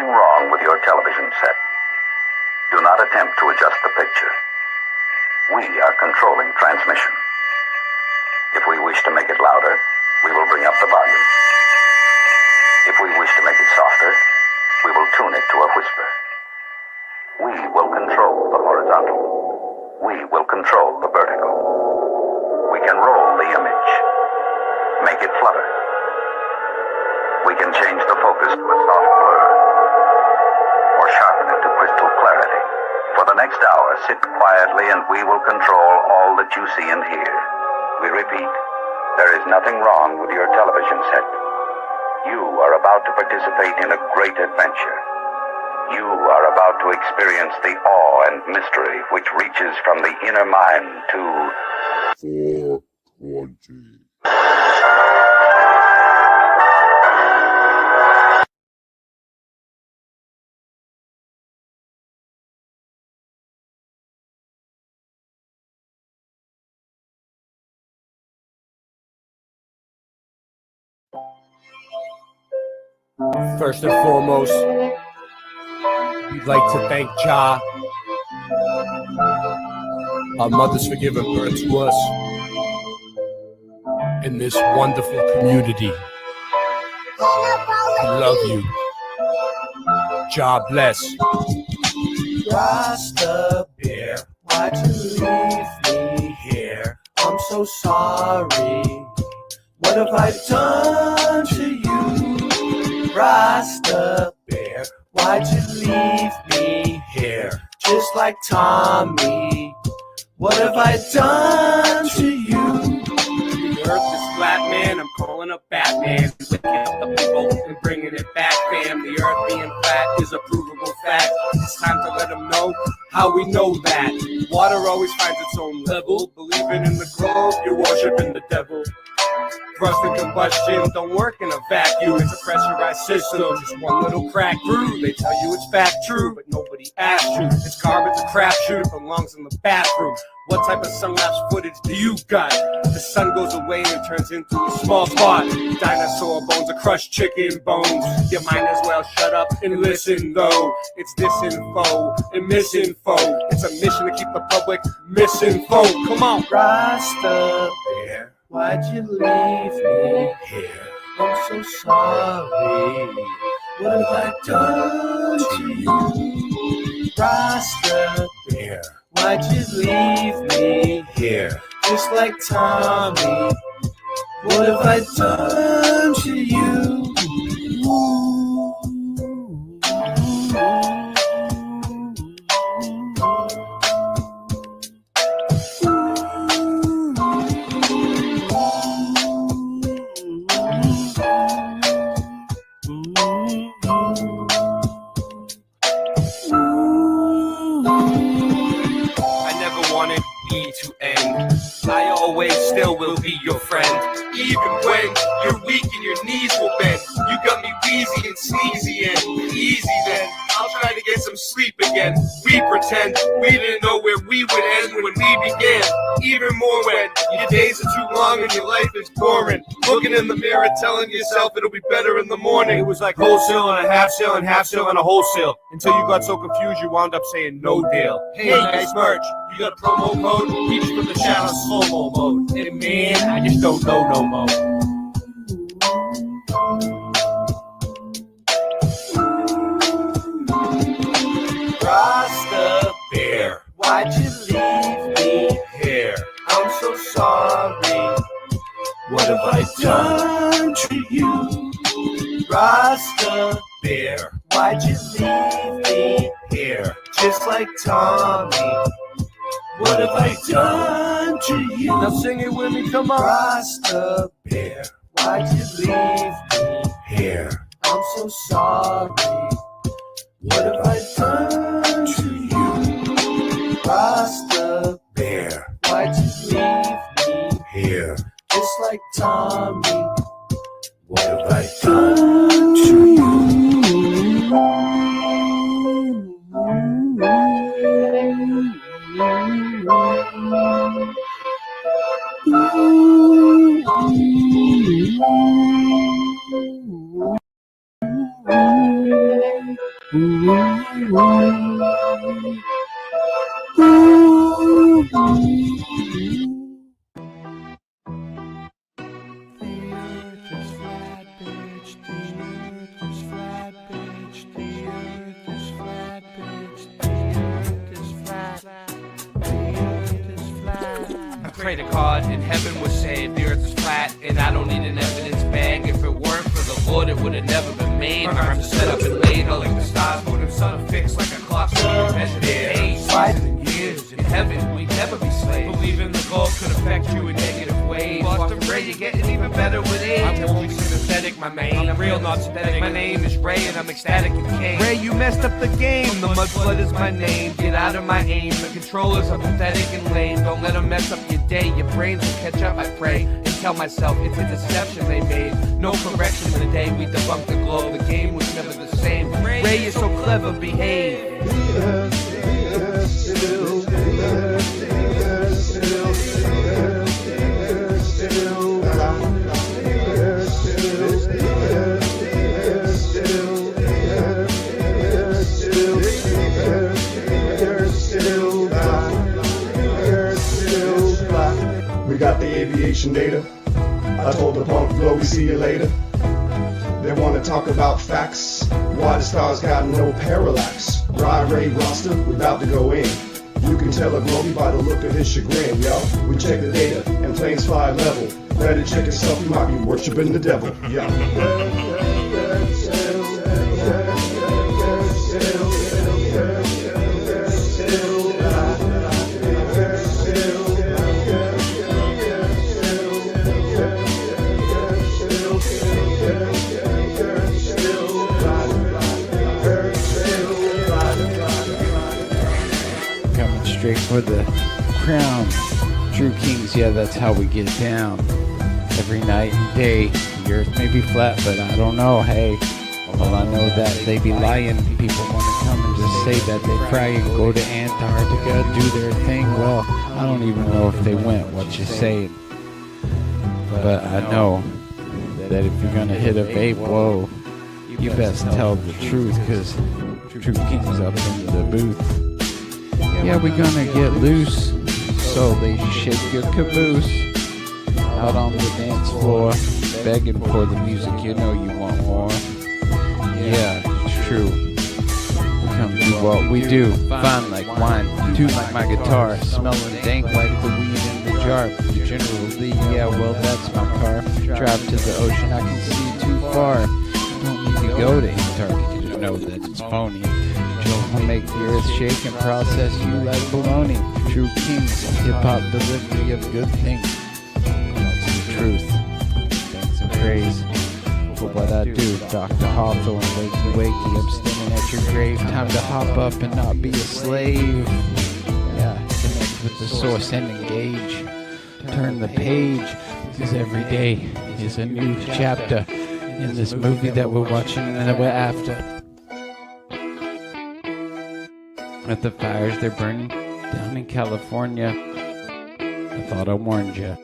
nothing wrong with your television set. Do not attempt to adjust the picture. We are controlling transmission. If we wish to make it louder, we will bring up the volume. If we wish to make it softer, we will tune it to a whisper. We will control the horizontal. We will control the vertical. We can roll the image, make it flutter. We can change the focus to a soft blur, or sharpen it to crystal clarity. For the next hour, sit quietly and we will control all that you see and hear. We repeat, there is nothing wrong with your television set. You are about to participate in a great adventure. You are about to experience the awe and mystery which reaches from the inner mind to 420. First and foremost, we'd like to thank Jah, our mothers for giving birth to us in this wonderful community. We love you. Jah bless. Rasta bear, why'd you leave me here? I'm so sorry. What have I done to you? Rasta bear, why'd you leave me here? Just like Tommy, what have I done to you? The earth is flat, man, I'm calling up Batman. Waking up the people and bringing it back, fam. The earth being flat is a provable fact. It's time to let them know how we know that. Water always finds its own level. Believing in the globe, you're worshiping the devil. Thrust and combustion don't work in a vacuum. It's a pressurized system, just one little crack through. They tell you it's fact true, but nobody asked you. It's garbage, a crapshoot, it belongs in the bathroom. What type of sun-lapse footage do you got? The sun goes away and it turns into a small spot. Dinosaur bones or crushed chicken bones. You might as well shut up and listen though. It's disinfo and misinfo. It's a mission to keep the public misinfo. Come on. Rasta bear, why'd you leave me here? I'm so sorry. What have I done to you? Rasta bear, why'd you leave me here? Just like Tommy, what have I done to you? To end. I always still will be your friend. Even when you're weak and your knees will bend. You got me wheezy and sneezy and easy then. I'll try to get some sleep again. We pretend we didn't know where we would end when we began. Even more when your days are too long and your life is boring. Looking in the mirror telling yourself it'll be better in the morning. It was like wholesale and a half sale and half sale and a wholesale. Until you got so confused you wound up saying no deal. Hey, nice merch. You got a promo code? Reach for the channel slow-mo mode. And man, I just don't know no more. Rasta bear, why'd you leave me here? I'm so sorry. What have I done to you? Rasta bear, why'd you leave me here? Just like Tommy, what have I done to you? Now sing it with me, come on. Rasta bear, why'd you leave me here? I'm so sorry. What have I done to you? Rasta bear, why'd you leave me here? Just like Tommy, what have I done to you? pray to God and heaven was saved. The earth is flat and I don't need an evidence bag. If it weren't for the Lord, it would have never been made. My rhymes are set up and laid, all like the stars, put them sun fixed like a clock. Measured days, years in heaven, we'd never be slaves. Believing the goal could affect you in negative ways. Lost and Ray, you're getting even better with age. I won't be sympathetic, my man. I'm real, not synthetic. My name is Ray and I'm ecstatic and king. Ray, you messed up the game. The mudblood is my name. Get out of my aim. The controllers are pathetic and lame. Don't let them mess up your day. Your brains will catch up, I pray. And tell myself it's a deception they made. No correction the day we debunked the globe. The game was never the same. Ray, you're so clever, behave. We got the aviation data. I told the punk flow, we see you later. They wanna talk about facts. Why the stars got no parallax. Ray roster, we about to go in. You can tell a glory by the look of his chagrin, yo. We check the data, and planes fly level. Better check yourself, you might be worshiping the devil, yo. Straight for the crown. True kings, yeah, that's how we get down. Every night and day. The earth may be flat, but I don't know, hey. Well, I know that they be lying. People want to come and just say that they fry and go to Antarctica, do their thing. Well, I don't even know if they went, what you saying. But I know that if you're gonna hit a vape, whoa, you best tell the truth, cause True King's up in the booth. Yeah, we gonna get loose, so they shake your caboose. Out on the dance floor, begging for the music, you know you want more. Yeah, it's true. We come do what we do, fine like wine, tune like my guitar, smelling dank like the weed in the jar. The General Lee, yeah, well that's my car. Drive to the ocean, I can see too far. Don't need to go to Antarctica to know that it's phony. Will make the earth shake and process you like baloney. True kings, hip-hop delivery of good things. That's the truth. Thanks and praise for what I do. Dr. Hawthorne, wakey wakey, I'm standing at your grave. Time to hop up and not be a slave. Yeah, connect with the source and engage. Turn the page, because every day is a new chapter in this movie that we're watching and that we're after. At the fires they're burning down in California. I thought I warned you.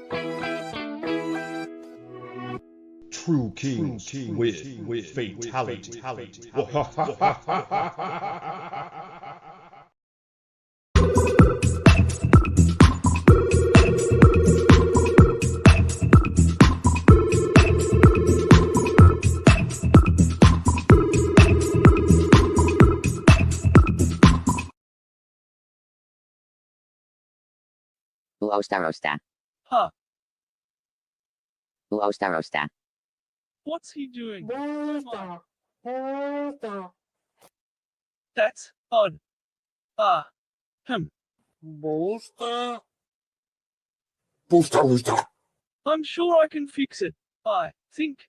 True kings with fatality. Uostarosta. Huh. Uostarosta. What's he doing? That's odd. I'm sure I can fix it. I think.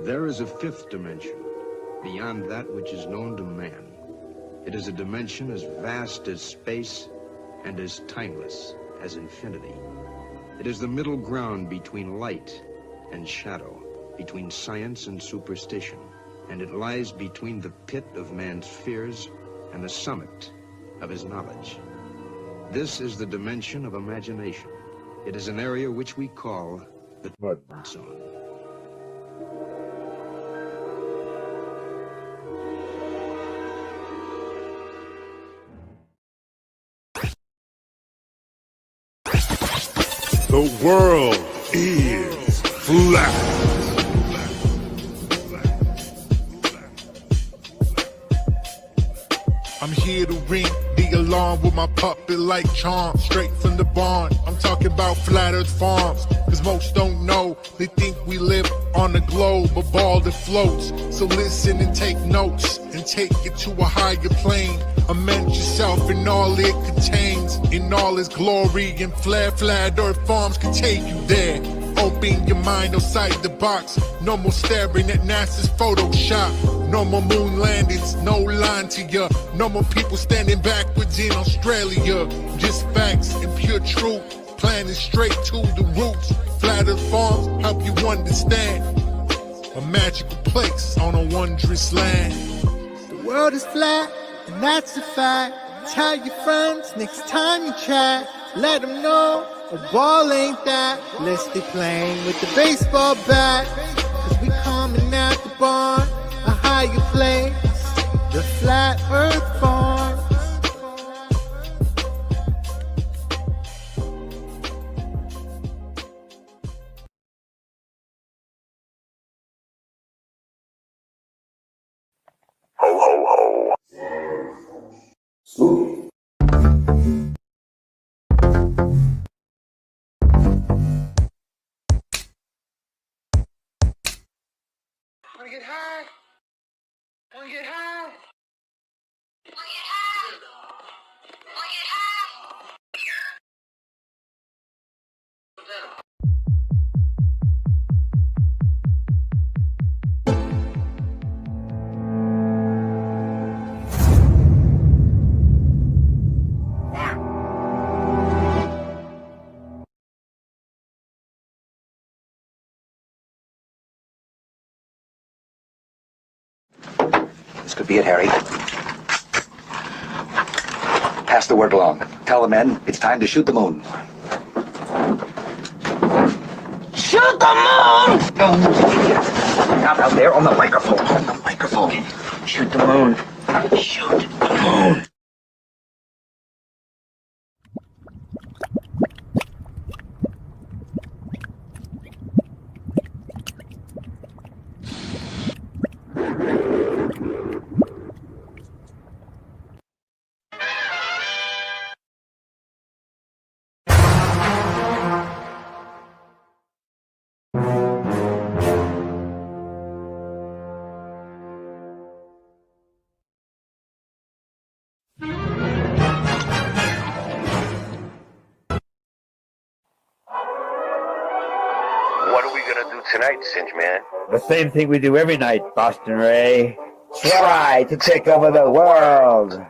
There is a fifth dimension, beyond that which is known to man. It is a dimension as vast as space and as timeless as infinity. It is the middle ground between light and shadow, between science and superstition, and it lies between the pit of man's fears and the summit of his knowledge. This is the dimension of imagination. It is an area which we call the mudmob zone. The world is flat. I'm here to ring the alarm with my puppet-like charm, straight from the barn. I'm talking about Flat Earth Farms, cause most don't know. They think we live on a globe, a ball that floats. So listen and take notes, and take it to a higher plane. Imagine yourself in all it contains, in all its glory, and Flat Earth Farms can take you there. Open your mind outside the box. No more staring at NASA's Photoshop. No more moon landings, no line to ya. No more people standing backwards in Australia. Just facts and pure truth, planning straight to the roots. Flat Earth Farms help you understand. A magical place on a wondrous land. The world is flat, and that's a fact. Tell your friends next time you chat. Let them know a ball ain't that. Let's stay playing with the baseball bat. Cause we coming at the barn, a higher place, the Flat Earth Farm. Ho, ho, ho. Spooky. Wanna get high? Wanna get high? This could be it, Harry. Pass the word along. Tell the men it's time to shoot the moon. Shoot the moon! Not out there on the microphone. On the microphone. Shoot the moon. Shoot the moon. What are we gonna do tonight, Cinch Man? The same thing we do every night, Boston Ray. Try to take over the world.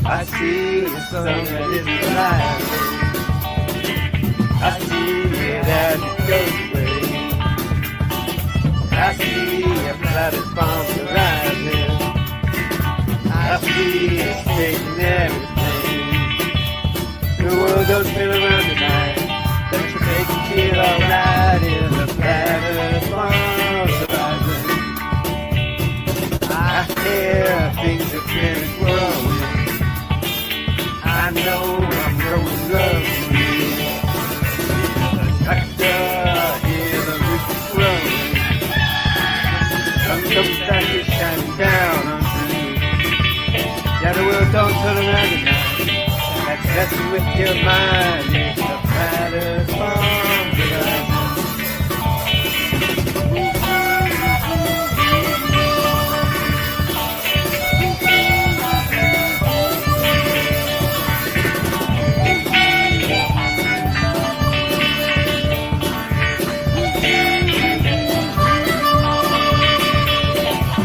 I see the sun that is alive. I see it as it goes away. I see a planet bombs rising. I see it's taking everything. The world goes spin around tonight. Don't you make it feel alright in the planet bombs rising. I hear things are finished growing. I know I'm growing love to you. The doctor is don't turn around at night. That's messing with your mind. It's the flattest farm horizon.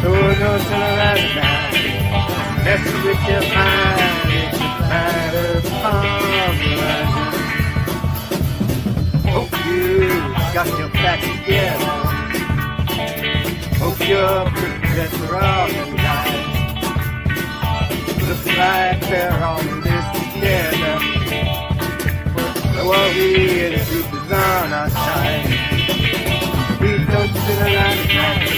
Don't turn around at night. Messing with your mind. It's the flattest farm horizon. Hope you got your facts together. Hope you're prepared for all the guys. Looks like they're all in this together. Well, we in the group is on our side. We don't sit around at night.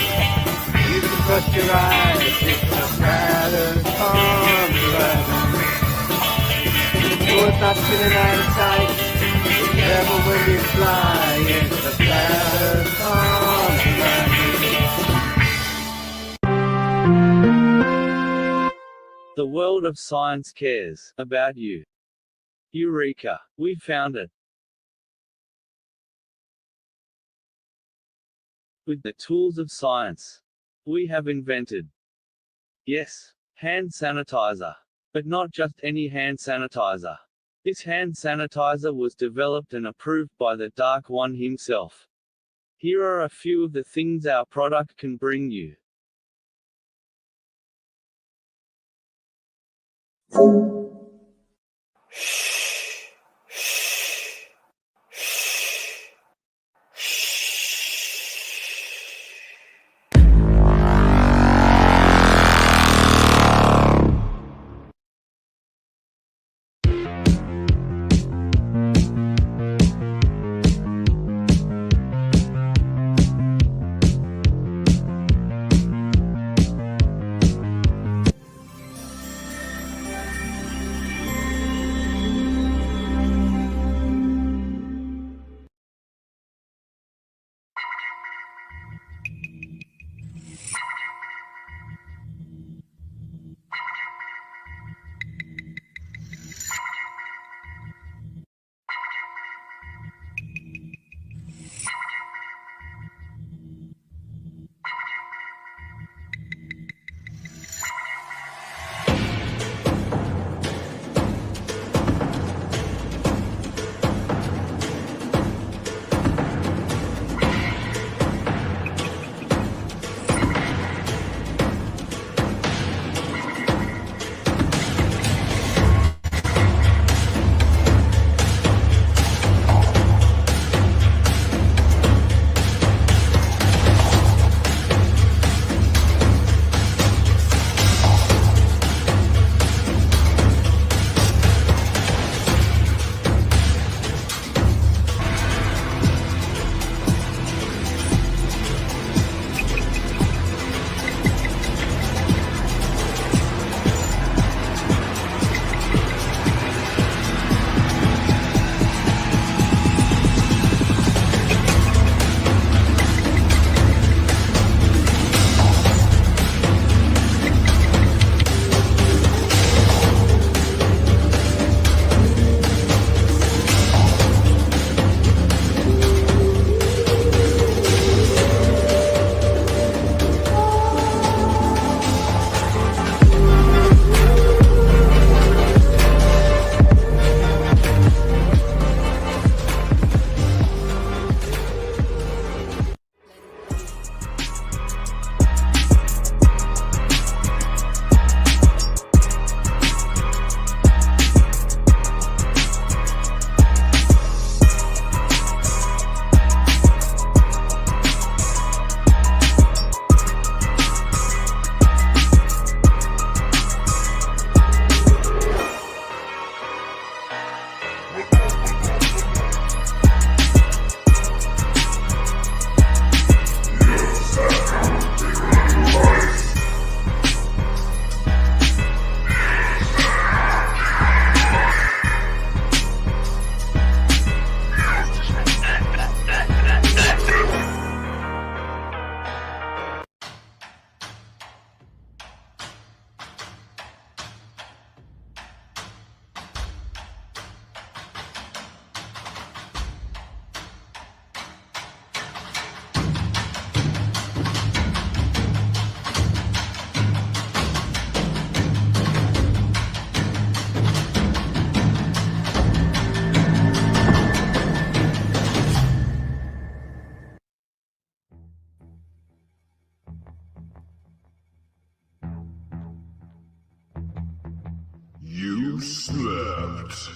You can trust your eyes. It's the flattest farm horizon. So it's not sitting out of sight. Never when you fly. It's the flattest farm horizon. The world of science cares about you. Eureka! We found it. With the tools of science, we have invented, yes, hand sanitizer. But not just any hand sanitizer. This hand sanitizer was developed and approved by the Dark One himself. Here are a few of the things our product can bring you. you slept.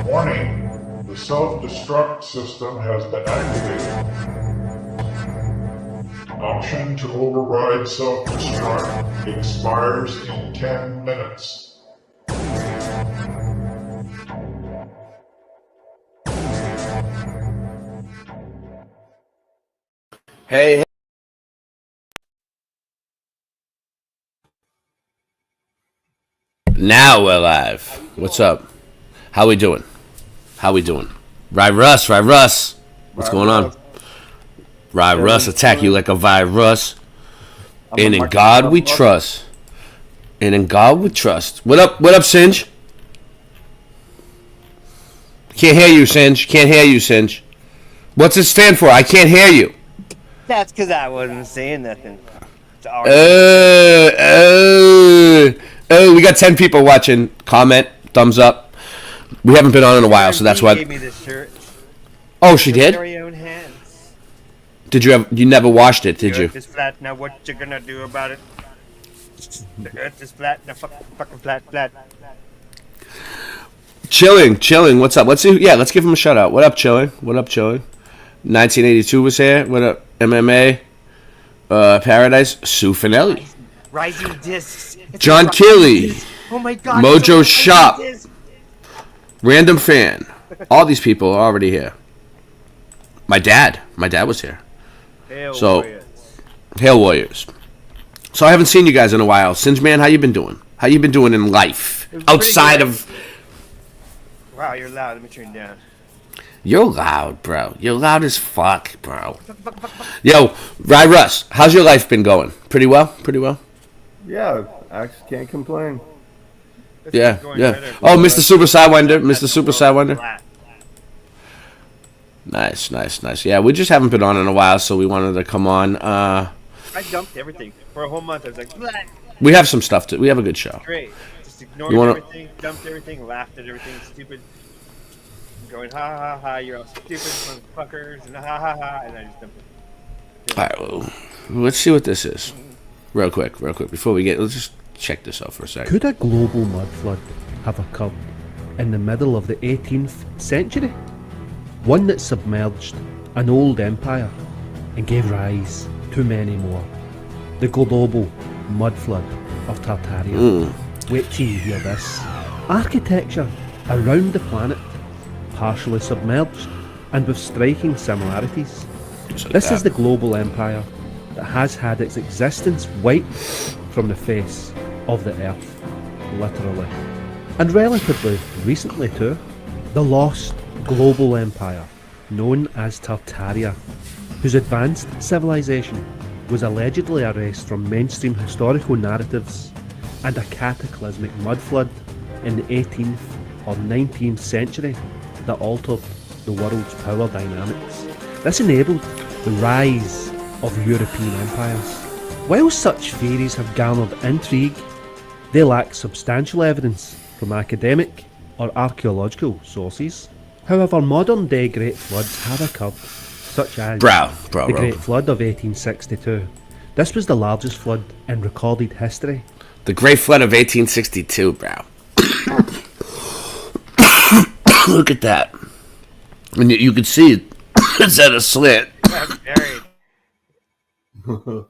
Warning, the self-destruct system has been activated. Option to override self-destruct expires in 10 minutes. Hey. Now we're live. What's up? How we doing? How we doing? Russ. What's going on? Russ, attack you like a virus. And in God we trust. And in God we trust. What up, Singe? Can't hear you, Singe. What's it stand for? I can't hear you. That's because I wasn't saying nothing. We got 10 people watching. Comment, thumbs up. We haven't been on in a while, so that's why. Gave me this shirt. Oh, she did? Very own hands. Did you you never washed it, did you? The earth is flat, now what you gonna do about it? The earth is flat, now fucking flat. Chilling. What's up? Let's give him a shout out. What up, Chilling? 1982 was here. What up, MMA? Paradise, Sue Finelli. Rising discs. John Kelly. Oh my God. Mojo Shop. Random Fan. All these people are already here. My dad was here. Hail Warriors. So I haven't seen you guys in a while. Singe man, how you been doing? How you been doing in life? Outside of... Wow, you're loud. Let me turn down. You're loud, bro. You're loud as fuck, bro. Yo, Russ, how's your life been going? Pretty well? Yeah, I can't complain. Yeah. Oh, Mr. Super Sidewinder. Nice. Yeah, we just haven't been on in a while, so we wanted to come on. I dumped everything. For a whole month, I was like, blah. We have some stuff we have a good show. Great. Just ignored everything, dumped everything, laughed at everything, stupid. Going, ha, you're all stupid motherfuckers, and ha, and I just dumped it. Alright, well, let's see what this is. Real quick, before we let's just check this out for a second. Could a global mud flood have occurred in the middle of the 18th century? One that submerged an old empire and gave rise to many more. The global mud flood of Tartaria. Wait till you hear this. Architecture around the planet, partially submerged and with striking similarities. This is the global empire that has had its existence wiped from the face of the earth, literally. And relatively recently too, the lost global empire known as Tartaria, whose advanced civilization was allegedly erased from mainstream historical narratives, and a cataclysmic mud flood in the 18th or 19th century that altered the world's power dynamics. This enabled the rise of European empires. While such theories have garnered intrigue, they lack substantial evidence from academic or archaeological sources. However, modern day great floods have occurred, such as the Great Flood of 1862. This was the largest flood in recorded history. The Great Flood of 1862, bro. Look at that. And you can see it. It's at a slit. That's very... 100%.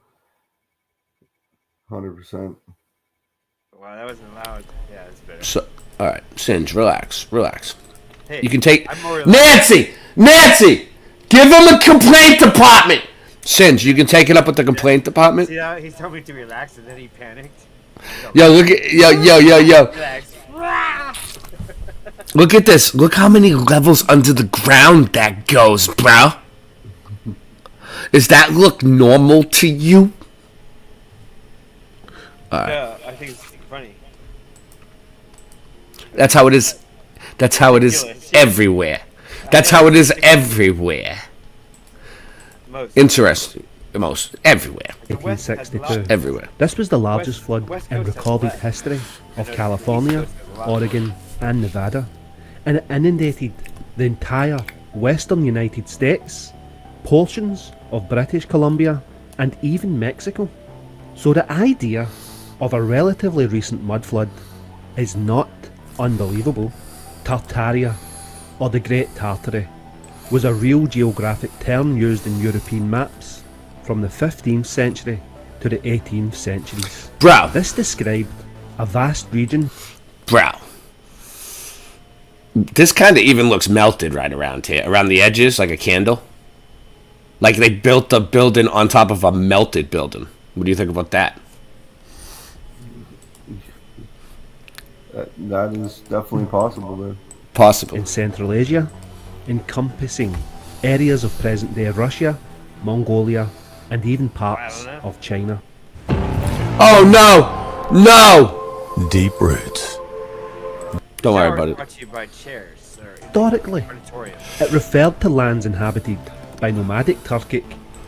Wow, that wasn't loud. Yeah, that's better. So, all right, Singe, relax. Hey, you can take... I'm more Nancy! Give him a complaint department! Singe, you can take it up with the complaint department? See how he told me to relax and then he panicked? Yo, look at yo. Relax. Look at this. Look how many levels under the ground that goes, bro. Does that look normal to you? Yeah, I think it's funny. That's how it is. That's how it is everywhere. That's how it is everywhere. Interesting. Most everywhere. 1862. Everywhere. This was the largest flood in recorded history of California, Oregon, and Nevada, and it inundated the entire western United States, portions of British Columbia, and even Mexico. So the idea of a relatively recent mud flood is not unbelievable. Tartaria, or the Great Tartary, was a real geographic term used in European maps from the 15th century to the 18th centuries. Bro. This described a vast region. Bro. This kind of even looks melted right around here. Around the edges, like a candle. Like they built a building on top of a melted building. What do you think about that? That is definitely possible, then. Possible. In Central Asia, encompassing areas of present-day Russia, Mongolia, and even parts of China. Oh no! No! Deep roots. Don't worry about it. Brought to you by chairs. Historically, it referred to lands inhabited by nomadic Turkic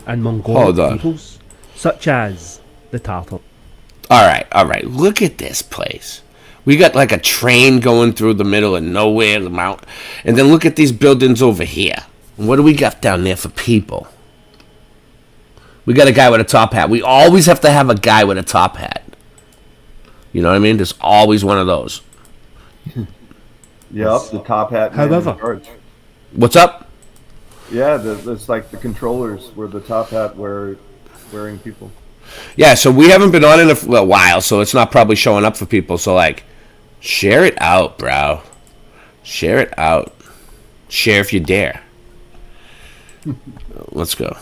and Hold Mongolic on. peoples, such as the Tatar. Alright. Look at this place. We got like a train going through the middle of nowhere, the mountain. And then look at these buildings over here. What do we got down there for people? We got a guy with a top hat. We always have to have a guy with a top hat. You know what I mean? There's always one of those. Yep, the top hat. man However- in charge. What's up? Yeah, it's like the controllers were the top hat wearing people. Yeah, so we haven't been on in a while, so it's not probably showing up for people. So, like, share it out, bro. Share it out. Share if you dare. Let's go.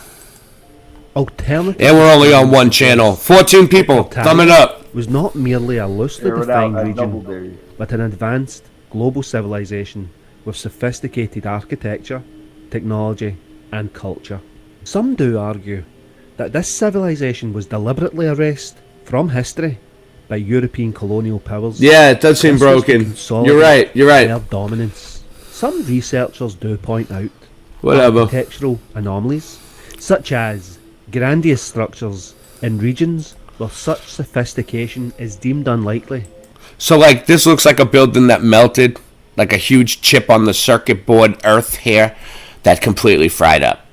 Alternative. And we're only on one channel. 14 people. Thumb it up. Was not merely a loosely Share it out, defined I double region, dare you. but an advanced global civilization with sophisticated architecture, technology, and culture. Some do argue that this civilization was deliberately erased from history by European colonial powers. Yeah, it does seem This was to broken. consolidate You're right. their dominance. Some researchers do point out Whatever. architectural anomalies, such as grandiose structures in regions where such sophistication is deemed unlikely. So, like, this looks like a building that melted, like a huge chip on the circuit board earth here that completely fried up.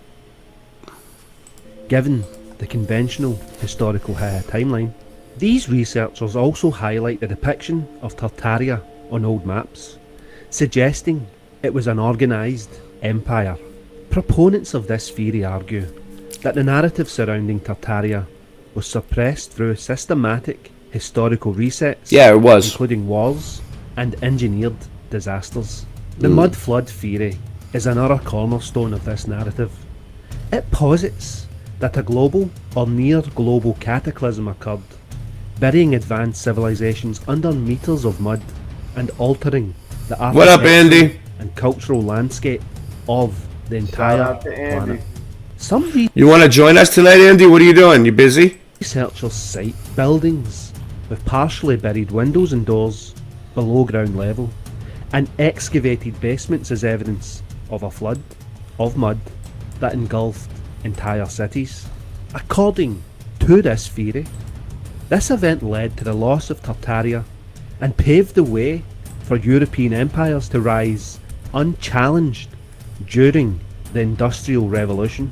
Given the conventional historical timeline, these researchers also highlight the depiction of Tartaria on old maps, suggesting it was an organised empire. Proponents of this theory argue that the narrative surrounding Tartaria was suppressed through systematic historical resets, Yeah, it was. including wars and engineered disasters. The mud flood theory is another cornerstone of this narrative. It posits that a global or near global cataclysm occurred, burying advanced civilizations under meters of mud and altering the What up, architectural Andy? and cultural landscape of the entire out to Andy. planet. Some You want to join us tonight, Andy? What are you doing? You busy? researchers cite buildings with partially buried windows and doors below ground level, and excavated basements as evidence of a flood of mud that engulfed entire cities. According to this theory, this event led to the loss of Tartaria and paved the way for European empires to rise unchallenged during the Industrial Revolution.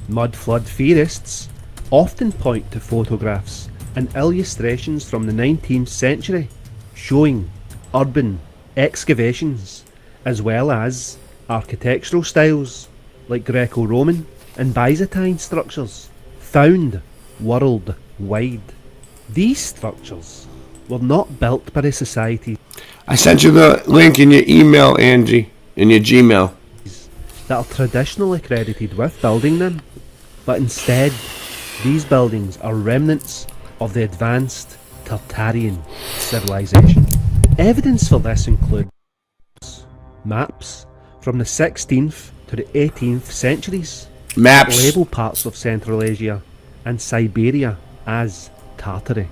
Mud flood theorists often point to photographs and illustrations from the 19th century showing urban excavations as well as architectural styles like Greco-Roman and Byzantine structures found worldwide. These structures were not built by a society I sent you the link in your email, Angie. In your Gmail. that are traditionally credited with building them, but instead these buildings are remnants of the advanced Tartarian civilization. Evidence for this includes maps from the 16th to the 18th centuries that Maps. label parts of Central Asia and Siberia as Tartary.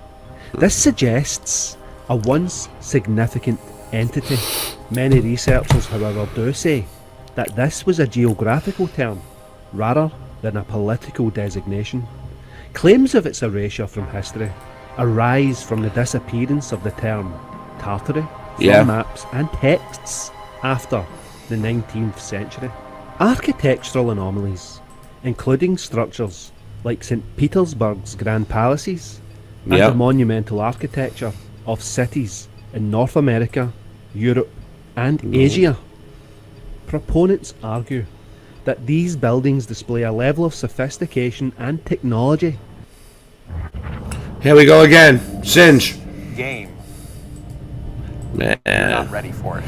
This suggests a once significant entity. Many researchers, however, do say that this was a geographical term rather than a political designation. Claims of its erasure from history arise from the disappearance of the term Tartary from maps and texts after the 19th century. Architectural anomalies, including structures like St. Petersburg's Grand Palaces and the monumental architecture of cities in North America, Europe and Asia. Proponents argue that these buildings display a level of sophistication and technology. Here we go again. Singe. Game. Man. You're not ready for it.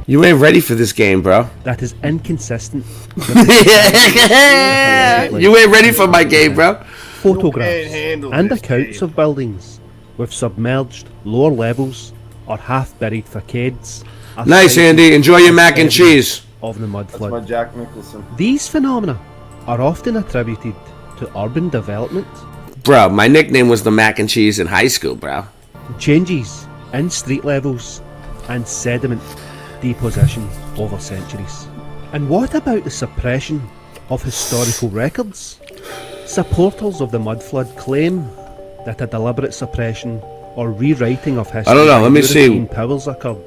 You ain't ready for this game, bro. That is inconsistent. You ain't ready for my game, bro. Photographs and accounts of buildings with submerged lower levels or half-buried facades. Nice, Andy. Enjoy your mac and cheese. Of the mud flood. That's my Jack Nicholson. These phenomena are often attributed to urban development. Bro, my nickname was the mac and cheese in high school, bro. Changes in street levels and sediment deposition over centuries. And what about the suppression of historical records? Supporters of the mud flood claim that a deliberate suppression or rewriting of history I don't know, by let me see. European powers occurred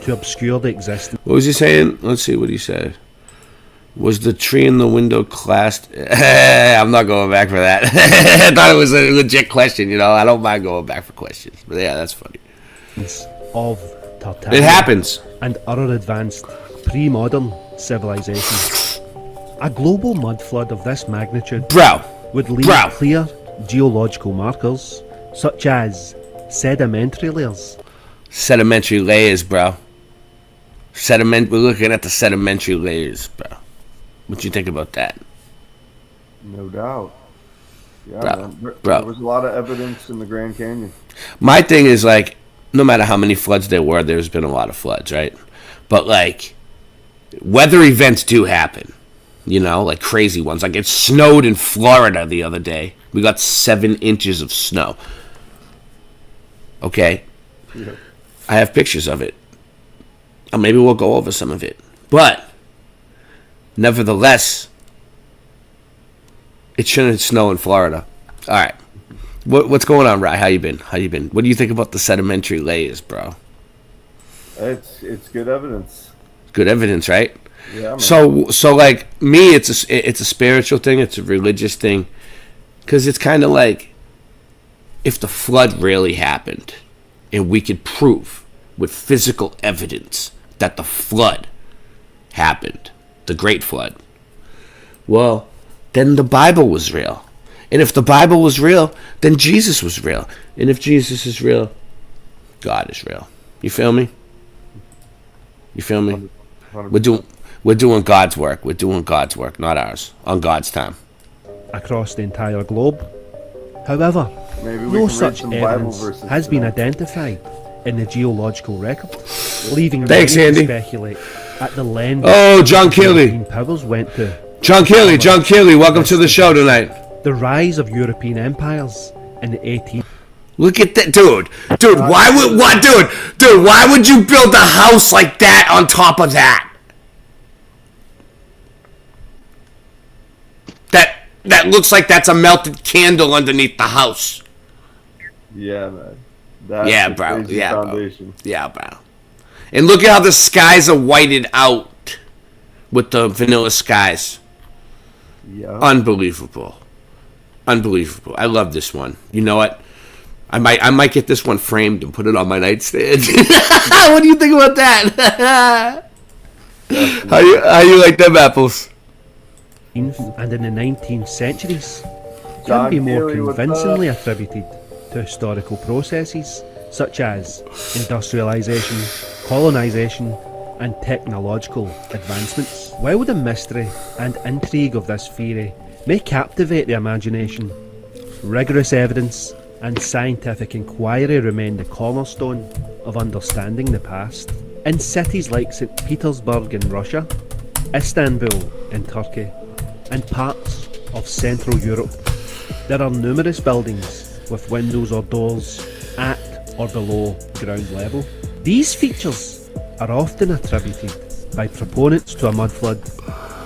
to obscure the existence. What was he saying? Let's see what he said. Was the tree in the window classed? I'm not going back for that. I thought it was a legit question, you know. I don't mind going back for questions. But yeah, that's funny. Of Tartaria. It happens. And other advanced pre-modern civilizations. A global mud flood of this magnitude would leave clear geological markers such as sedimentary layers. Sedimentary layers, bro. We're looking at the sedimentary layers, bro. What you think about that? No doubt. Yeah, Bro, man. There bro. was a lot of evidence in the Grand Canyon. My thing is, like, no matter how many floods there were, there's been a lot of floods, right? But, like, weather events do happen, you know, like crazy ones. Like, it snowed in Florida the other day. We got 7 inches of snow. Okay? Yeah. I have pictures of it. Maybe we'll go over some of it. But, nevertheless, it shouldn't snow in Florida. All right. What's going on, Rye? How you been? What do you think about the sedimentary layers, bro? It's good evidence. Good evidence, right? Yeah, man. So like me, it's a spiritual thing. It's a religious thing, because it's kind of like if the flood really happened, and we could prove with physical evidence that the flood happened, the Great Flood. Well, then the Bible was real. And if the Bible was real, then Jesus was real. And if Jesus is real, God is real. You feel me? You feel me? 100%. We're doing God's work. We're doing God's work, not ours. On God's time. Across the entire globe. However, Maybe we no can read such some Bible evidence verses has been tonight. identified in the geological record, leaving Thanks, many to Andy. speculate at the length Oh, John Keeley. European powers went to. John Keeley, welcome to the show tonight. The rise of European empires in the 18th. Look at that, dude, why would you build a house like that on top of that? That looks like that's a melted candle underneath the house. Yeah, man. That's Yeah, the bro. crazy Yeah, bro. foundation. Yeah, bro. And look at how the skies are whited out with the vanilla skies. Yeah. Unbelievable. I love this one. You know what? I might get this one framed and put it on my nightstand. What do you think about that? How you like them apples? And in the 19th centuries can John be more Keeley, what's convincingly attributed to historical processes such as industrialization, colonization, and technological advancements. While the mystery and intrigue of this theory may captivate the imagination, rigorous evidence and scientific inquiry remain the cornerstone of understanding the past. In cities like St. Petersburg in Russia, Istanbul in Turkey, and parts of Central Europe, there are numerous buildings with windows or doors at or below ground level. These features are often attributed by proponents to a mud flood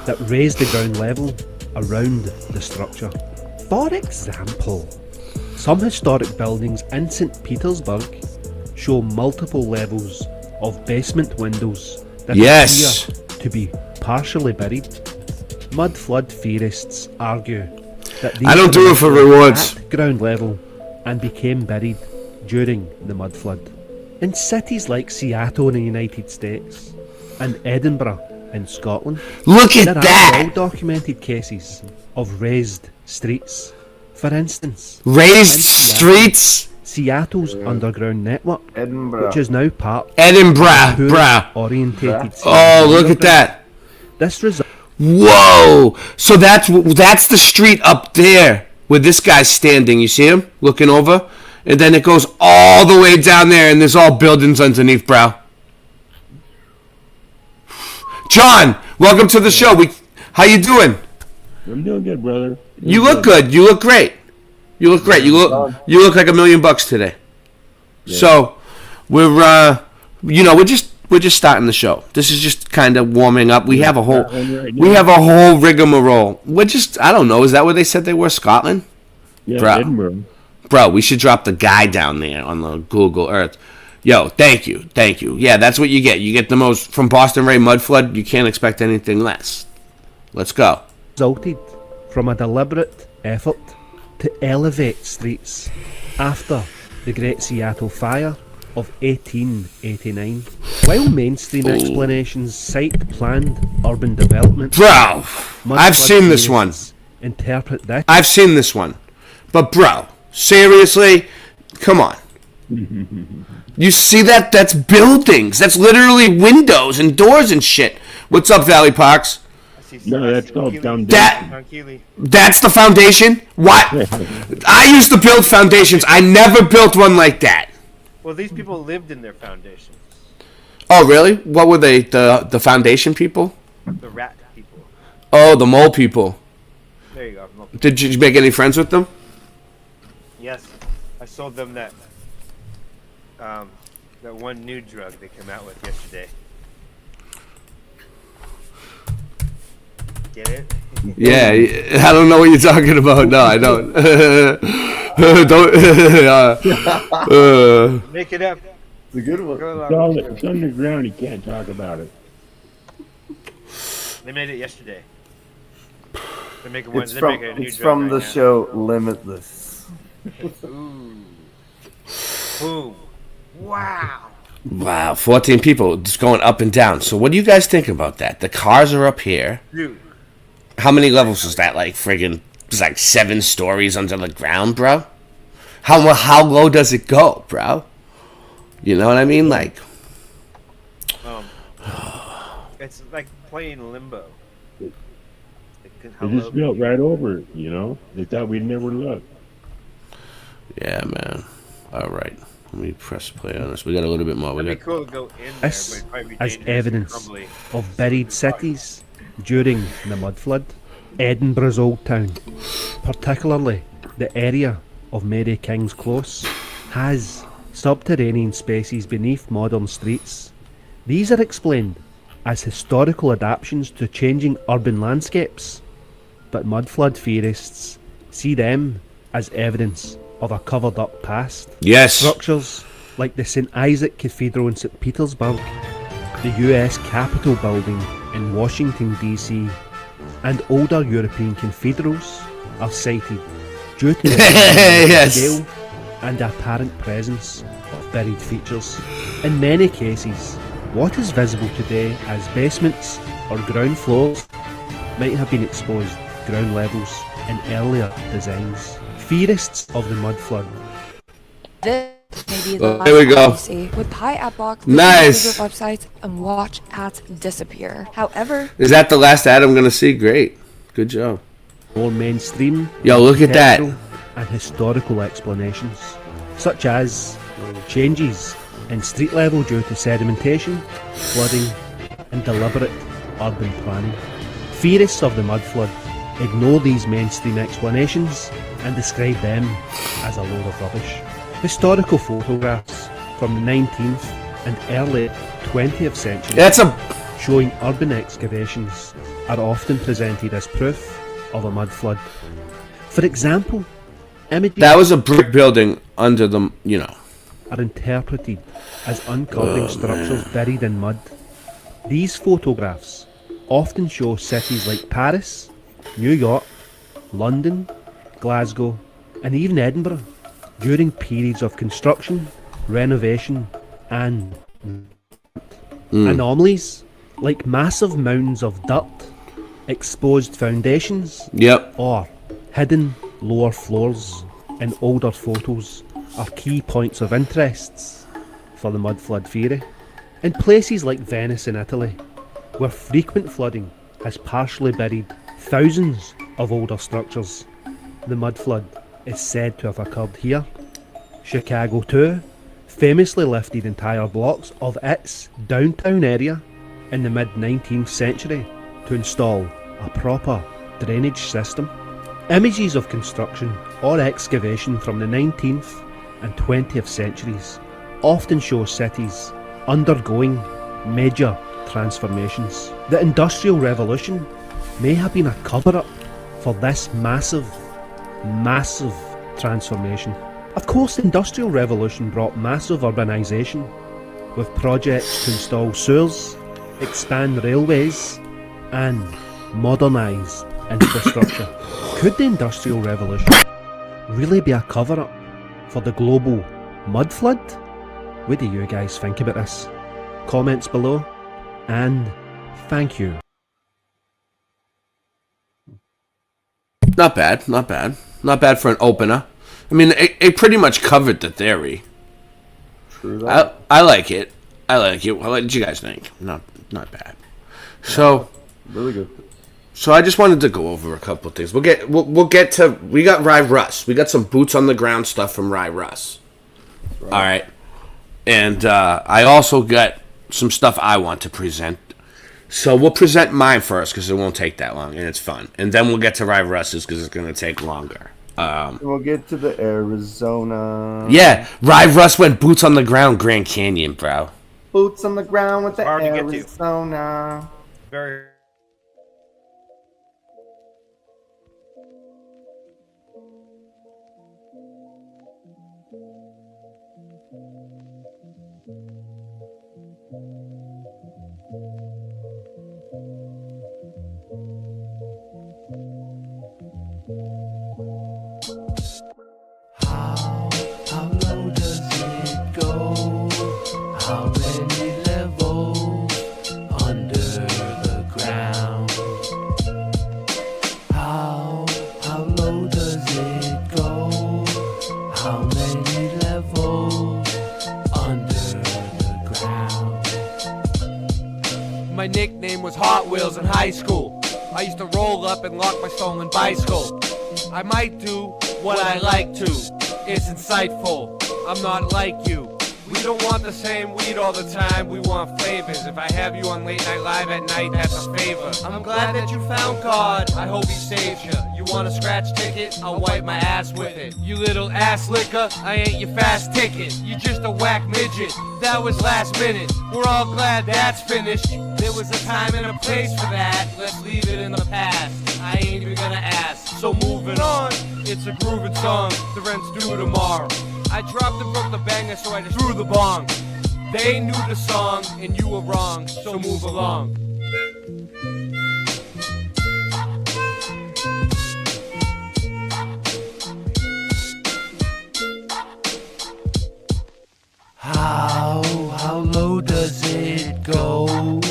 that raised the ground level around the structure. For example, some historic buildings in St. Petersburg show multiple levels of basement windows that Yes. appear to be partially buried. Mud flood theorists argue that these I don't do it for were rewards. at ground level and became buried during the mud flood. In cities like Seattle in the United States and Edinburgh in Scotland, Look at there that! are well-documented cases of raised streets. For instance, Raised in Seattle, streets? Seattle's underground network, Edinburgh. which is now part Edinburgh, of the bruh. orientated. Oh, look at that. This result. Whoa! So that's the street up there where this guy's standing. You see him looking over, and then it goes all the way down there, and there's all buildings underneath, bro. John, welcome to the show. How you doing? I'm doing good, brother. You look good. You look great. You look great. You look like $1 million today. Yeah. So we're just starting the show. This is just kind of warming up. We have a whole rigmarole. I don't know. Is that where they said they were? Scotland? Yeah, Bro. Edinburgh. Bro, we should drop the guy down there on the Google Earth. Yo, thank you. Yeah, that's what you get. You get the most from Boston Ray Mud Flood. You can't expect anything less. Let's go. Resulted from a deliberate effort to elevate streets after the Great Seattle Fire of 1889. While mainstream explanations cite planned urban development, Bro, mud I've flood seen this one. theorists interpret this. I've seen this one. But bro, seriously, come on. You see that? That's buildings. That's literally windows and doors and shit. What's up, Valley Parks? No, that's called foundation. That's the foundation? What? I used to build foundations. I never built one like that. Well, these people lived in their foundations. Oh, really? What were they? The foundation people? The rat people. Oh, the mole people. There you go. Mole people. Did you make any friends with them? Yes, I sold them that one new drug they came out with yesterday. Get it? Yeah, I don't know what you're talking about. No, I don't. Don't. Make it up. It's a good one. It's underground. You can't talk about it. They made it yesterday. They're making one. It's They're from, making a new it's drug from right the now. show Limitless. Ooh. Boom. Wow. Wow, 14 people just going up and down. So what do you guys think about that? The cars are up here. Dude. How many levels is that? Like friggin', it's like 7 stories under the ground, bro? How low does it go, bro? You know what I mean? Like, It's like playing limbo. They just built right over it, you know? They thought we'd never look. yeah, man. All right. Let me press play on this. We got a little bit more. It'd be cool to go in there, but This it'd probably be as dangerous and evidence crumbly. of buried cities during the mud flood. Edinburgh's Old Town, particularly the area of Mary King's Close, has subterranean spaces beneath modern streets. These are explained as historical adaptations to changing urban landscapes, but mud flood theorists see them as evidence of a covered up past. Yes. Structures like the St. Isaac Cathedral in St. Petersburg, the US Capitol building in Washington DC, and older European cathedrals are cited due to the Yes. scale and apparent presence of buried features. In many cases, what is visible today as basements or ground floors might have been exposed ground levels in earlier designs. Theorists of the mud flood. This may be the There we go. last see. With Pi app block, Nice. visit websites and watch ads disappear. However, Is that the last ad I'm going to see? Great. Good job. More mainstream. Yo, look at that. architectural and historical explanations, such as changes in street level due to sedimentation, flooding, and deliberate urban planning. Theorists of the mud flood ignore these mainstream explanations and describe them as a load of rubbish. Historical photographs from the 19th and early 20th century showing urban excavations are often presented as proof of a mud flood. For example, images that was a brick building under the, you know, are interpreted as uncovering structures buried in mud. These photographs often show cities like Paris, New York, London, Glasgow, and even Edinburgh during periods of construction, renovation, and anomalies like massive mounds of dirt, exposed foundations, or hidden lower floors in older photos are key points of interest for the mud flood theory. In places like Venice in Italy, where frequent flooding has partially buried thousands of older structures, the mud flood is said to have occurred here. Chicago too famously lifted entire blocks of its downtown area in the mid-19th century to install a proper drainage system. Images of construction or excavation from the 19th and 20th centuries often show cities undergoing major transformations. The Industrial Revolution may have been a cover-up for this massive transformation. Of course, the Industrial Revolution brought massive urbanisation, with projects to install sewers, expand railways, and modernise infrastructure. Could the Industrial Revolution really be a cover-up for the global mud flood? What do you guys think about this? Comments below, and thank you. Not bad, not bad. Not bad for an opener. I mean, it pretty much covered the theory. True that. I like it. I like it. What did you guys think? Not bad. So really good. So I just wanted to go over a couple of things. We'll get to, we got Rye Russ. We got some boots on the ground stuff from Rye Russ. Right. All right. And I also got some stuff I want to present. So we'll present mine first because it won't take that long and it's fun. And then we'll get to Rye Russ's because it's going to take longer. We'll get to the Arizona. Yeah, Rye Russ went boots on the ground Grand Canyon, bro. Boots on the ground with the Hard to get to. Arizona. Very. How low does it go? How many levels under the ground? How low does it go? How many levels under the ground? My nickname was Hot Wheels in high school. I used to roll up and lock my stolen bicycle. I might do what I like to. It's insightful. I'm not like you. We don't want the same weed all the time, we want flavors. If I have you on Late Night Live at night, that's a favor. I'm glad that you found God, I hope he saves you. You want a scratch ticket? I'll wipe my ass with it. You little ass licker, I ain't your fast ticket. You just a whack midget, that was last minute. We're all glad that's finished. There was a time and a place for that, let's leave it in the past. I ain't even gonna ask, so moving on. It's a grooving song, the rent's due tomorrow. I dropped and broke the banger, so I just threw the bong. They knew the song, and you were wrong, so move along. How low does it go?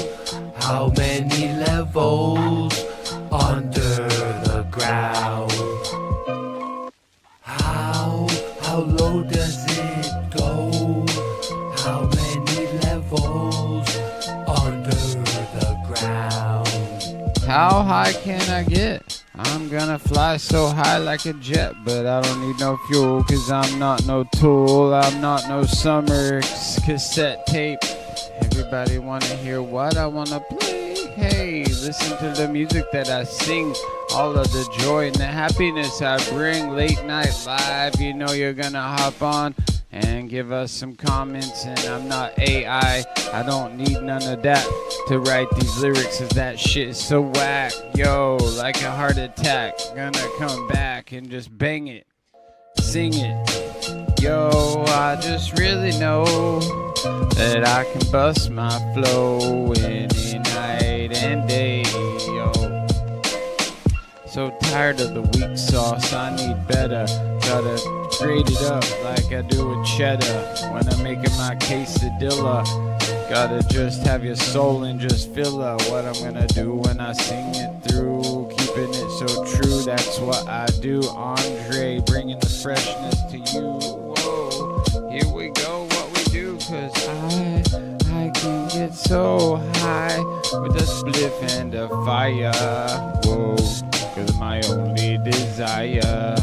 How many levels under the ground? How low does it go? How many levels under the ground? How high can I get? I'm gonna fly so high like a jet, but I don't need no fuel, cause I'm not no tool. I'm not no summer cassette tape. Everybody wanna hear what I wanna play. Hey, listen to the music that I sing. All of the joy and the happiness I bring. Late night live, you know you're gonna hop on and give us some comments. And I'm not AI, I don't need none of that to write these lyrics, cause that shit is so whack. Yo, like a heart attack, gonna come back and just bang it, sing it. Yo, I just really know that I can bust my flow any night and day. Yo, so tired of the weak sauce, I need better. Gotta grade it up like I do with cheddar when I'm making my quesadilla. Gotta just have your soul and just feel what I'm gonna do when I sing it through. Keeping it so true, that's what I do. Andre, bringing the freshness to you. Whoa, here we go, what we do, cause I can get so high with a spliff and a fire. Whoa, cause my only desire.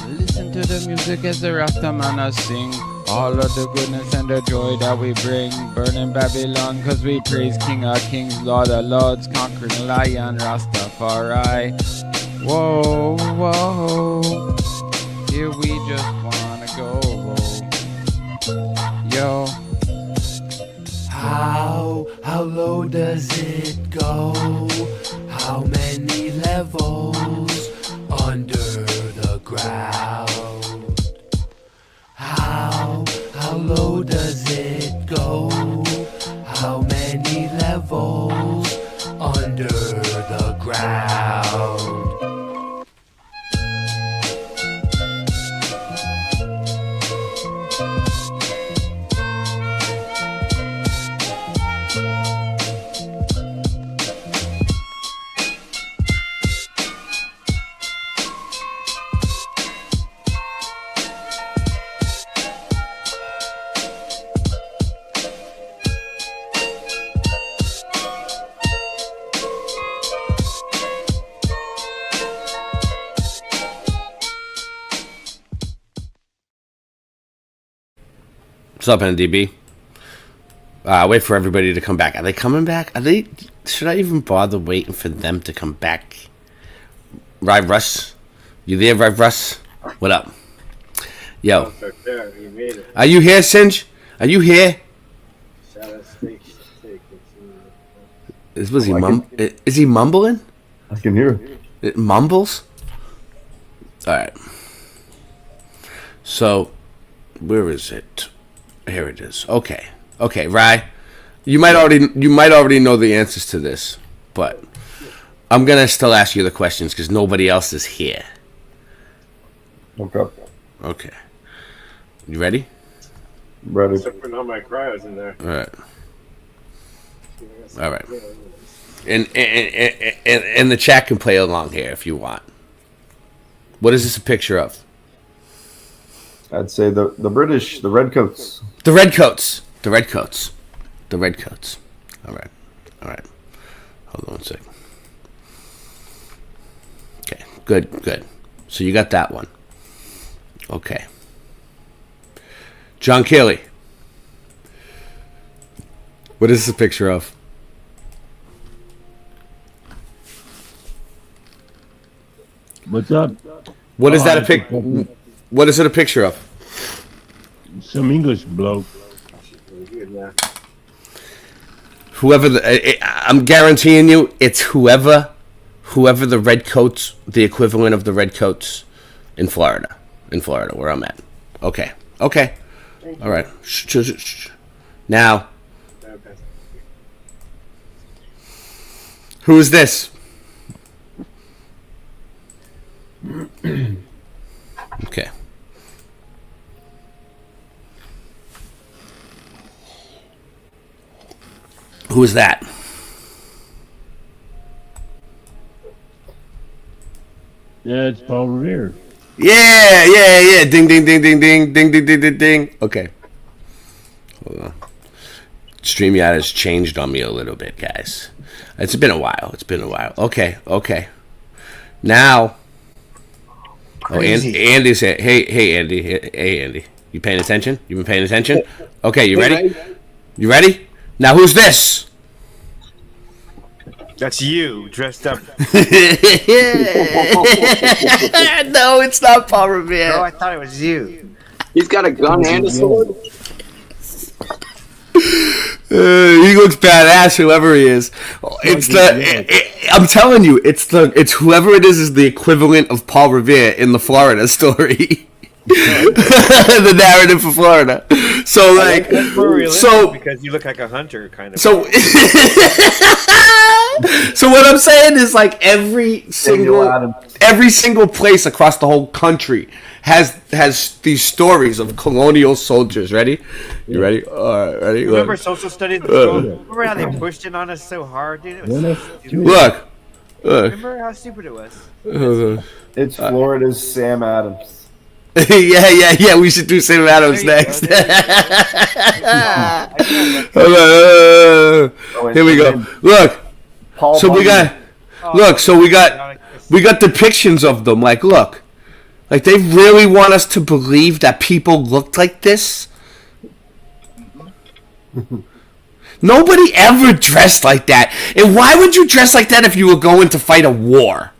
Listen to the music as the Rastamana sing. All of the goodness and the joy that we bring. Burning Babylon cause we praise King of Kings, Lord of Lords, conquering Lion, Rastafari. Whoa, whoa, here we just wanna go. Yo, how low does it go? How many levels under the ground? How low does it go? How many levels under the ground? What's up, NDB? Wait for everybody to come back. Are they coming back? Should I even bother waiting for them to come back? Rye Russ? You there, Rye Russ? What up? Yo. Are you here, Singe? Are you here? Is he mumbling? I can hear it. Mumbles? Alright. So, where is it? Here it is. Okay, Rye. You might already know the answers to this, but I'm gonna still ask you the questions because nobody else is here. Okay. You ready? Ready. Except for not my cryos in there. All right. And the chat can play along here if you want. What is this a picture of? I'd say the British, the Redcoats. The Redcoats. All right. Hold on a sec. Okay, good. So you got that one. Okay. John Kelly. What is this a picture of? What's up? What is that a pic? What is it a picture of? Some English bloke. Whoever I'm guaranteeing you, it's whoever the Redcoats, the equivalent of the Redcoats in Florida, where I'm at. Okay. All right. Shh. Now, who is this? Okay. Who is that? Yeah, it's Paul Revere. Yeah. Ding. Okay. Hold on. StreamYard has changed on me a little bit, guys. It's been a while. Okay. Now. Crazy. Oh, Andy's here. Hey, Andy. Hey, Andy. You paying attention? You been paying attention? Okay, you ready? You ready? Now, who's this? That's you dressed up. No, it's not Paul Revere. Oh, I thought it was you. He's got a gun and a sword. He looks badass, whoever he is. I'm telling you, it's whoever it is the equivalent of Paul Revere in the Florida story. The narrative for Florida. So like, That's more realistic because you look like a hunter, kind of. So what I'm saying is like every single place across the whole country has these stories of colonial soldiers. Ready? You ready? All right, ready? Remember social studies? Remember how they pushed it on us so hard, dude? It was so stupid. Look. Remember how stupid it was? It's Florida's Sam Adams. yeah. We should do Sam Adams next. Here we go. Look. So we got depictions of them. Like, look. Like, they really want us to believe that people looked like this? Nobody ever dressed like that. And why would you dress like that if you were going to fight a war?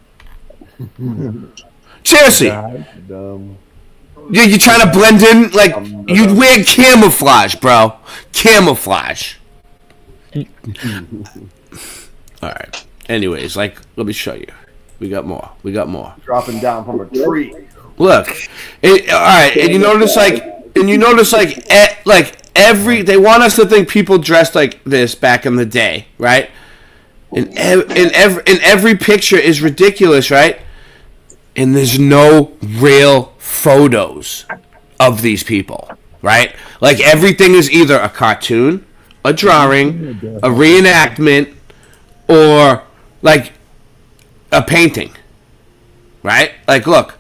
Seriously. You're trying to blend in? Like, you'd wear camouflage, bro. Camouflage. Alright. Anyways, like, let me show you. We got more. Dropping down from a tree. Look, all right, and you notice every they want us to think people dressed like this back in the day, right? And every picture is ridiculous, right? And there's no real photos of these people, right? Like everything is either a cartoon, a drawing, a reenactment, or like a painting, right? Like, look.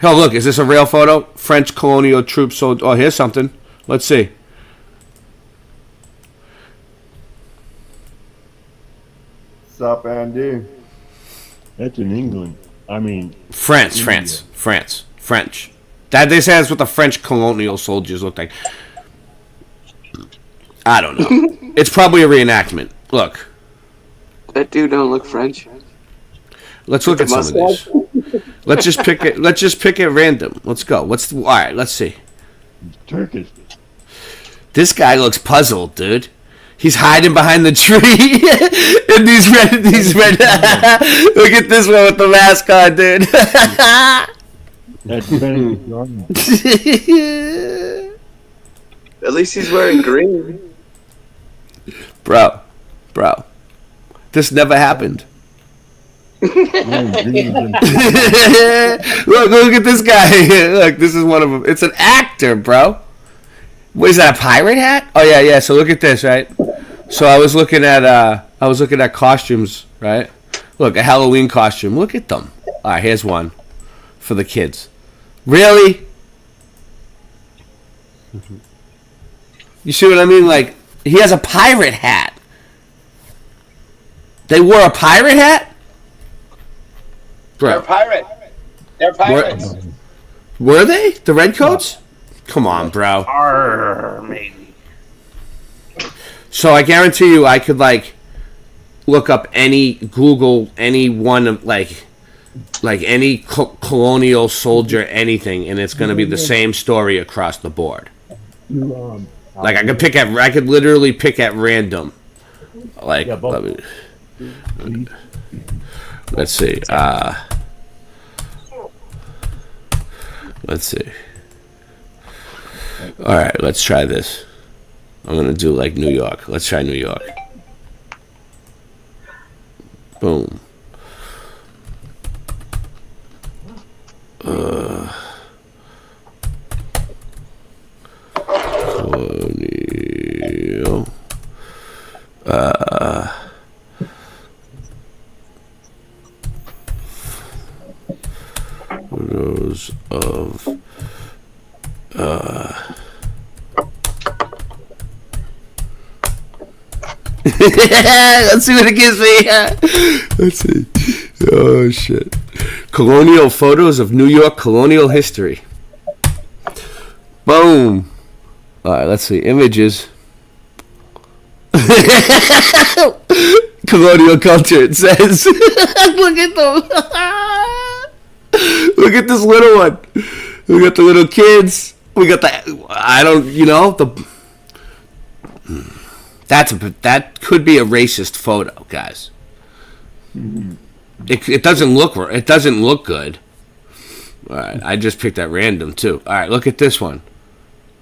Oh, look, is this a real photo? French colonial troops. Oh, here's something. Let's see. What's up, Andy? That's in England. I mean... French. That they say that's what the French colonial soldiers look like. I don't know. It's probably a reenactment. Look. That dude don't look French. Let's look at some of these. Let's just pick it at random. Let's go. All right, let's see. Turkish. This guy looks puzzled, dude. He's hiding behind the tree. And these red. Look at this one with the mask on, dude. That's Benedict. At least he's wearing green. Bro. This never happened. Look at this guy. Look, this is one of them. It's an actor, bro. What is that, a pirate hat? Oh yeah. So look at this, right? So I was looking at costumes, right? Look, a Halloween costume. Look at them. All right, here's one for the kids. Really? You see what I mean? Like, he has a pirate hat. They wore a pirate hat? Bro. They're pirates. Were they? The redcoats? Come on, bro. Maybe. So I guarantee you I could, like, look up Google any one of, like any colonial soldier, anything, and it's going to be the same story across the board. Like, I could literally pick at random. Like, let's see. Let's see. All right, let's try this. I'm gonna do like New York. Let's try New York. Boom. Colonial. Photos of Let's see what it gives me. Let's see. Oh, shit. Colonial photos of New York colonial history. Boom. All right, let's see. Images. Colonial culture, it says. Look at them. Look at this little one. We got the little kids. We got the, I don't, that could be a racist photo, guys. It doesn't look good. All right, I just picked that random too. All right, look at this one.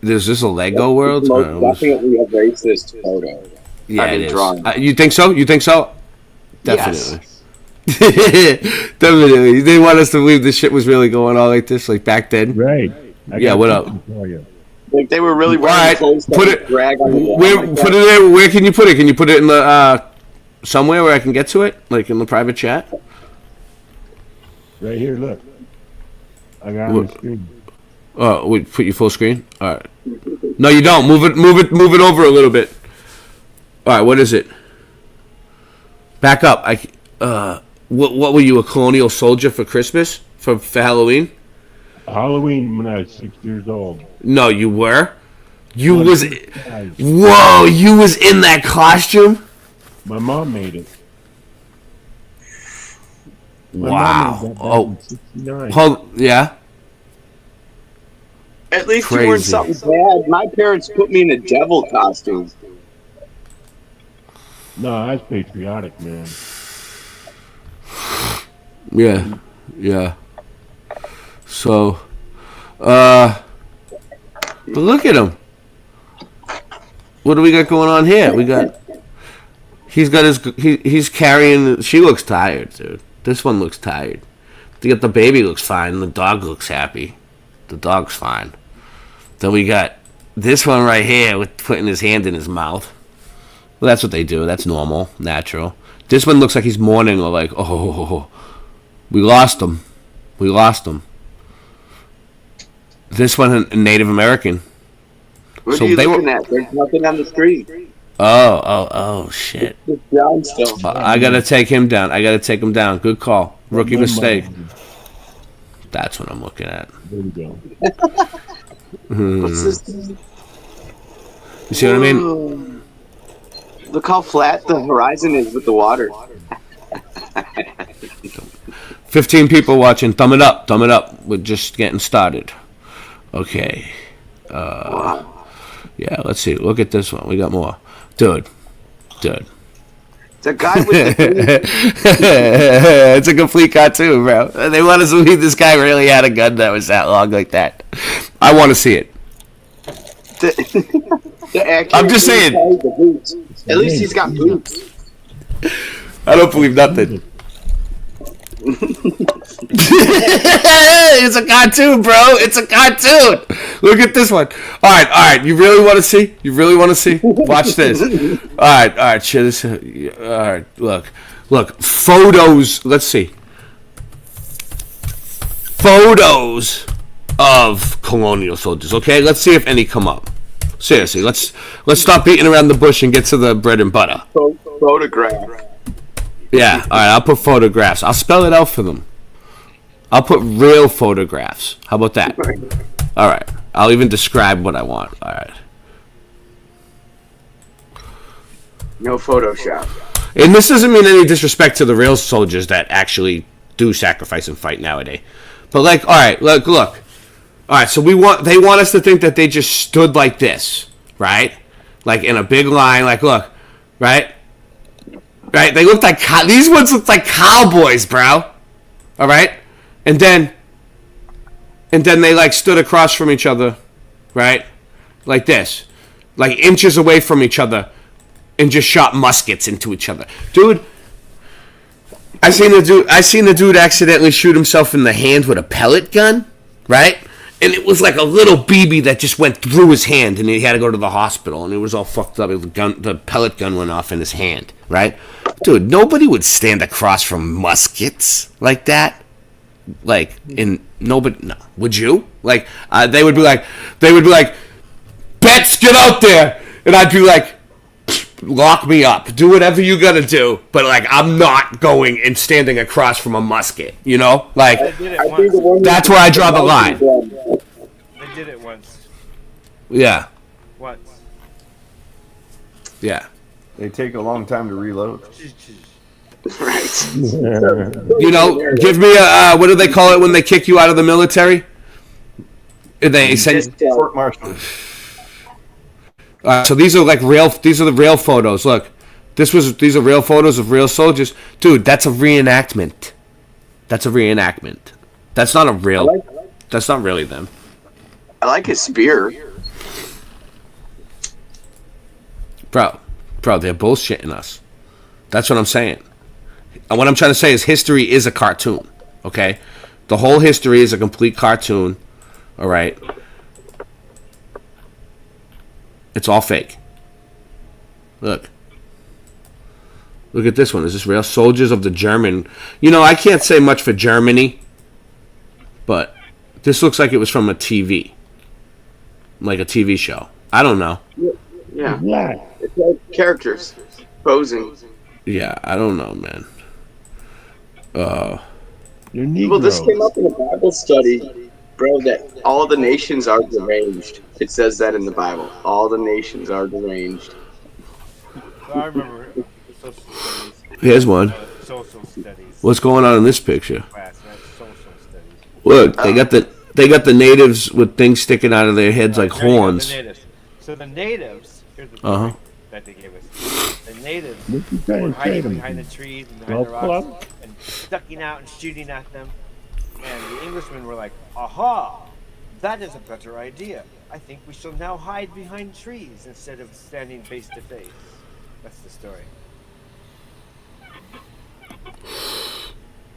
Is this a Lego world? Definitely a racist photo. Yeah, it is. You think so? Definitely. Yes. Definitely. They want us to believe this shit was really going on like this, like back then. Right. Yeah. What up? Like they were really wearing clothes put that it. drag on the wall. Put it there. Where can you put it? Can you put it in the somewhere where I can get to it, like in the private chat? Right here. Look. I got it on the screen. Oh, wait, put your full screen. All right. No, you don't. Move it over a little bit. All right. What is it? Back up. What were you, a colonial soldier for Christmas? For Halloween? Halloween when I was 6 years old. No, you were? You was in that costume? My mom made it. Wow. Yeah? At least Crazy. you weren't something bad. My parents put me in a devil costume. No, I was patriotic, man. Yeah. So, but look at him. What do we got going on here? He's carrying, she looks tired, dude. This one looks tired. The baby looks fine. The dog looks happy. The dog's fine. Then we got this one right here with putting his hand in his mouth. Well, that's what they do. That's normal, natural. This one looks like he's mourning or like, oh, we lost him. This one, a Native American. What are you looking at? There's nothing on the screen. Oh, shit. I gotta take him down. Good call. Rookie mistake. That's what I'm looking at. There we go. What's this? You see what I mean? Look how flat the horizon is with the water. 15 people watching. Thumb it up. We're just getting started. Okay. Yeah, let's see. Look at this one. We got more. Dude. The guy with the It's a complete cartoon, bro. They want us to believe this guy really had a gun that was that long like that. I want to see it. I'm just saying. At least he's got boots. I don't believe nothing. It's a cartoon, bro. It's a cartoon. Look at this one. All right. You really want to see? Watch this. All right. Share this. All right. Look. Photos. Let's see. Photos of colonial soldiers. Okay. Let's see if any come up. Seriously. Let's stop beating around the bush and get to the bread and butter. Photograph. Yeah, all right, I'll put photographs. I'll spell it out for them. I'll put real photographs. How about that? All right. I'll even describe what I want. All right. No Photoshop. And this doesn't mean any disrespect to the real soldiers that actually do sacrifice and fight nowadays. But like, all right, look. All right, so they want us to think that they just stood like this, right? Like in a big line, like look, right? Right? They look like these ones look like cowboys, bro. All right? And then they like stood across from each other, right? Like this. Like inches away from each other and just shot muskets into each other. Dude, I seen the dude accidentally shoot himself in the hand with a pellet gun, right? And it was like a little BB that just went through his hand, and he had to go to the hospital, and it was all fucked up. The pellet gun went off in his hand, right? Dude, nobody would stand across from muskets like that. No. Would you? Like, they would be like, Betts, get out there! And I'd be like, lock me up, do whatever you gotta do, but like I'm not going and standing across from a musket, you know? Like that's where I draw the line. They did it once. Yeah. Once. Yeah. They take a long time to reload. Right. You know, give me a what do they call it when they kick you out of the military? They send court martial. So these are like real. These are the real photos. Look, these are real photos of real soldiers, dude. That's a reenactment. That's a reenactment. That's not a real. That's not really them. I like his spear. Bro, they're bullshitting us. That's what I'm saying. And what I'm trying to say is history is a cartoon. Okay, the whole history is a complete cartoon. All right. It's all fake. Look at this one. Is this real? Soldiers of the German. You know, I can't say much for Germany, but this looks like it was from a TV. Like a TV show. I don't know. Yeah. It's like characters posing. Yeah, I don't know, man. Well, this came up in a Bible study, bro, that all the nations are deranged. It says that in the Bible. All the nations are deranged. I remember social studies. Here's one. Social studies. What's going on in this picture? Class, right? Social studies. Look, they got the natives with things sticking out of their heads like horns. So the natives, here's the thing that they gave us. The natives were hiding behind the trees and behind the rocks and ducking out and shooting at them. And the Englishmen were like, aha, that is a better idea. I think we shall now hide behind trees instead of standing face to face. That's the story.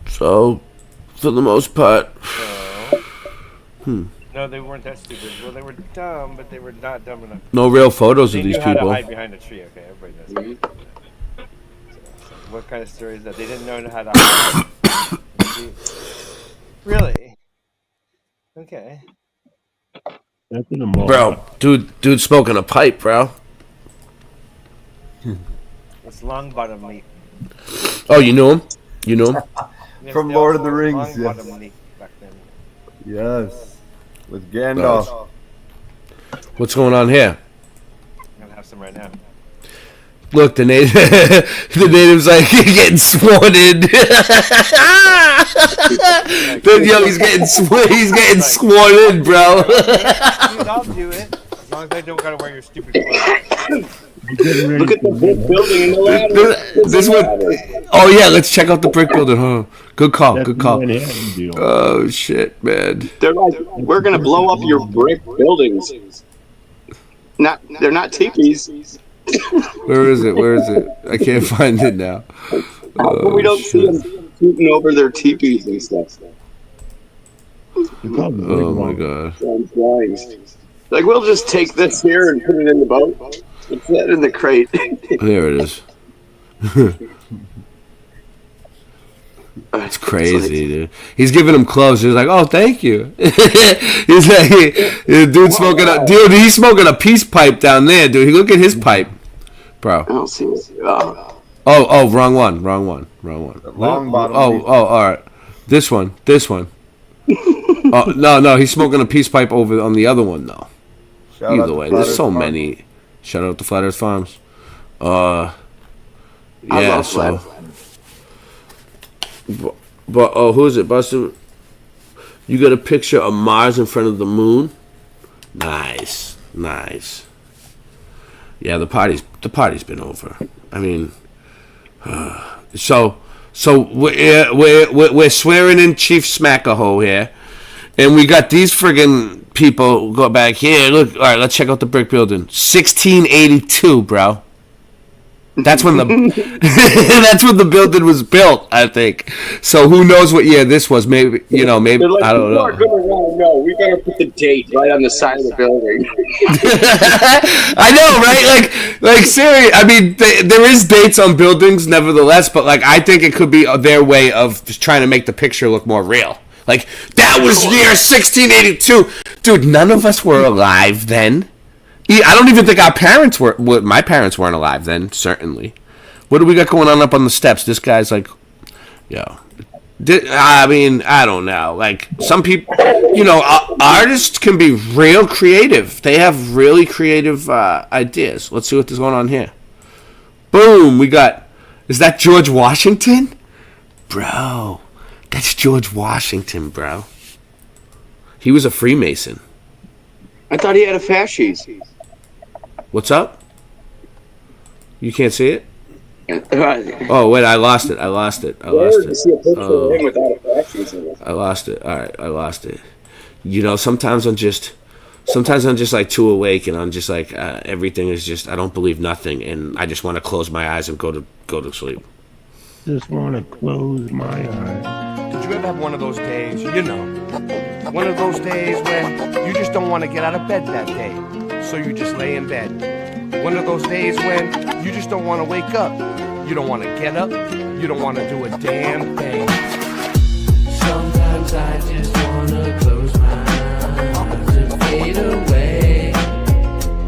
So, for the most part. No, they weren't that stupid. Well, they were dumb, but they were not dumb enough. No real photos of these They knew how people. to hide behind a tree. Okay, everybody does. So what kind of story is that? They didn't know how to hide. Really? Okay. Bro, dude smoking a pipe, bro. It's long bottom leaf. Oh, you knew him? You knew him? From Lord of the Rings, long yes. bottom leaf back then. Yes. With Gandalf. What's going on here? I'm gonna have some right now. Look, the natives like getting sworn in. Yo, he's getting sworn in, bro. Dude, I'll do it. As long as I don't gotta wear your stupid clothes. Look at the brick building in the ladder. This one. Oh yeah, let's check out the brick building. Huh? Good call. Good call. Oh shit, man. They're like, we're gonna blow up your brick buildings. They're not teepees. Where is it? I can't find it now. We don't see them shooting over their teepees and stuff. Oh my god. Like, we'll just take this here and put it in the boat. It's that in the crate. There it is. It's crazy, dude. He's giving him clothes. He's like, "Oh, thank you." He's like, dude, he's smoking a peace pipe down there, dude. Look at his pipe, bro. I don't see it. Oh, wrong one. Long bottom. All right. This one. Oh, no, he's smoking a peace pipe over on the other one, though. Either way, there's so many. Shout out to Flat Earth Farms. Yeah, so. But who is it, Buster? You got a picture of Mars in front of the moon. Nice. Yeah, the party's been over. I mean, so we're swearing in Chief Smackahoe here, and we got these friggin' people go back here. Look, all right, let's check out the brick building. 1682, bro. That's when the building was built, I think. So who knows what year this was? Maybe like, I don't know. We're gonna want to know. We gotta put the date right on the side of the building. I know, right? Like seriously. I mean, there is dates on buildings, nevertheless. But like, I think it could be their way of just trying to make the picture look more real. Like that was year 1682, dude. None of us were alive then. I don't even think our parents were. My parents weren't alive then. Certainly. What do we got going on up on the steps? This guy's like, yo. I mean, I don't know. Like some people, artists can be real creative. They have really creative ideas. Let's see what's going on here. Boom! We got. Is that George Washington, bro? That's George Washington, bro. He was a Freemason. I thought he had a fascist. What's up? You can't see it? Oh, wait, I lost it. I lost it. I lost it. I lost it. All right, I lost it. Sometimes I'm just like too awake, and I'm just like everything is just I don't believe nothing, and I just want to close my eyes and go to sleep. Just want to close my eyes. Did you ever have one of those days, one of those days when you just don't want to get out of bed that day, so you just lay in bed? One of those days when you just don't want to wake up, you don't want to get up, you don't want to do a damn thing. Sometimes I just want to close my eyes and fade away.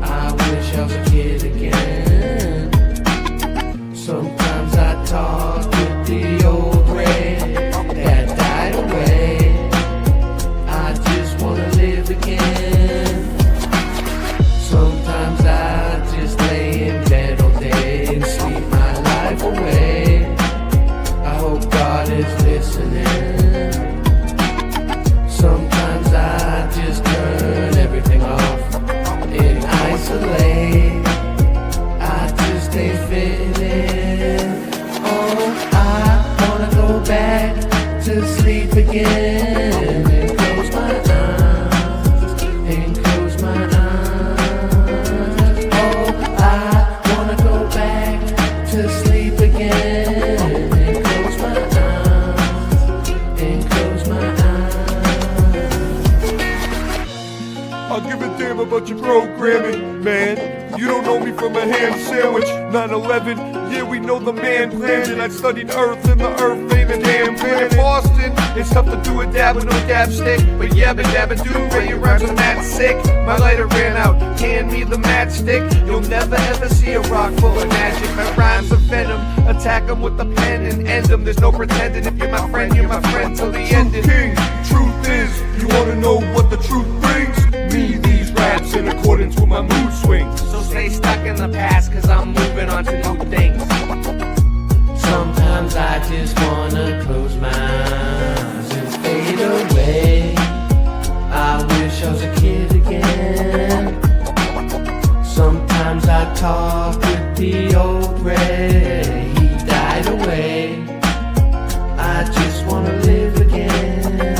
I wish I was a kid again. Sometimes I talk with the old gray that died away. I just want to live again. Sometimes I just lay in bed all day and sleep my life away. I hope God is listening. Sometimes I just turn everything off and isolate. I just ain't fitting. Oh, I wanna go back to sleep again and close my eyes and close my eyes. Oh, I wanna go back to sleep again and close my eyes and close my eyes. I'll give a damn about your programming, man. You don't know me from a ham sandwich. 9/11, yeah, we know the man planned it. I studied Earth, and the Earth ain't a damn planet. Boston, it's tough to do a dab with no dab stick. But yabba dabba do, where your rhymes are that sick. My lighter ran out, hand me the matchstick. You'll never ever see a rock full of magic. My rhymes are venom, attack them with the pen and end them. There's no pretending, if you're my friend till the end. King, truth is, you wanna know what the truth brings? Me, these raps in accordance with my mood swings. So stay stuck in the past, cause I'm moving on to new things. Sometimes I just wanna close my eyes and fade away. I wish I was a kid again. Sometimes I talk with the old Ray, he died away. I just wanna live again.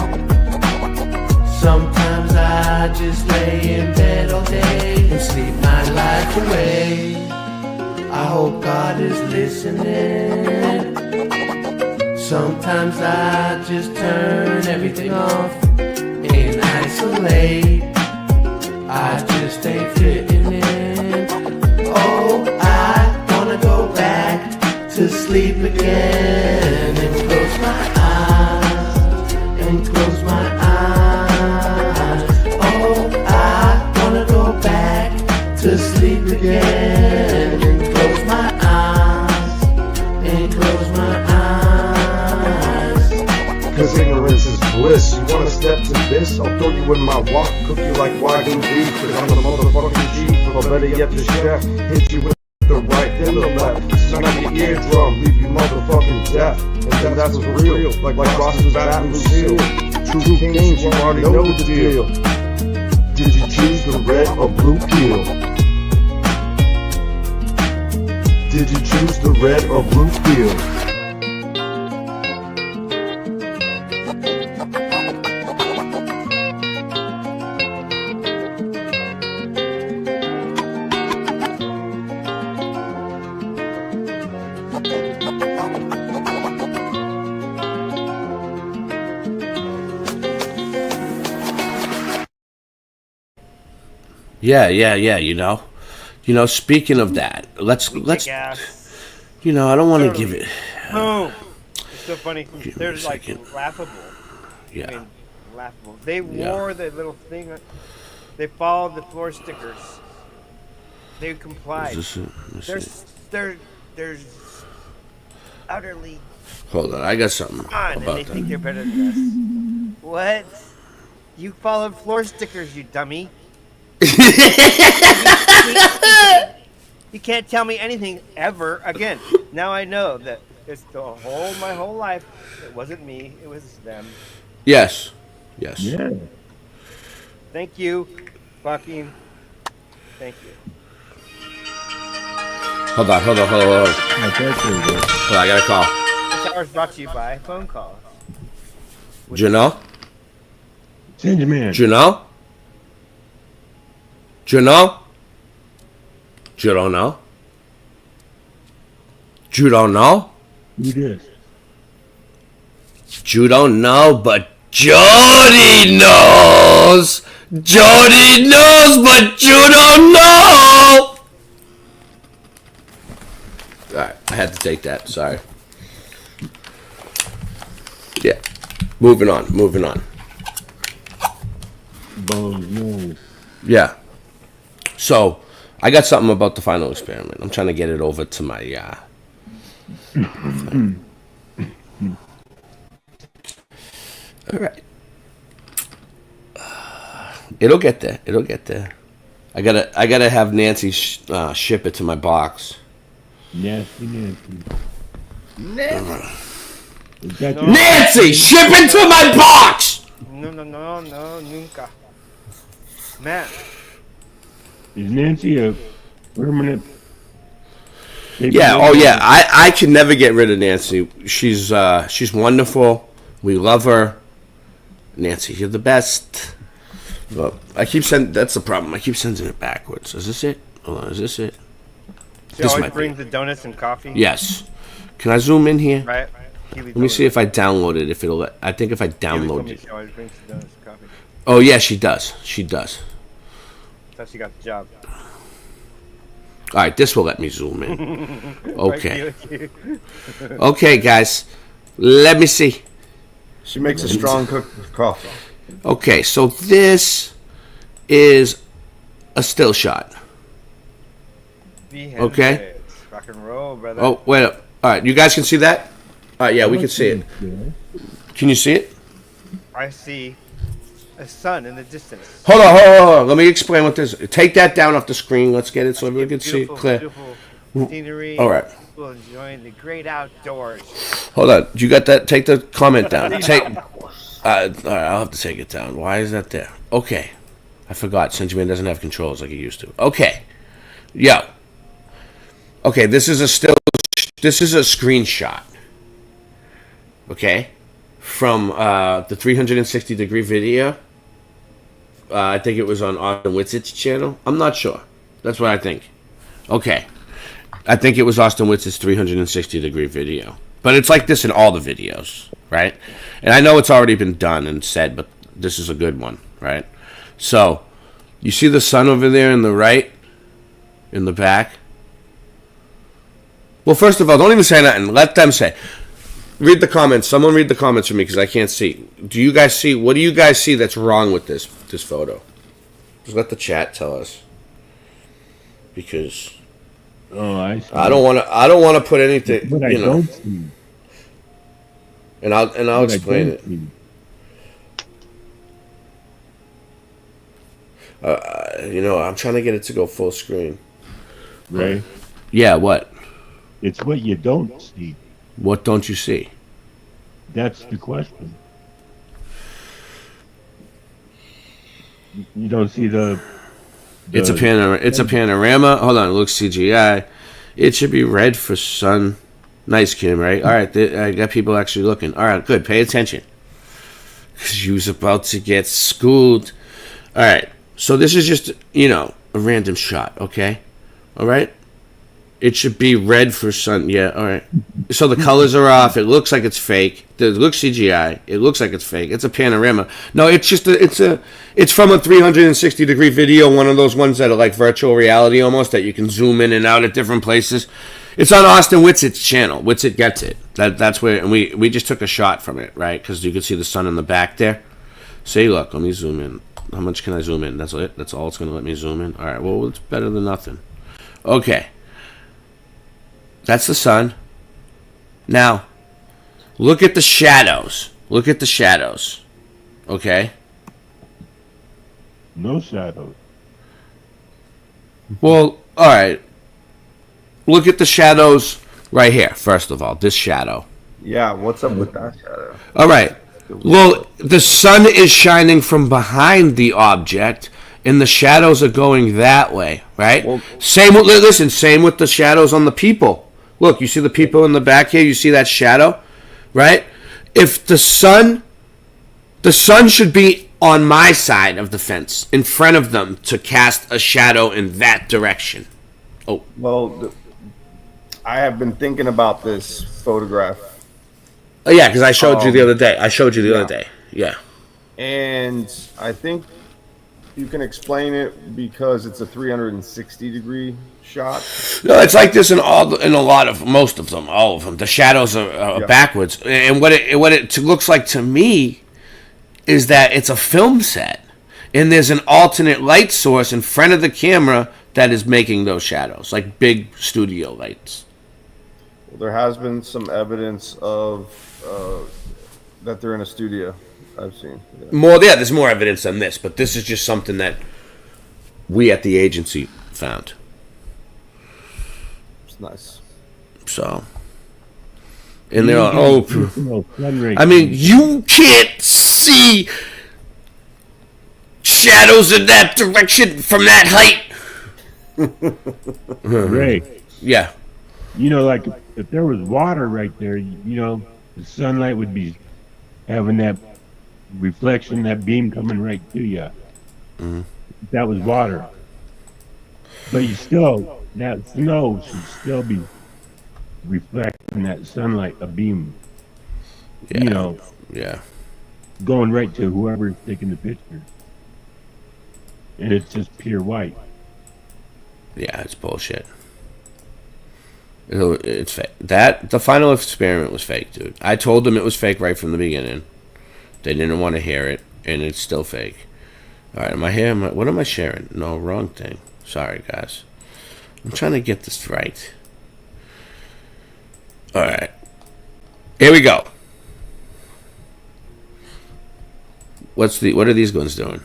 Sometimes I just lay in bed all day and sleep my life away. I hope God is listening. Sometimes I just turn everything off and isolate. I just ain't fitting in. Oh, I wanna go back to sleep again and close my eyes and close my eyes. Oh, I wanna go back to sleep again and close my eyes and close my eyes. Cause ignorance is bliss. You wanna step to this? I'll throw you in my wok, cook you like Wagyu beef. Cause I'm the motherfucking chief, or better yet the chef. Hit you with the right, then the left. Smack your eardrum, leave you motherfucking deaf. And then that's for real, like Ross's bathroom seal. True kings, you already know the deal. Did you choose the red or blue pill? Did you choose the red or blue pill? Yeah. Speaking of that, let's. I don't want to give it. Oh, it's so funny. They're like laughable. Yeah. I mean, laughable. They wore the little thing. They followed the floor stickers. They complied. Is this it? Let me see. They're utterly Hold on, I got something on, and about they that. think they're better than us. What? You followed floor stickers, you dummy. You can't tell me anything ever again. Now I know that it's my whole life. It wasn't me. It was them. Yes. Yes. Yeah. Thank you. Fucking. Thank you. Hold on. Hold on, I got a call. This hour is brought to you by phone calls. Janelle? Change man. Janelle? Janelle? You don't know? You don't know? Who this? You don't know, but Jody knows! Jody knows, but you don't know! Alright, I had to take that, sorry. Yeah. Moving on. Bones, no. Yeah. So, I got something about the final experiment. I'm trying to get it over to my, Alright. It'll get there. I gotta have Nancy ship it to my box. Nancy. Nancy, ship it to my box! No, nunca. Matt. Is Nancy a permanent? Yeah, oh yeah. I can never get rid of Nancy. She's wonderful. We love her. Nancy, you're the best. Well, that's the problem. I keep sending it backwards. Is this it? Hold on, is this it? She always brings the donuts and coffee. Yes. Can I zoom in here? Right. Let me see if I download it. If it'll, I think if I download it. She always brings the donuts and coffee. Oh yeah, she does. That's how she got the job. All right, this will let me zoom in. Okay. Okay, guys. Let me see. She makes a strong cooked coffee. Okay, so this is a still shot. Okay. Rock and roll, brother. Oh, wait up. All right, you guys can see that? All right, yeah, we can see it. Can you see it? I see a sun in the distance. Hold on. Let me explain what this is. Take that down off the screen. Let's get it so everyone can see it clear. Beautiful scenery. All right. People enjoying the great outdoors. Hold on. You got that? Take the comment down. All right, I'll have to take it down. Why is that there? Okay. I forgot. Sinjman doesn't have controls like he used to. Okay. Yo. Okay, this is a screenshot. Okay? From the 360 degree video. I think it was on Austin Witzett's channel. I'm not sure. That's what I think. Okay. I think it was Austin Witzett's 360 degree video. But it's like this in all the videos, right? And I know it's already been done and said, but this is a good one, right? So, you see the sun over there in the right? In the back? Well, first of all, don't even say nothing. Let them say. Read the comments. Someone read the comments for me because I can't see. Do you guys see? What do you guys see that's wrong with this photo? Just let the chat tell us. Because I don't want to put anything. But I don't see. And I'll explain it. I'm trying to get it to go full screen. Right? Yeah. What? It's what you don't see. What don't you see? That's the question. You don't see the It's a panorama. Hold on, it looks CGI. It should be red for sun. Nice, Kim, right? All right, I got people actually looking. All right, good. Pay attention. Because you was about to get schooled. All right, so this is just, a random shot, okay? All right? It should be red for sun. Yeah, all right. So the colors are off. It looks like it's fake. It looks CGI. It looks like it's fake. It's a panorama. No, it's just it's from a 360 degree video. One of those ones that are like virtual reality almost, that you can zoom in and out at different places. It's on Austin Witzett's channel. Witzitt gets it. That's where, and we just took a shot from it, right? Because you can see the sun in the back there. See, look. Let me zoom in. How much can I zoom in? That's it. That's all it's going to let me zoom in. All right. Well, it's better than nothing. Okay. That's the sun. Now, look at the shadows. Look at the shadows. Okay? No shadows. Well, alright. Look at the shadows right here, first of all. This shadow. Yeah, what's up with that shadow? Alright. Well, the sun is shining from behind the object, and the shadows are going that way, right? Well, same with the shadows on the people. Look, you see the people in the back here? You see that shadow? Right? If the sun should be on my side of the fence, in front of them, to cast a shadow in that direction. Oh. Well, I have been thinking about this photograph. Oh, yeah, because I showed you the other day. Other day. Yeah. And I think you can explain it because it's a 360-degree shot. No, it's like this in most of them, all of them. The shadows are backwards, and what it looks like to me is that it's a film set, and there's an alternate light source in front of the camera that is making those shadows, like big studio lights. Well, there has been some evidence of that they're in a studio. I've seen. Yeah. There's more evidence than this, but this is just something that we at the agency found. It's nice. So, and they're all, I mean, you can't see shadows in that direction from that height. Ray. Yeah. You know, like if there was water right there, you know, the sunlight would be having that reflection, that beam coming right to you. Mm-hmm. That was water. But that snow should still be reflecting that sunlight, a beam. Yeah. You know. Yeah. Going right to whoever's taking the picture. And it's just pure white. Yeah, it's bullshit. It's fake. The final experiment was fake, dude. I told them it was fake right from the beginning. They didn't want to hear it, and it's still fake. All right, what am I sharing? No, wrong thing. Sorry, guys. I'm trying to get this right. All right. Here we go. What are these guns doing?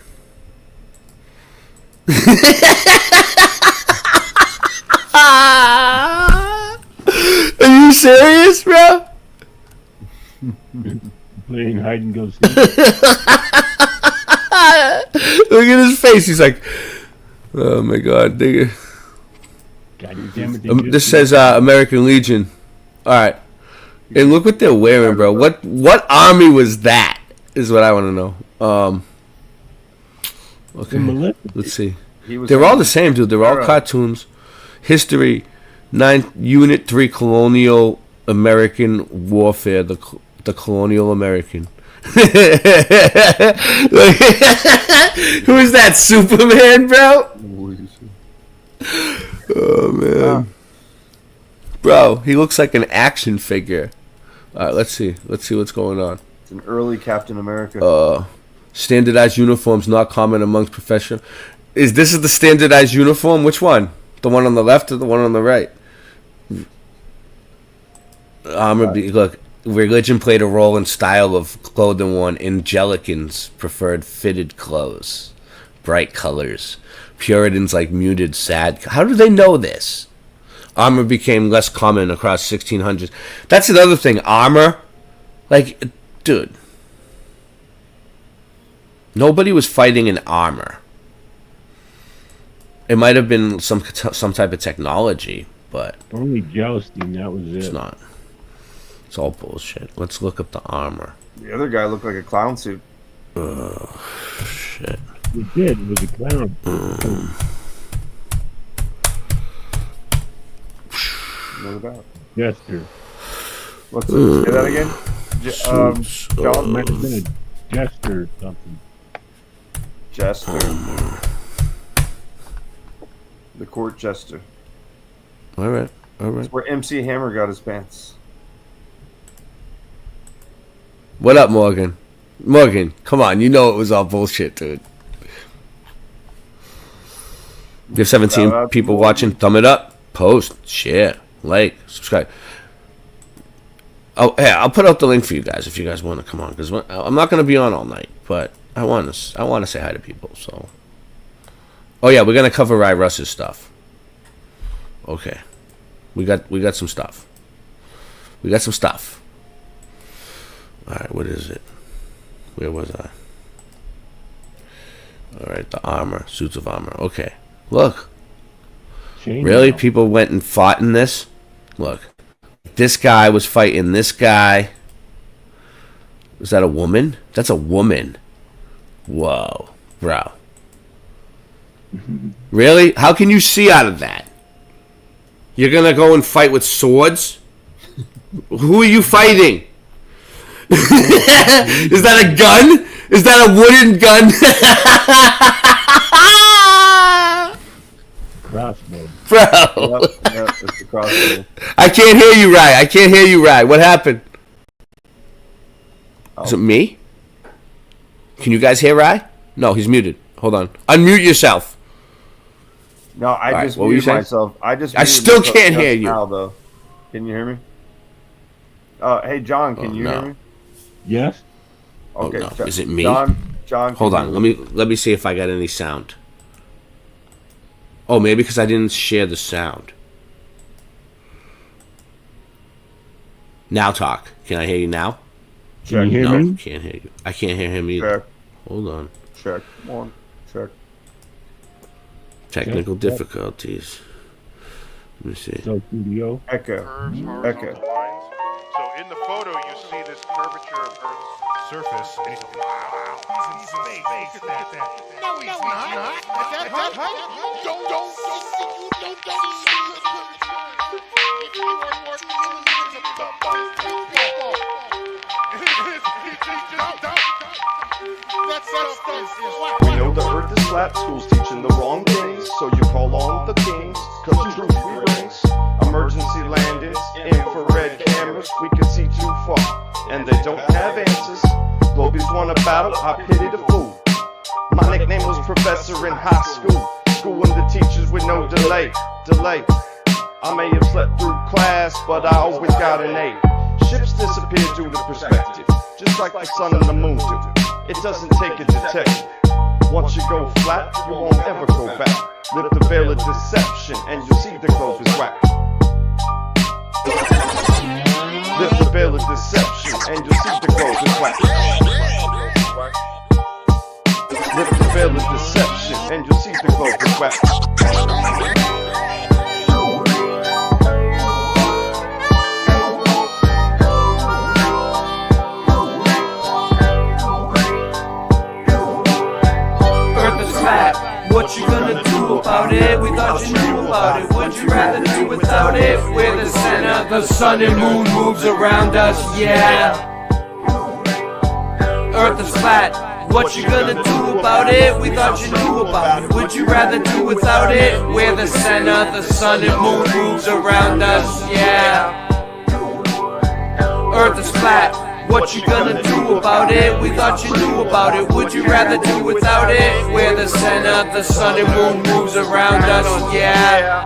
Are you serious, bro? Playing hide and go seek. Look at his face. He's like, oh my god, nigga. God damn it, This says American Legion. All right, and look what they're wearing, bro. What army was that? Is what I want to know. Okay, let's see. They're all the same, dude. They're all cartoons. History, 9th Unit 3, Colonial American Warfare. The Colonial American. Who is that, Superman, bro? Oh man, bro, he looks like an action figure. All right, let's see what's going on. It's an early Captain America. Standardized uniforms not common amongst professional. Is this the standardized uniform? Which one? The one on the left or the one on the right? Look, religion played a role in style of clothing worn. Angelicans preferred fitted clothes, bright colors. Puritans like muted, sad. How do they know this? Armor became less common across 1600s. That's another thing. Armor, like, dude, nobody was fighting in armor. It might have been some type of technology, but only jousting. That was it. It's not. It's all bullshit. Let's look up the armor. The other guy looked like a clown suit. Shit. It did. It was a clown. What about? Jester. What's it? Say that again? John might have been a jester or something. Jester. The court jester. All right. That's where MC Hammer got his pants. What up, Morgan? Morgan, come on. You know it was all bullshit, dude. We have 17 people watching. Thumb it up, post, share, like, subscribe. Oh, hey, I'll put out the link for you guys if you guys want to come on, because I'm not going to be on all night, but I want to say hi to people. So, oh yeah, we're going to cover Ry Russ's stuff. Okay, we got some stuff. We got some stuff. All right, what is it? Where was I? All right, the armor, suits of armor. Okay, look. Really, people went and fought in this. Look. This guy was fighting this guy. Was that a woman? That's a woman. Whoa, bro. Really? How can you see out of that? You're going to go and fight with swords? Who are you fighting? Is that a gun? Is that a wooden gun? Crossbow. Bro. Yep, it's the crossbow. I can't hear you, Ry. I can't hear you, Ry. What happened? Is it me? Can you guys hear Ry? No, he's muted. Hold on. Unmute yourself. No, I just what were you muted saying? myself. I still can't hear you. Now, though. Can you hear me? Hey, John, can you hear me? Yes. Okay. Oh, no. Is it me? John. Hold on. Let me see if I got any sound. Oh, maybe because I didn't share the sound. Now talk. Can I hear you now? Can you hear me? Can't hear you. I can't hear him either. Check. Hold on. Check. One. Check. Technical difficulties. Let me see. So studio. Echo. Echo. So in the photo, you see this curvature of Earth's surface. And wow, he's in space. Look at that. No, he's not. We know the earth is flat, school's teaching the wrong things, so you call on the kings, cause truth rings. Emergency landings, infrared cameras, we can see too far, and they don't have answers. Globies want a battle, I pity the fool. My nickname was professor in high school, schooling the teachers with no delay. I may have slept through class, but I always got an A. Ships disappear due to perspective, just like the sun and the moon do. It doesn't take a detective. Once you go flat, you won't ever go back. Lift the veil of deception, and you'll see the globe is whack. Lift the veil of deception, and you'll see the globe is whack. Lift the veil of deception, and you'll see the globe is whack. What you gonna do about it? We thought you knew about it. Would you rather do without it? We're the center, the sun and moon moves around us, yeah. Earth is flat. What you gonna do about it? We thought you knew about it. Would you rather do without it? We're the center, the sun and moon moves around us, yeah. Earth is flat. What you gonna do about it? We thought you knew about it. Would you rather do without it? We're the center, the sun and moon moves around us, yeah.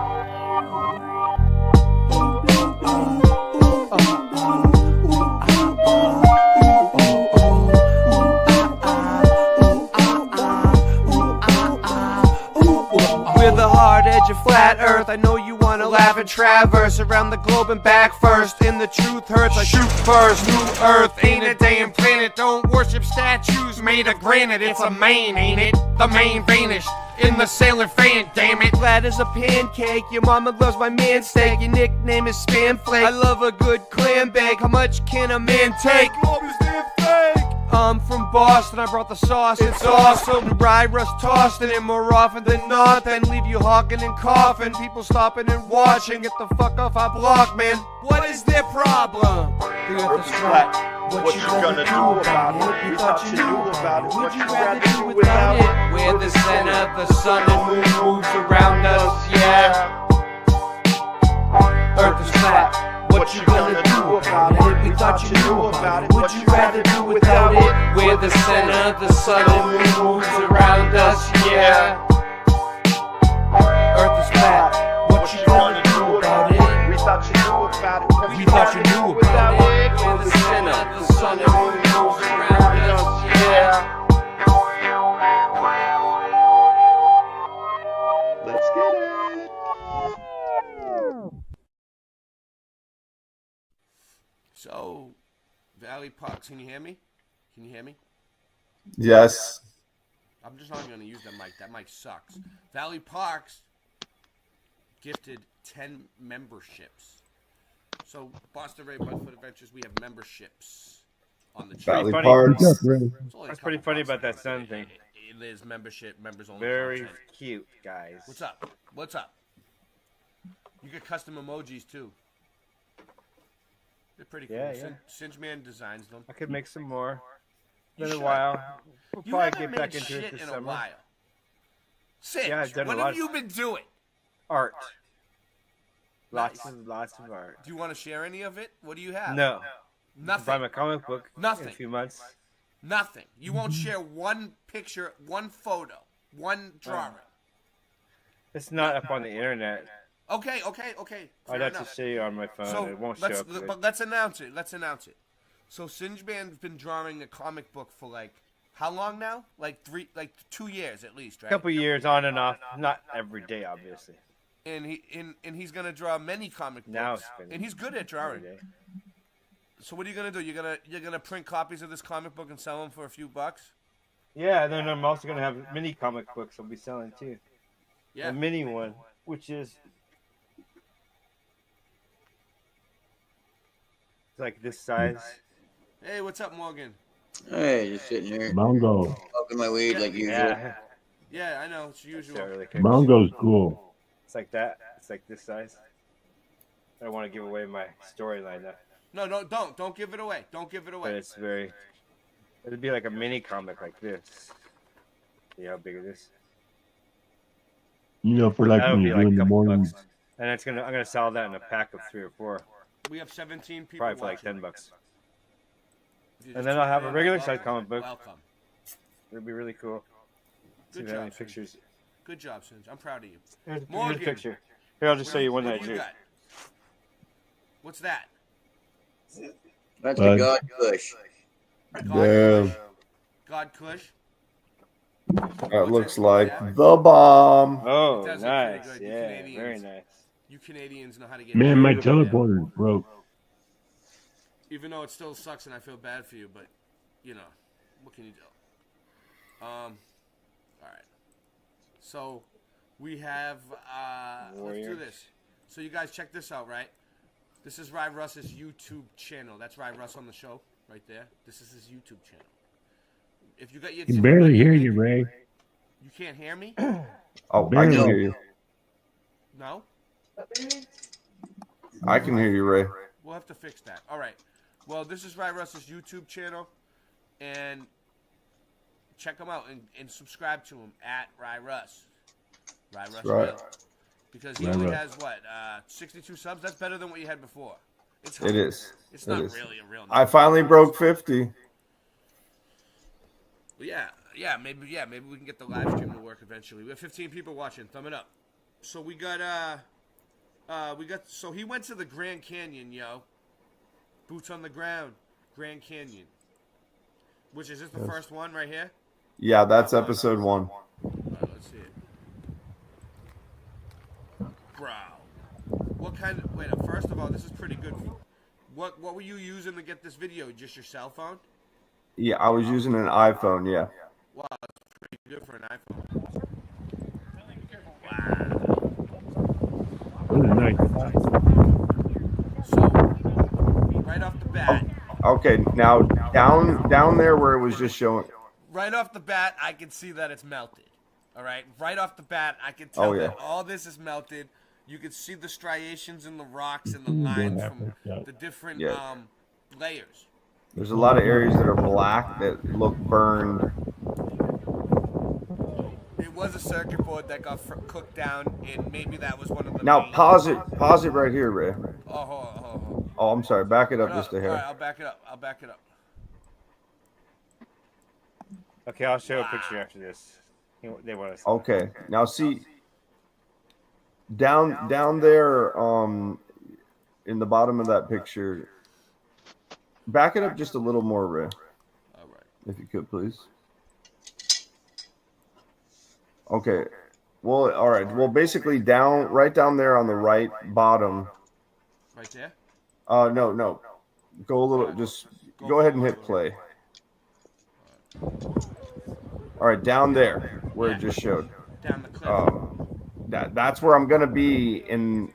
We're the hard edge of flat earth. I know you wanna laugh and traverse around the globe and back first. And the truth hurts, I shoot first. New earth ain't a damn planet. Don't worship statues made of granite. It's a main, ain't it? The main vanished in the sailor fan, damn it. Flat as a pancake. Your mama loves my man steak. Your nickname is Spam Flake. I love a good clam bake. How much can a man take? I'm from Boston, I brought the sauce, it's awesome. Ry Russ tossing it more often than not, then leave you hawking and coughing. People stopping and watching, get the fuck off our block, man. What is their problem? The earth is flat. What you gonna do about it? We thought you knew about it. Would you rather do without it? We're the center, the sun and moon moves around us, yeah. Earth is flat. What you gonna do about it? We thought you knew about it. Would you rather do without it? We're the center, the sun and moon moves around us, yeah. about it. We thought you knew about it. We're the center, the sun and moon goes around us. Yeah. Let's get it. So, Valley Parks, can you hear me? Can you hear me? Yes. I'm just not going to use that mic. That mic sucks. Valley Parks gifted 10 memberships. So, Boston Ray Bigfoot Adventures, we have memberships on the Valley channel. Parks. That's pretty funny about that sun thing. It is membership, members only. Very content. cute, guys. What's up? What's up? You get custom emojis too. They're pretty cool. Yeah, yeah. Singeman designs them. I could make some more. You Been a should. while. We'll You probably haven't get made back into shit it this in summer. a while. Singe, Yeah, I've done what a lot have you been doing? Art. Nice. Lots of art. Do you want to share any of it? What do you have? No. Nothing. Buy my comic book Nothing. in a few months. Nothing. You won't share one picture, one photo, one drawing. It's not up on the internet. Okay. I'd have to show you on my phone. It won't show up. But let's announce it. So Singeman's been drawing a comic book for like how long now? Like 2 years at least, right? A couple years on and off. Not every day, obviously. And he's gonna draw many comic books. Now it's been and he's good at drawing. every day. So what are you gonna do? You're gonna print copies of this comic book and sell them for a few bucks? Yeah, and then I'm also going to have mini comic books I'll be selling too. Yeah. A mini one, which is like this size. Hey, what's up, Morgan? Hey, just sitting here. Mongo. Smoking my weed like usual. Yeah, I know it's usual. Mongo's cool. It's like that. It's like this size. I don't want to give away my storyline though. No, don't give it away. Don't give it away. But it's very. It'd be like a mini comic like this. See how big it is? You know, for like That would when be you're like doing a the couple morning. bucks. And I'm gonna sell that in a pack of 3 or 4. We have 17 people Probably for like watching. $10. If you And just then I'll type have a in, regular welcome, size comic book. Welcome. It'd be really cool. See Good if I have any job, Singe. pictures. Good job, Singe. I'm proud of you. Here's a Morgan. picture. Here, I'll just show you one what that I do you drew. got? What's that? That's the God Kush. Damn. God Kush. That looks like the bomb. Oh, It does look nice. pretty good. You Yeah, Canadians- very nice. You Canadians know how to get. Man, my beautiful. teleporter's broke. Even though it still sucks and I feel bad for you, but you know, what can you do? All right. So we have let's do Warriors. this. So you guys check this out, right? This is Ry Russ's YouTube channel. That's Ry Russ on the show, right there. This is his YouTube channel. If you got your I can barely hear you, Ray. You can't hear me? Oh, I Barely. can hear you. No? I can hear you, Ray. We'll have to fix that. All right. Well, this is Ry Russ's YouTube channel, and check him out and subscribe to him at Ry Russ. Ry Russ Right. Will. Because he Ry only Russ. has, 62 subs? That's better than what you had before. It's It is. It's It not is. really a real I number. finally broke 50. Well, yeah, maybe we can get the live stream to work eventually. We have 15 people watching. Thumb it up. So we got so he went to the Grand Canyon, yo. Boots on the ground, Grand Canyon. Which is this the Yes. first one right here? Yeah, that's episode 1. All right, let's see it. Bro. What kind of, wait, first of all, this is pretty good. What were you using to get this video? Just your cell phone? Yeah, I was using an iPhone, yeah. Wow, that's pretty good for an iPhone. Those are nice. So, right off the bat, Okay, now down there where it was just showing. right off the bat, I can see that it's melted. All right, right off the bat, I can tell Oh, yeah. that all this is melted. You can see the striations in the rocks and the lines from the different Yeah. layers. There's a lot of areas that are black that look burned. It was a circuit board that got cooked down, and maybe that was one of the. Now main- pause it right here, Ray. Oh, hold on. Oh, I'm sorry. Back it up No, just a all right, hair. I'll back it up. Okay, I'll show a picture after this. They want us. Okay. Now see down there in the bottom of that picture, back it up just a little more, Ray. All right. If you could, please. Okay. Well, all right. Well, basically right down there on the right bottom. Right there? No. Go a little, just go ahead and hit play. All right, down there where it just showed. Down the cliff. That's where I'm gonna be in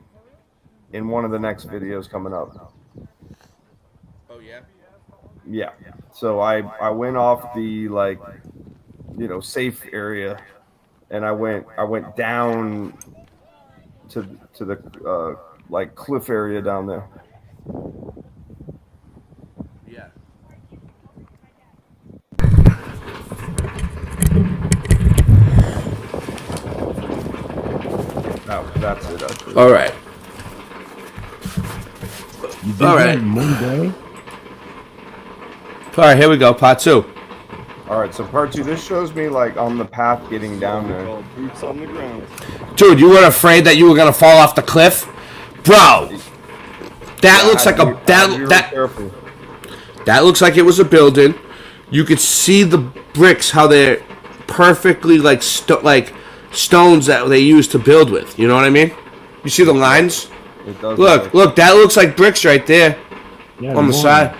one of the next videos coming up. Oh yeah. Yeah. So I went off the safe area, and I went down to the cliff area down there. Yeah. That's it. Actually. All right. All right. All right, here we go. Part 2. All right, so part 2. This shows me on the path getting down there. Boots on the ground. Dude, you weren't afraid that you were gonna fall off the cliff, bro. That looks like that looks like it was a building. You could see the bricks, how they're perfectly like stones that they used to build with. You know what I mean? You see the lines? It does. Look, that looks like bricks right there on the side.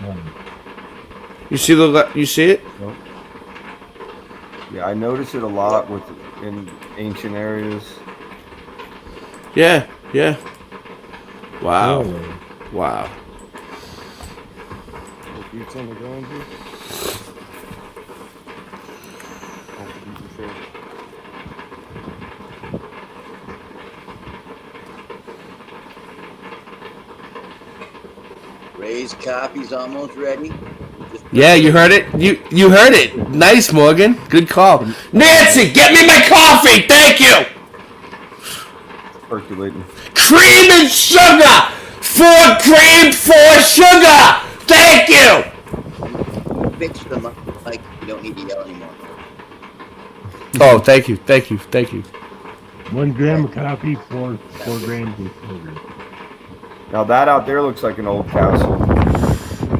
You see it? Yeah, I notice it a lot in ancient areas. Yeah. Wow. Wow. Boots on the ground, dude. Ray's copy's almost ready. Yeah, you heard it. You heard it. Nice, Morgan. Good call. Nancy, get me my coffee. Thank you. Percolating. Cream and sugar. 4 cream, 4 sugar. Thank you. Fix them up like you don't need to yell anymore. Oh, thank you. 1 gram of coffee, 4 grams of sugar. Now that out there looks like an old castle.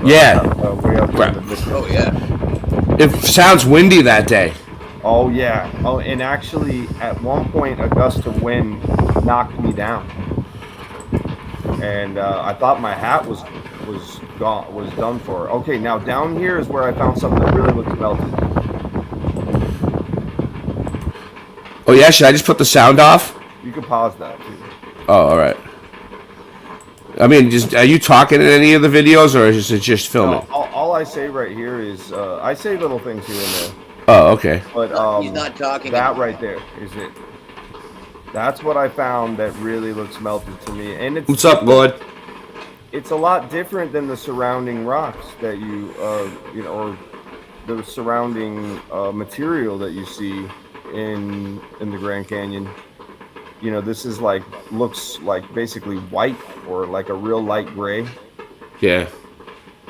Yeah. Way up there in the distance. Oh yeah. It sounds windy that day. Oh yeah. Oh, and actually, at one point, a gust of wind knocked me down, and I thought my hat was done for. Okay, now down here is where I found something that really looks melted. Oh yeah, should I just put the sound off? You can pause that too. Oh, all right. I mean, are you talking in any of the videos, or is it just filming? No, all I say right here is I say little things here and there. Oh, okay. But he's not talking. That right there is it. That's what I found that really looks melted to me. And it's What's up, Lord? It's a lot different than the surrounding rocks that or the surrounding material that you see in the Grand Canyon. This is looks like basically white or like a real light gray. Yeah.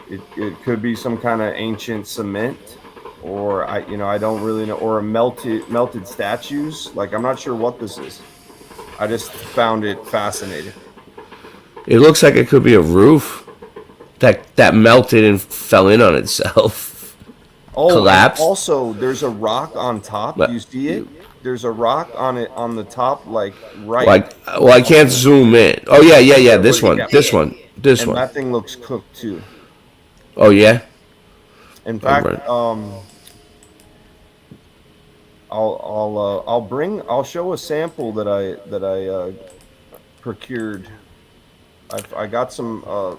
It could be some kind of ancient cement, or I don't really know, or a melted statues. I'm not sure what this is. I just found it fascinating. It looks like it could be a roof that melted and fell in on itself. Oh, collapsed. Also, there's a rock on top. You see it? There's a rock on it on the top, right. Well, I can't zoom in. Oh yeah. This one. That thing looks cooked too. Oh yeah. In fact, I'll show a sample that I procured. I got some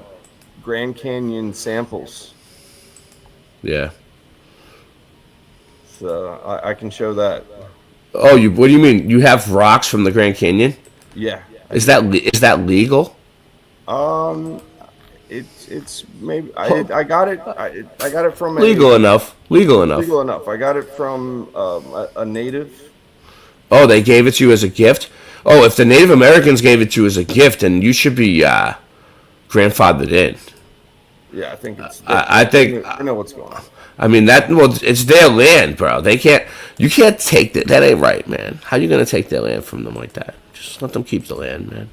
Grand Canyon samples. Yeah. So I can show that. Oh, what do you mean? You have rocks from the Grand Canyon? Yeah. Is that legal? It's maybe I got it. I got it from legal enough. Legal enough. I got it from a native. Oh, they gave it to you as a gift. Oh, if the Native Americans gave it to you as a gift, then you should be grandfathered in. Yeah, I think it's. I think I know what's going on. I mean it's their land, bro. You can't take that. That ain't right, man. How you gonna take their land from them like that? Just let them keep the land, man.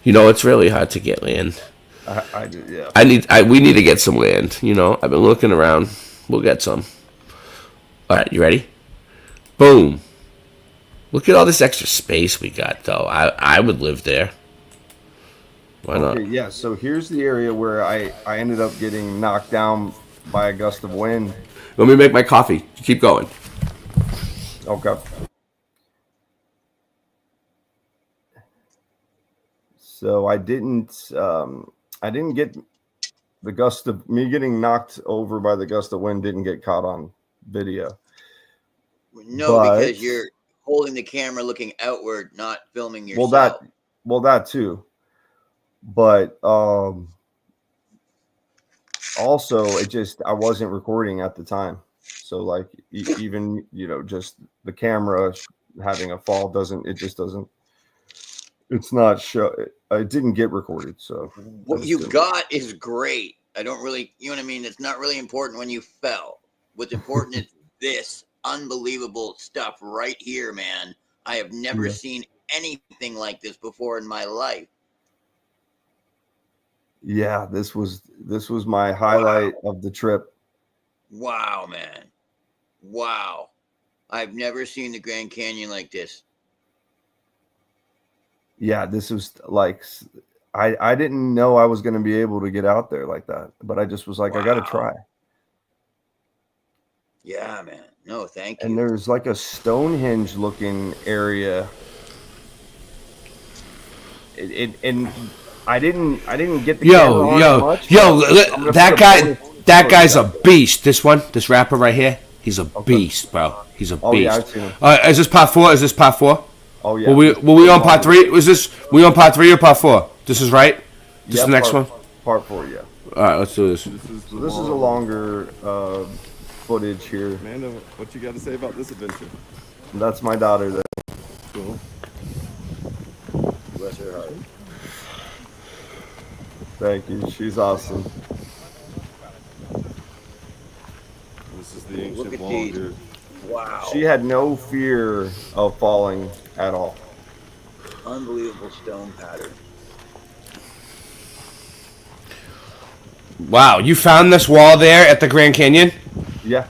It's really hard to get land. Yeah. We need to get some land. You know, I've been looking around. We'll get some. All right, you ready? Boom. Look at all this extra space we got, though. I would live there. Why not? Okay, yeah. So here's the area where I ended up getting knocked down by a gust of wind. Let me make my coffee. Keep going. Okay. So I didn't get the gust of me getting knocked over by the gust of wind didn't get caught on video. No, because you're holding the camera looking outward, not filming yourself. That too. But also I wasn't recording at the time. So like even, just the camera having a fall it's not show. It didn't get recorded. So what you got is great. I don't really, you know what I mean? It's not really important when you fell. What's important is this unbelievable stuff right here, man. I have never seen anything like this before in my life. Yeah, this was my highlight of the trip. Wow, man. Wow. I've never seen the Grand Canyon like this. Yeah, this was like, I didn't know I was going to be able to get out there like that, but I just was like, I got to try. Yeah, man. No, thank you. And there's like a Stonehenge looking area. And I didn't get the that guy's a beast. This rapper right here, he's a beast, bro. He's a beast. Yeah, I've seen him. Is this part 4? Is this part 4? Oh yeah. Were we on part 3? We on part 3 or part 4? This is right. This is the next one. Part 4, yeah. All right, let's do this. This is a longer footage here. Amanda, what you got to say about this adventure? That's my daughter there. Cool. Bless her heart. Thank you. She's awesome. This is the ancient wall here. Wow. She had no fear of falling at all. Unbelievable stone pattern. Wow, you found this wall there at the Grand Canyon? Yeah.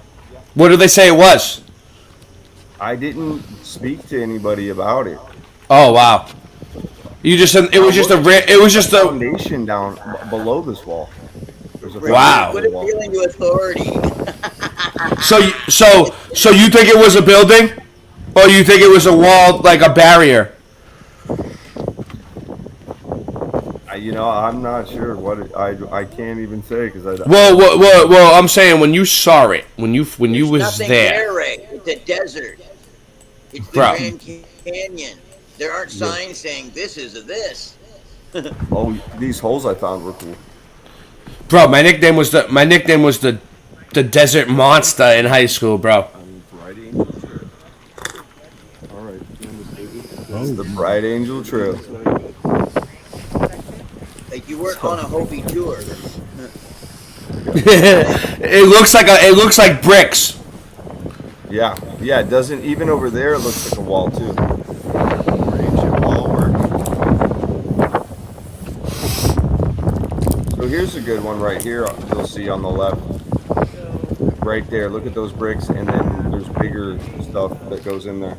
What did they say it was? I didn't speak to anybody about it. Oh wow. You just it was just a foundation down below this wall. Wow. Put a feeling to authority. So you think it was a building, or you think it was a wall, like a barrier? I'm not sure what I can't even say because I. Well, I'm saying when you saw it, when you was there. There, it's a desert. It's the Grand Canyon. There aren't signs saying this is a this. Oh, these holes I found were cool. Bro, my nickname was the Desert Monster in high school, bro. It's the Bright Angel Trail. Like you weren't on a Hopi tour. it looks like bricks. Yeah, it doesn't. Even over there, it looks like a wall too. Ancient wall work. So here's a good one right here. You'll see on the left, right there. Look at those bricks, and then there's bigger stuff that goes in there.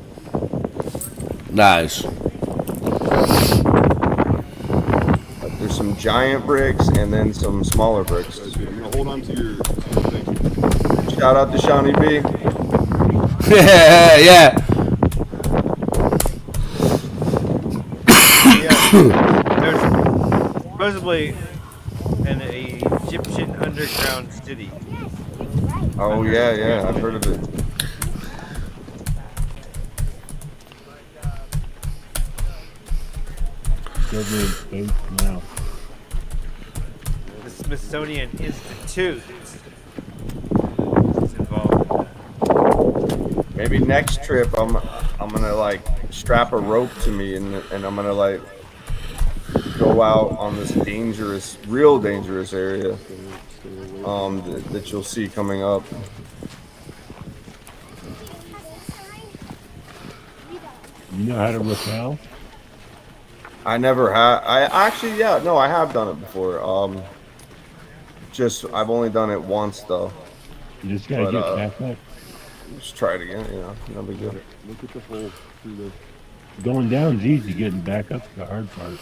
Nice. There's some giant bricks and then some smaller bricks. Hold on to your. Shout out to Shawnee B. Yeah. There's supposedly an Egyptian underground city. Oh yeah, I've heard of it. Now. The Smithsonian Institute is involved. Maybe next trip I'm gonna like strap a rope to me and I'm gonna like go out on this real dangerous area that you'll see coming up. You know how to rappel? I never have. I actually, yeah, no, I have done it before. Just I've only done it once though. You just gotta get back up. Just try it again. No big deal. Look at the hole through the. Going down's easy. Getting back up's the hard part.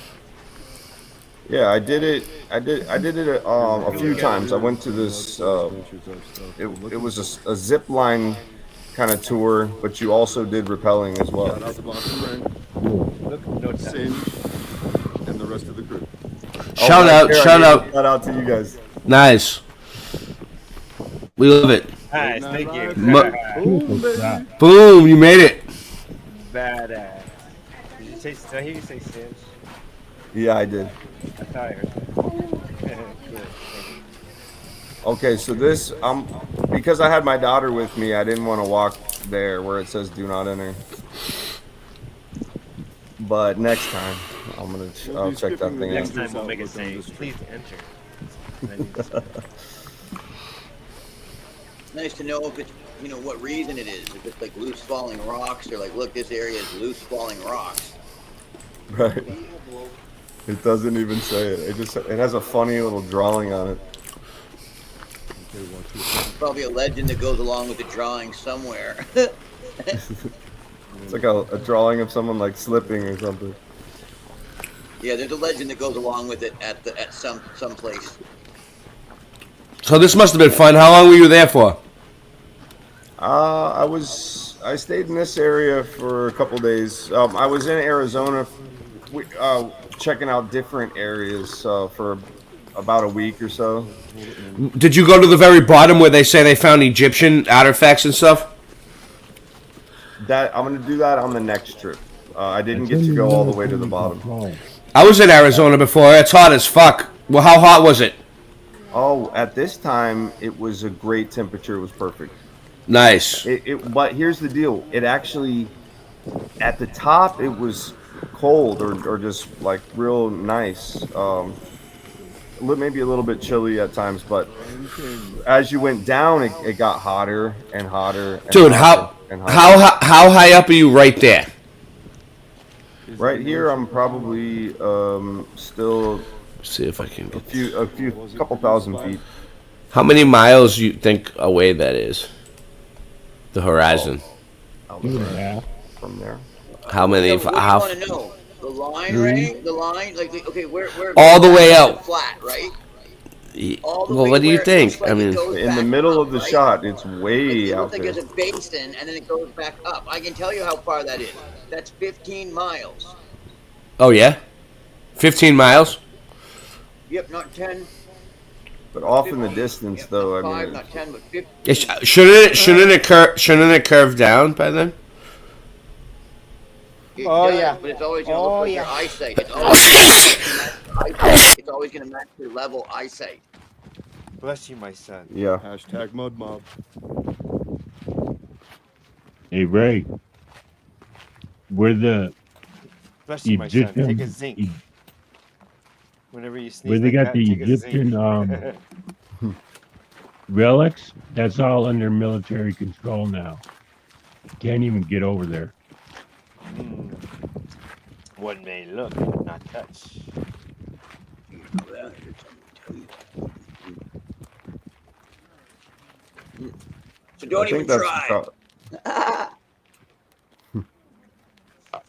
Yeah, I did it. I did it a few times. I went to this. It was a zip line kind of tour, but you also did rappelling as well. Shout out to Boston Ren. Look, no Singe, and the rest of the crew. Shout out. Shout out to you guys. Nice. We love it. Nice, thank you. Boom, you made it. Badass. Did I hear you say Singe? Yeah, I did. I thought I heard that. Good. Okay, so this because I had my daughter with me, I didn't want to walk there where it says "Do not enter." But next time, I'll check that thing Next out. time we'll make it say, "Please enter." It's nice to know if it's, what reason it is. If it's like loose falling rocks, or like, look, this area is loose falling rocks. Right. It doesn't even say it. It has a funny little drawing on it. Probably a legend that goes along with the drawing somewhere. It's like a drawing of someone like slipping or something. Yeah, there's a legend that goes along with it at some place. So this must have been fun. How long were you there for? I stayed in this area for a couple days. I was in Arizona, checking out different areas for about a week or so. Did you go to the very bottom where they say they found Egyptian artifacts and stuff? That I'm gonna do that on the next trip. I didn't get to go all the way to the bottom. I was in Arizona before. It's hot as fuck. Well, how hot was it? Oh, at this time it was a great temperature. It was perfect. Nice. But here's the deal. It actually, at the top, it was cold or just like real nice. Maybe a little bit chilly at times, but as you went down, it got hotter and hotter. And Dude, hotter and hotter. how high up are you right there? Right here, I'm probably still. See if I can get a couple thousand feet. How many miles you think away that is? The horizon. From there. How many? What do you want to know? The line, right? The line, like, okay, where? All the way out. Flat, right? Well, what do you think? I mean, in the middle of the shot, it's way It out looks like there. there's a basin, and then it goes back up. I can tell you how far that is. That's 15 miles. oh yeah, 15 miles. Yep, not 10. But off in the distance, though, I Five, mean, not 10, but 15. Shouldn't it curve down by then? It Oh, does, yeah. But it's always going to look like your eyesight. It's always going to match your level eyesight. Bless you, my son. Yeah. Hashtag mudmob. Hey Ray, where the Bless you, my son. Take a Egyptian, zinc. Whenever you sneeze where they like got that, the take a zinc. Egyptian relics, that's all under military control now. Can't even get over there. One may look, not touch. So don't even try.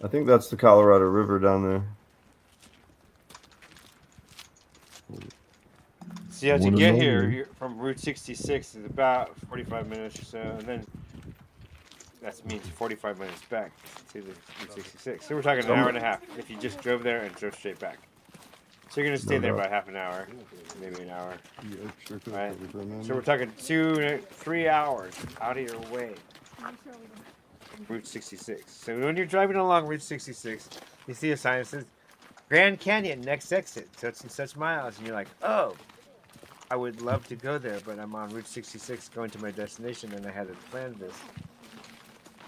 I think that's the Colorado River down there. See, to One get of those. here from Route 66 is about 45 minutes or so, and then that means 45 minutes back to the Route 66. So we're talking an hour and a half if you just drove there and drove straight back. So you're gonna stay there about half an hour, maybe an hour. Right? So we're talking 3 hours out of your way. Route 66. So when you're driving along Route 66, you see a sign that says Grand Canyon, next exit, such and such miles, and you're like, oh, I would love to go there, but I'm on Route 66 going to my destination, and I had to plan this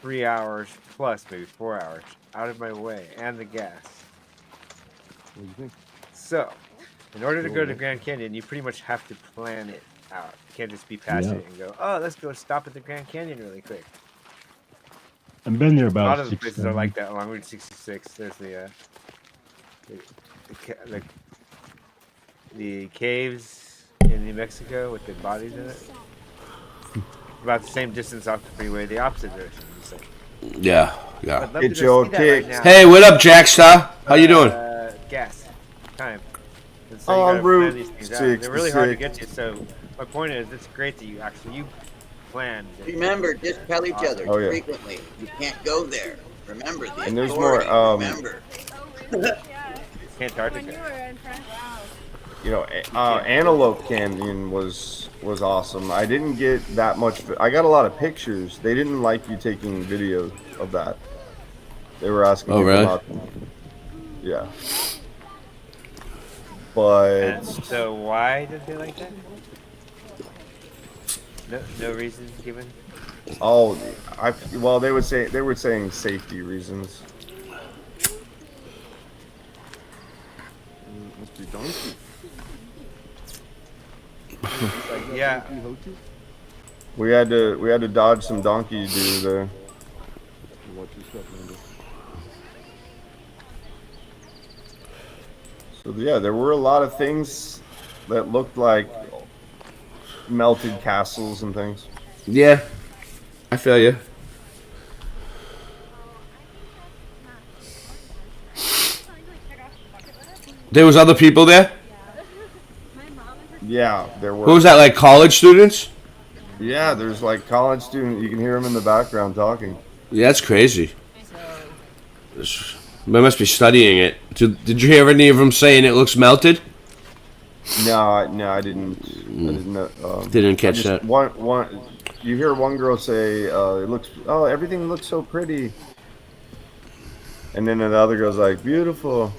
3 hours plus, maybe 4 hours, out of my way, and the gas. What do you think? So, in order to go to Grand Canyon, you pretty much have to plan it out. You can't just be passing it and go, oh, let's go stop at the Grand Canyon really quick. I've been there A about lot of the 6 places are like that along Route 66. There's the the caves in New Mexico with the bodies in it. About the same distance off the freeway, the opposite direction. Just like, Yeah, yeah. I'd love to go see that right now. Hey, what up, Jackstar? How you doing? Gas. Time. And Oh, you on gotta Route plan these things out. They're really hard to get 66. to. So my point is, it's great that you planned. Remember, just tell each other Oh, yeah. frequently. You can't go there. Remember the And there's more, authority. Remember. Antarctica. Antelope Canyon was awesome. I didn't get that much. I got a lot of pictures. They didn't like you taking video of that. They were asking people really? not to. Yeah. But And so why did they like that? No reason given. oh, they were saying safety reasons. Must be donkey. Yeah. We had to dodge some donkey dude there. So yeah, there were a lot of things that looked like melted castles and things. Yeah, I feel you. There was other people there? Yeah, there were. Who was that, like college students? Yeah, there's like college students. You can hear them in the background talking. Yeah, that's crazy. They must be studying it. Did you hear any of them saying it looks melted? No, I didn't. I didn't. Didn't catch that. One. You hear one girl say, "It looks. Oh, everything looks so pretty." And then the other girl's like, "Beautiful."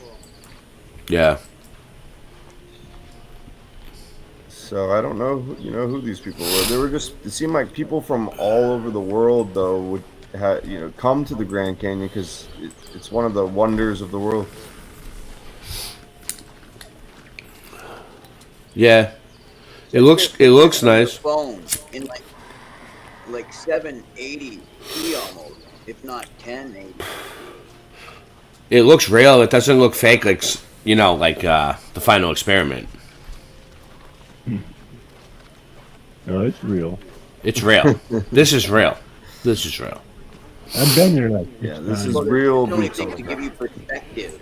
Yeah. So I don't know, who these people were. They were just. It seemed like people from all over the world, though, would come to the Grand Canyon because it's one of the wonders of the world. Yeah. It looks nice. Phone in like 780p almost, if not 1080. It looks real. It doesn't look fake, like the Final Experiment. No, it's real. It's real. This is real. This is real. I've been there like Yeah, six this times. is real. The only thing to give you perspective.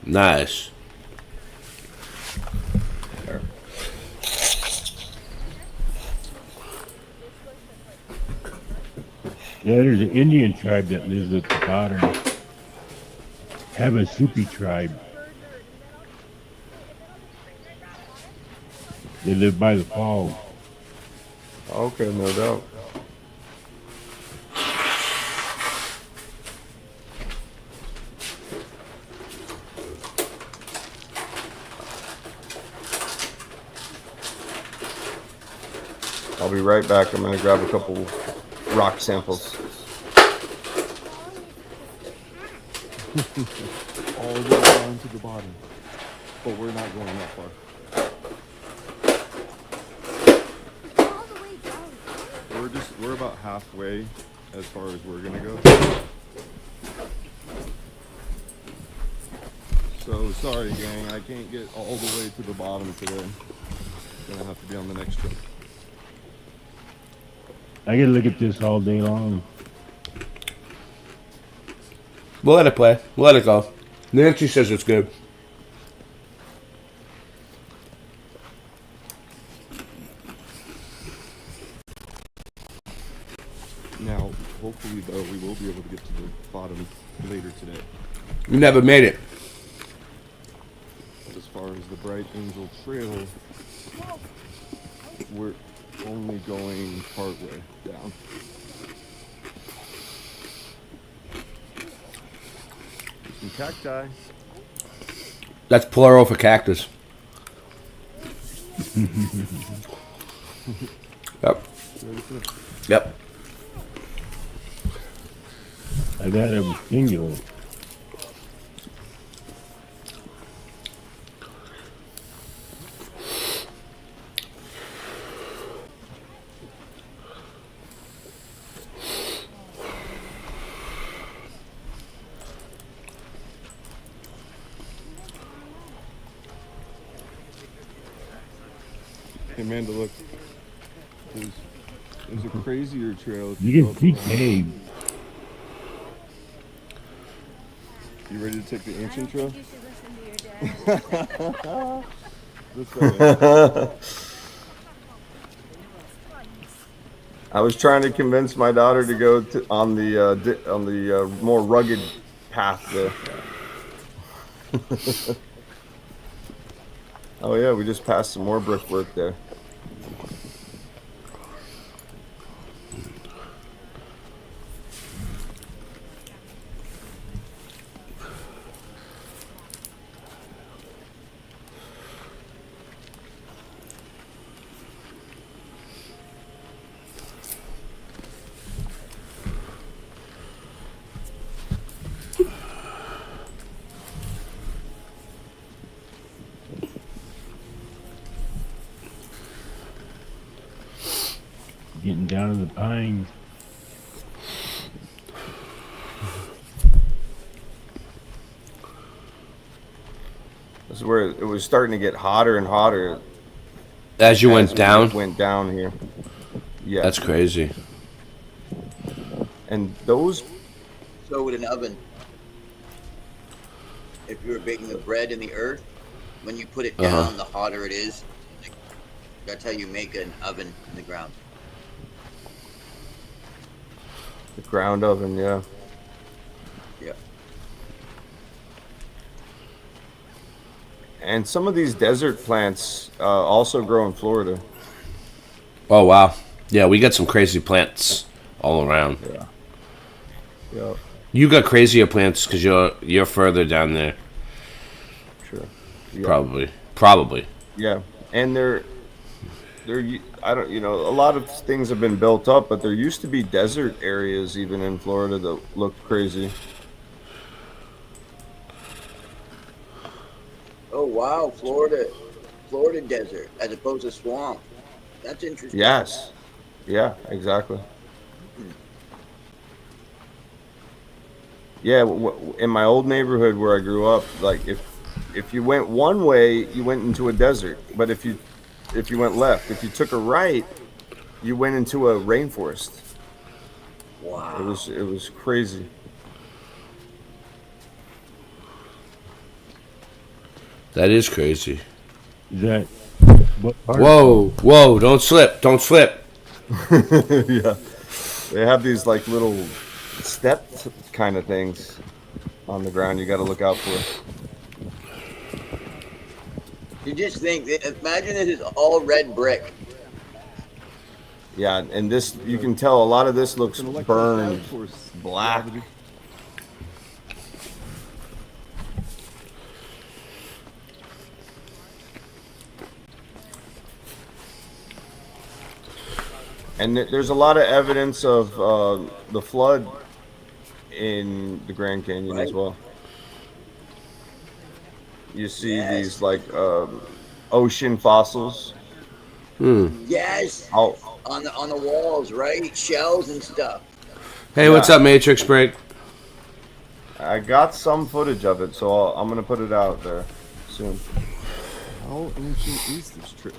Nice. Yeah, there's an Indian tribe that lives at the bottom. Havasupai tribe. They live by the falls. Okay, no doubt. I'll be right back. I'm gonna grab a couple rock samples. All the way down to the bottom, but we're not going that far. We're about halfway as far as we're gonna go. So sorry, gang, I can't get all the way to the bottom today. Gonna have to be on the next trip. I can look at this all day long. We'll let it play. We'll let it go. Nancy says it's good. Now, hopefully, though, we will be able to get to the bottom later today. You never made it. But as far as the Bright Angel Trail, we're only going part way down. Some cacti. That's plural for cactus. Yep. Yep. I thought it was singular. Hey, Amanda, look. There's a crazier trail. You can see caves. You ready to take the ancient trail? I was trying to convince my daughter to go on the more rugged path there. Oh yeah, we just passed some more brickwork there. Getting down in the pines. This is where it was starting to get hotter and hotter as you went down. Went down here. Yeah, that's crazy. And those. So would an oven. If you were baking the bread in the earth, when you put it down, the hotter it is. That's how you make an oven in the ground. The ground oven, yeah. Yeah. And some of these desert plants also grow in Florida. Oh wow, yeah, we got some crazy plants all around. Yeah. Yeah. You got crazier plants because you're further down there. Sure. Yeah. Probably. Yeah, and they're I don't, a lot of things have been built up, but there used to be desert areas even in Florida that look crazy. Oh wow, Florida desert as opposed to swamp. That's interesting. Yes. Yeah, exactly. Yeah, in my old neighborhood where I grew up, like if you went one way, you went into a desert, but if you went left, if you took a right, you went into a rainforest. Wow. It was crazy. That is crazy. Is that Whoa, don't slip. Yeah. They have these like little step kind of things on the ground you got to look out for. You just think, imagine this is all red brick. Yeah, and this, you can tell a lot of this looks burned black. And there's a lot of evidence of the flood in the Grand Canyon as well. You see these like ocean fossils. Yes. Oh. On the walls, right? Shells and stuff. Hey, what's up, Matrix Break? I got some footage of it, so I'm gonna put it out there soon. How ancient is this trip?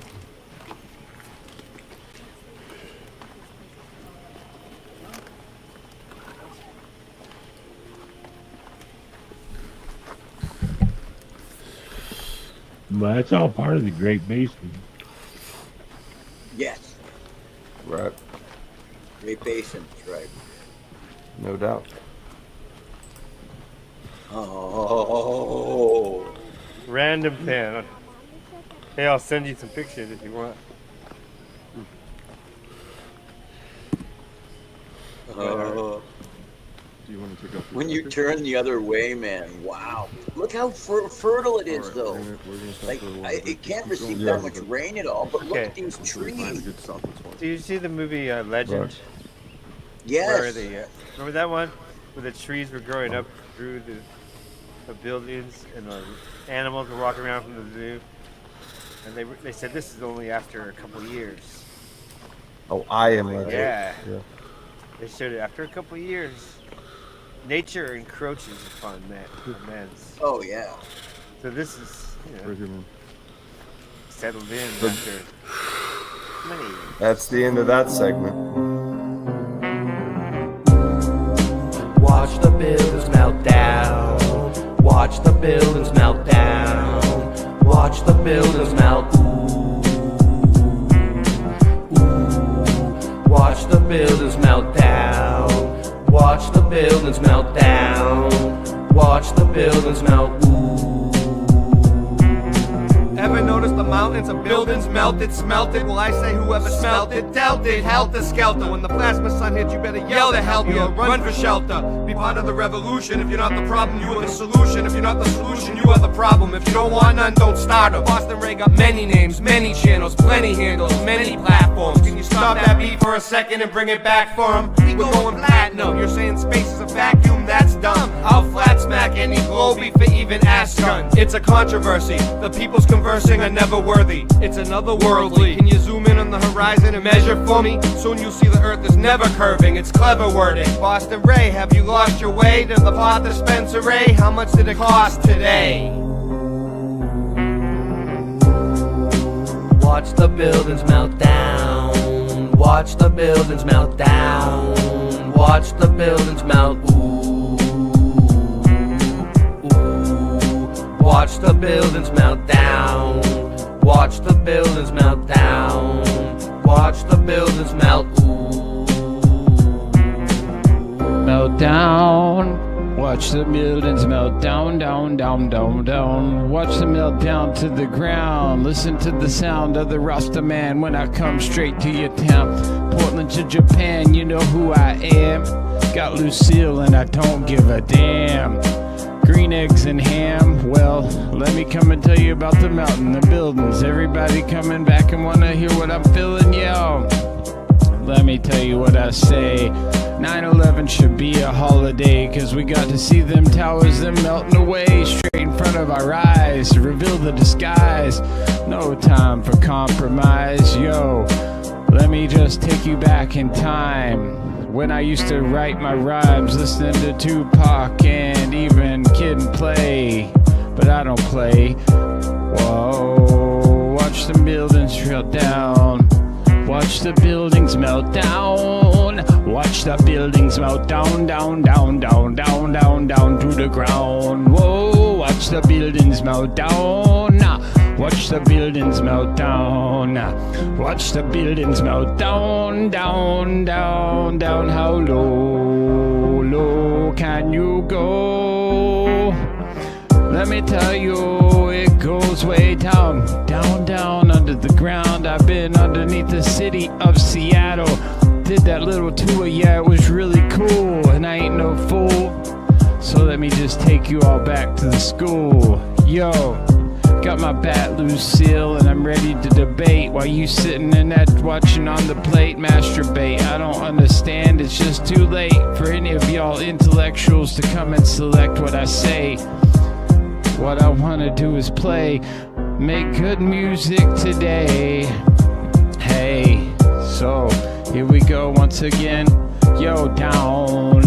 Well, that's all part of the Great Basin. Yes. Right. Great Basin, right. No doubt. Oh. Random pen. Hey, I'll send you some pictures if you want. Do you want to take off your When you turn the other way, man, wow. Look how fertile it is, though. Like, it can't receive that much rain at all, but look at these trees. Do you see the movie Legend? Right. Yes. Where remember that one? Where the trees were growing up through the buildings and the animals were walking around from the zoo? And they said this is only after a couple of years. Oh, I Am Legend. Yeah. Yeah. They showed it after a couple of years. Nature encroaches upon man's. Oh, yeah. So this is, Right here, man. settled in But- after That's the end of that segment. Watch the buildings melt down. Watch the buildings melt down. Watch the buildings melt. Ooh, ooh. Watch the buildings melt down. Watch the buildings melt down. Watch the buildings melt. Ooh. Ever notice the mountains of buildings melted, smelted? Well, I say whoever smelt it, dealt it, helter-skelter. When the plasma sun hits, you better yell to help you or run for shelter. Be part of the revolution. If you're not the problem, you are the solution. If you're not the solution, you are the problem. If you don't want none, don't start them. Boston Ray got many names, many channels, plenty handles, many platforms. Can you stop that beat for a second and bring it back for him? We're going platinum. You're saying space is a vacuum? That's dumb. I'll flat smack any globe for even ass gun. It's a controversy. The people's conversing are never worthy. It's another worldly. Can you zoom in on the horizon and measure for me? Soon you'll see the earth is never curving. It's clever wording. Boston Ray, have you lost your way to the pot dispensery? How much did it cost today? Watch the buildings melt down. Watch the buildings melt down. Watch the buildings melt. Ooh, ooh. Watch the buildings melt down. Watch the buildings melt down. Watch the buildings melt. Ooh. Melt down. Watch the buildings melt down, down, down, down, down. Watch them melt down to the ground. Listen to the sound of the Rasta man when I come straight to your town. Portland to Japan, you know who I am. Got Lucille and I don't give a damn. Green eggs and ham, well, let me come and tell you about the mountain, the buildings. Everybody coming back and wanna hear what I'm feeling, yo. Let me tell you what I say. 9/11 should be a holiday, cause we got to see them towers, them melting away straight in front of our eyes. Reveal the disguise, no time for compromise, yo. Let me just take you back in time, when I used to write my rhymes, listening to Tupac and even Kid and Play. But I don't play. Whoa, watch the buildings drill down. Watch the buildings melt down. Watch the buildings melt down, down, down, down, down, down, down to the ground. Whoa, watch the buildings melt down. Watch the buildings melt down. Watch the buildings melt down, down, down, down. How low, low can you go? Let me tell you, it goes way down, down, down under the ground. I've been underneath the city of Seattle. Did that little tour, yeah, it was really cool. And I ain't no fool, so let me just take you all back to the school. Yo, got my bat, Lucille, and I'm ready to debate while you sitting in that watching on the plate, masturbate. I don't understand, it's just too late for any of y'all intellectuals to come and select what I say. What I wanna do is play, make good music today. Hey, so here we go once again. Yo, down.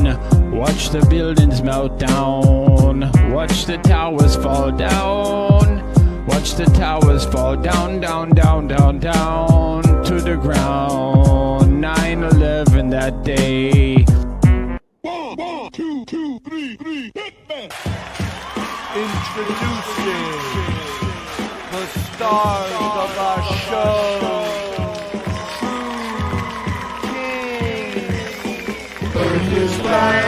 Watch the buildings melt down. Watch the towers fall down. Watch the towers fall down, down, down, down, down to the ground. 9/11 that day. 1, 2, 3, hit me! Introducing the stars of our show, True Kings. Earth is flat,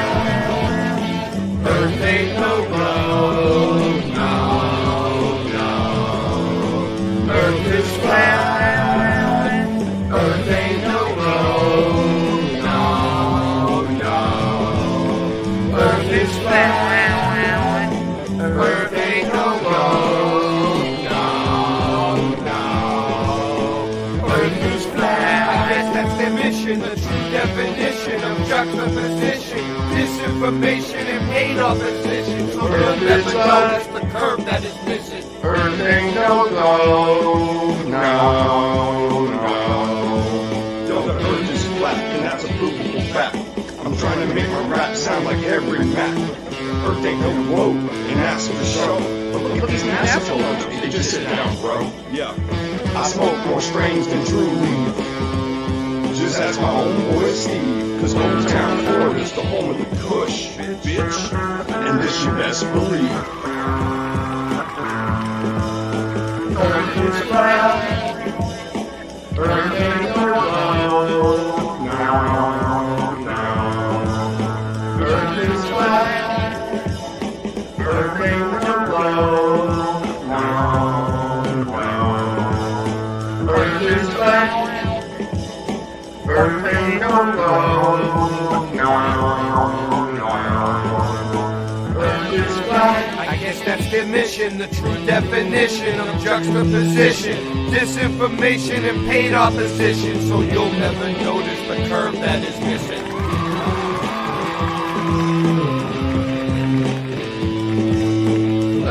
Earth ain't no road, no, no. Earth is flat, Earth ain't no road, no, no. Earth is flat. Earth ain't no road, no, no. Earth is flat. I guess that's their mission, the true definition of juxtaposition, disinformation, and hate opposition. So they'll never notice the curve that is missing. Earth ain't no road, no, no. Yo, the earth is flat, and that's a provable fact. I'm trying to make my rap sound like every Mac. Earth ain't no globe, and that's for sure. But look at these massive fellows. They just sit down, bro. Yeah. I smoke more strains than true weed. Just ask my homeboy Steve. Cause hometown Florida is the home of the Kush, bitch. And this you best believe. Earth is flat. Earth ain't no round. Now. Earth is flat. Earth ain't no round. Now. Earth is flat. Earth ain't no round. Earth is flat. I guess that's their mission, the true definition of juxtaposition, disinformation and paid opposition, so you'll never notice the curve that is missing.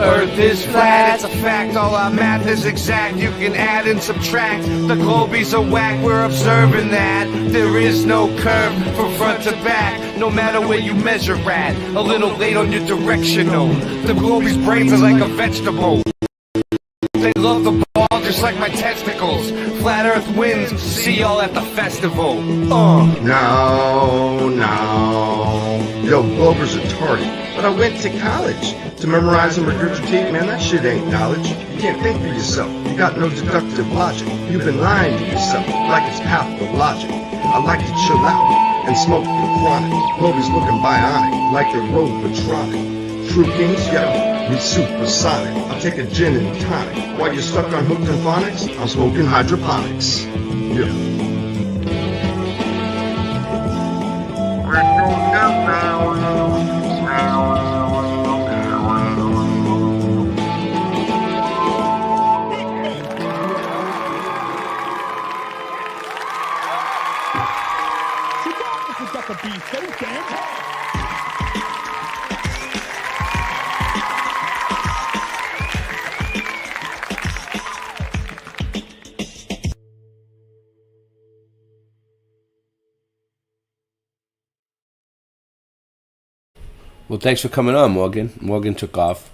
Earth is flat, it's a fact, all our math is exact. You can add and subtract, the globies are whack, we're observing that. There is no curve from front to back, no matter where you measure at. A little late on your directional, the globies' brains are like a vegetable. They love the ball just like my testicles. Flat Earth wins, see y'all at the festival. No. Yo, Glover's a tardy. But I went to college to memorize and regurgitate. Man, that shit ain't knowledge. You can't think for yourself. You got no deductive logic. You've been lying to yourself like it's pathologic. I like to chill out and smoke the chronic. Glover's looking bionic like the robotronic. True kings, yo, we supersonic. I'll take a gin and tonic. While you're stuck on hooked and phonics, I'm smoking hydroponics. Yeah. Well, thanks for coming on, Morgan. Morgan took off.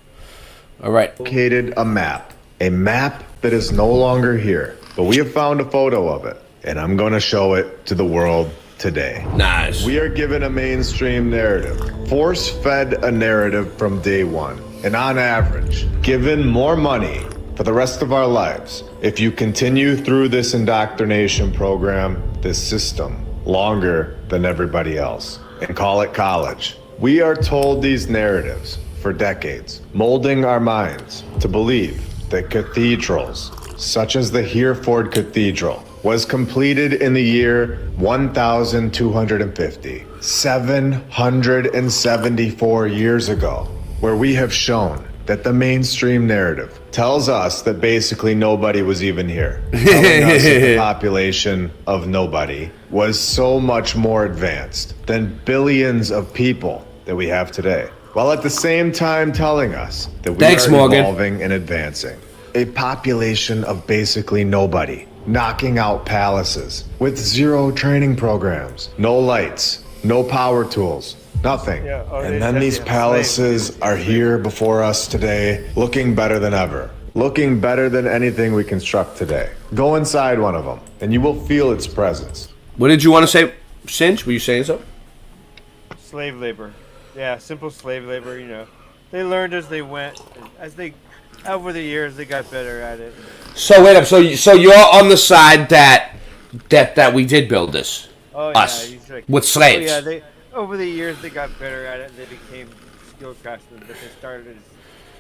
All right. Located a map that is no longer here, but we have found a photo of it, and I'm going to show it to the world today. Nice. We are given a mainstream narrative, force-fed a narrative from day one, and on average, given more money for the rest of our lives if you continue through this indoctrination program, this system, longer than everybody else, and call it college. We are told these narratives for decades, molding our minds to believe that cathedrals, such as the Hereford Cathedral, was completed in the year 1250, 774 years ago, where we have shown that the mainstream narrative tells us that basically nobody was even here. Telling us that the population of nobody was so much more advanced than billions of people that we have today, while at the same time telling us that we are evolving and advancing. A population of basically nobody, knocking out palaces with zero training programs, no lights, no power tools, nothing. And then these palaces are here before us today, looking better than ever, looking better than anything we construct today. Go inside one of them, and you will feel its presence. What did you want to say, Singe? Were you saying something? Slave labor. Yeah, simple slave labor, you know. They learned as they went. Over the years, they got better at it. So wait up. So you're on the side that we did build this. Oh, us yeah, with slaves. Oh, yeah, over the years, they got better at it, and they became skilled craftsmen, but they started as...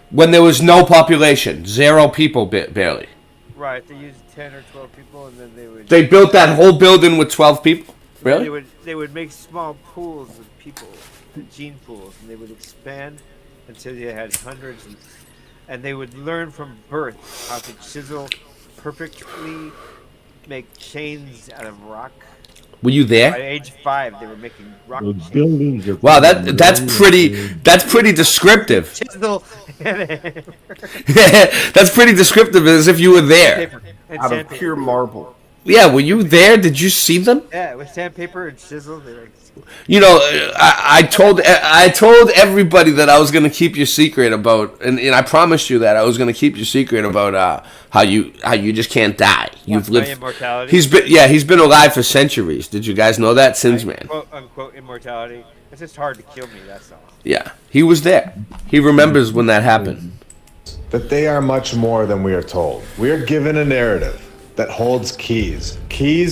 When there was no population, 0 people barely. Right, they used 10 or 12 people, and then they would... They built that whole building with 12 people? Really? They would make small pools of people, gene pools, and they would expand until they had hundreds, and they would learn from birth how to chisel perfectly, make chains out of rock. Were you there? By age 5, they were making rock chains. Buildings are wow, that's pretty descriptive. Chisel. That's pretty descriptive, as if you were there. Out of pure marble. Yeah, were you there? Did you see them? Yeah, with sandpaper and chisel, they like You know, I told everybody that I was going to keep your secret about, and I promised you that I was going to keep your secret about how you just can't die. You've lived. Immortality. He's been alive for centuries. Did you guys know that, Sinsman? Quote unquote immortality. It's just hard to kill me. That's all. Yeah, he was there. He remembers when that happened. That they are much more than we are told. We are given a narrative that holds keys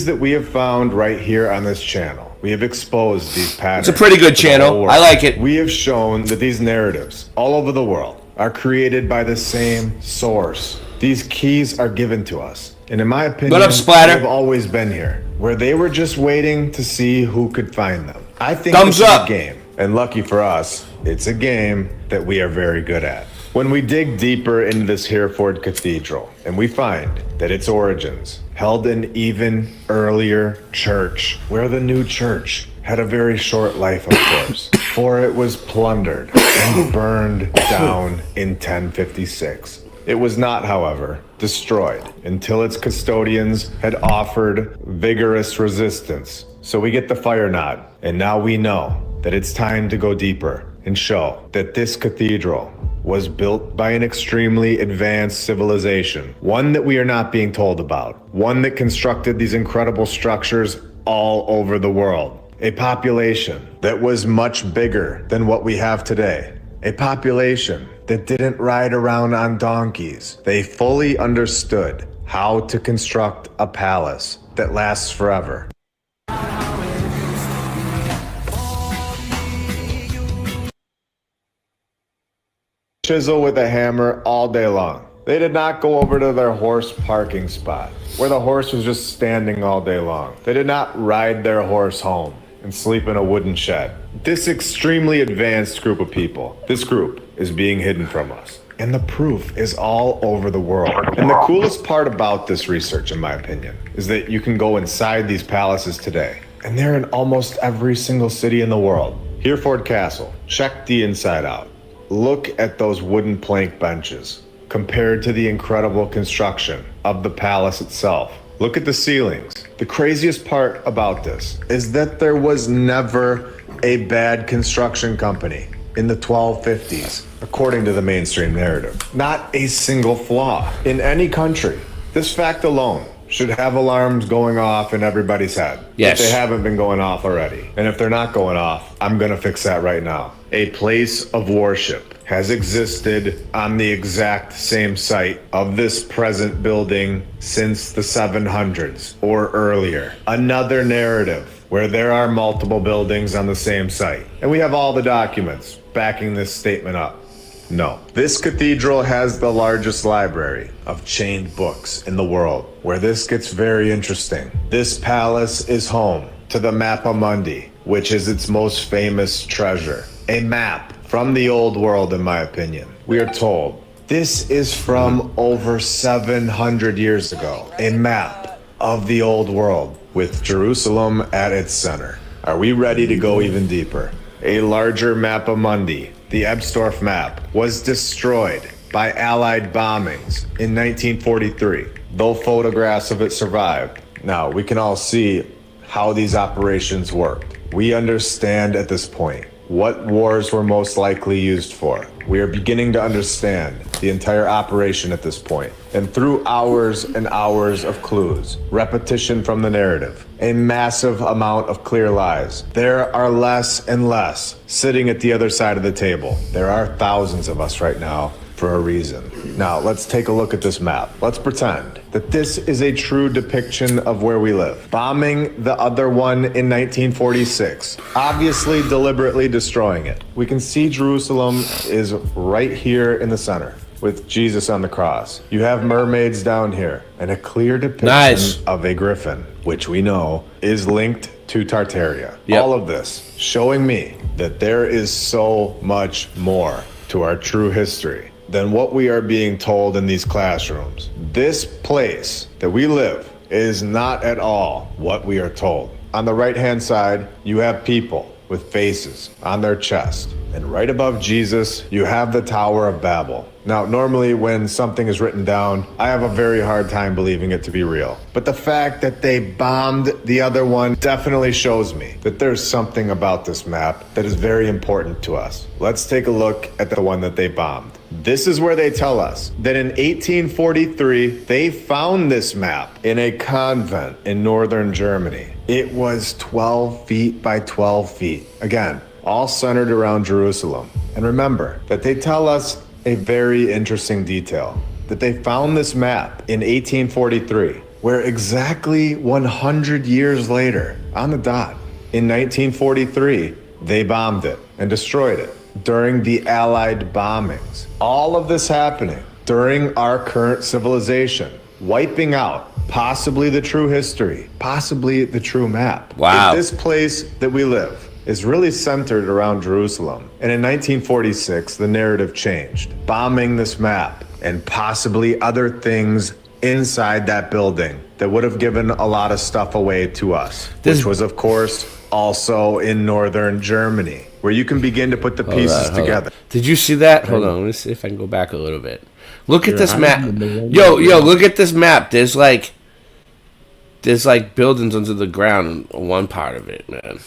that we have found right here on this channel. We have exposed these patterns. It's a pretty good channel. I like it. We have shown that these narratives all over the world are created by the same source. These keys are given to us. And in my opinion, what up, Splatter? they've always been here, where they were just waiting to see who could find them. I think Thumbs this up. is a game. And lucky for us, it's a game that we are very good at. When we dig deeper into this Hereford Cathedral, and we find that its origins held an even earlier church, where the new church had a very short life, of course, for it was plundered and burned down in 1056. It was not, however, destroyed until its custodians had offered vigorous resistance. So we get the fire nod, and now we know that it's time to go deeper and show that this cathedral was built by an extremely advanced civilization, one that we are not being told about, one that constructed these incredible structures all over the world, a population that was much bigger than what we have today, a population that didn't ride around on donkeys. They fully understood how to construct a palace that lasts forever. Chisel with a hammer all day long. They did not go over to their horse parking spot, where the horse was just standing all day long. They did not ride their horse home and sleep in a wooden shed. This extremely advanced group of people, this group is being hidden from us. And the proof is all over the world. And the coolest part about this research, in my opinion, is that you can go inside these palaces today. And they're in almost every single city in the world. Hereford Castle, check the inside out. Look at those wooden plank benches compared to the incredible construction of the palace itself. Look at the ceilings. The craziest part about this is that there was never a bad construction company in the 1250s, according to the mainstream narrative. Not a single flaw in any country. This fact alone should have alarms going off in everybody's head. Yes. If they haven't been going off already. And if they're not going off, I'm gonna fix that right now. A place of worship has existed on the exact same site of this present building since the 700s or earlier. Another narrative where there are multiple buildings on the same site. And we have all the documents backing this statement up. No. This cathedral has the largest library of chained books in the world, where this gets very interesting. This palace is home to the Mappa Mundi, which is its most famous treasure. A map from the old world, in my opinion. We are told this is from over 700 years ago. A map of the old world with Jerusalem at its center. Are we ready to go even deeper? A larger Mappa Mundi, the Ebstorf map, was destroyed by Allied bombings in 1943, though photographs of it survived. Now, we can all see how these operations worked. We understand at this point what wars were most likely used for. We are beginning to understand the entire operation at this point. And through hours and hours of clues, repetition from the narrative, a massive amount of clear lies, there are less and less sitting at the other side of the table. There are thousands of us right now for a reason. Now, let's take a look at this map. Let's pretend that this is a true depiction of where we live. Bombing the other one in 1946, obviously deliberately destroying it. We can see Jerusalem is right here in the center with Jesus on the cross. You have mermaids down here and a clear depiction of a griffin, which we know is linked to Tartaria. All of this showing me that there is so much more to our true history than what we are being told in these classrooms. This place that we live is not at all what we are told. On the right-hand side, you have people with faces on their chest. And right above Jesus, you have the Tower of Babel. Now, normally when something is written down, I have a very hard time believing it to be real. But the fact that they bombed the other one definitely shows me that there's something about this map that is very important to us. Let's take a look at the one that they bombed. This is where they tell us that in 1843, they found this map in a convent in northern Germany. It was 12 feet by 12 feet. Again, all centered around Jerusalem. And remember that they tell us a very interesting detail, that they found this map in 1843, where exactly 100 years later, on the dot, in 1943, they bombed it and destroyed it during the Allied bombings. All of this happening during our current civilization, wiping out possibly the true history, possibly the true map. Wow. If this place that we live is really centered around Jerusalem. And in 1946, the narrative changed, bombing this map and possibly other things inside that building that would have given a lot of stuff away to us, which was, of course, also in northern Germany, where you can begin to put the pieces together. Did you see that? Hold on, let me see if I can go back a little bit. Look at this map. Yo, look at this map. There's like buildings under the ground on one part of it, man.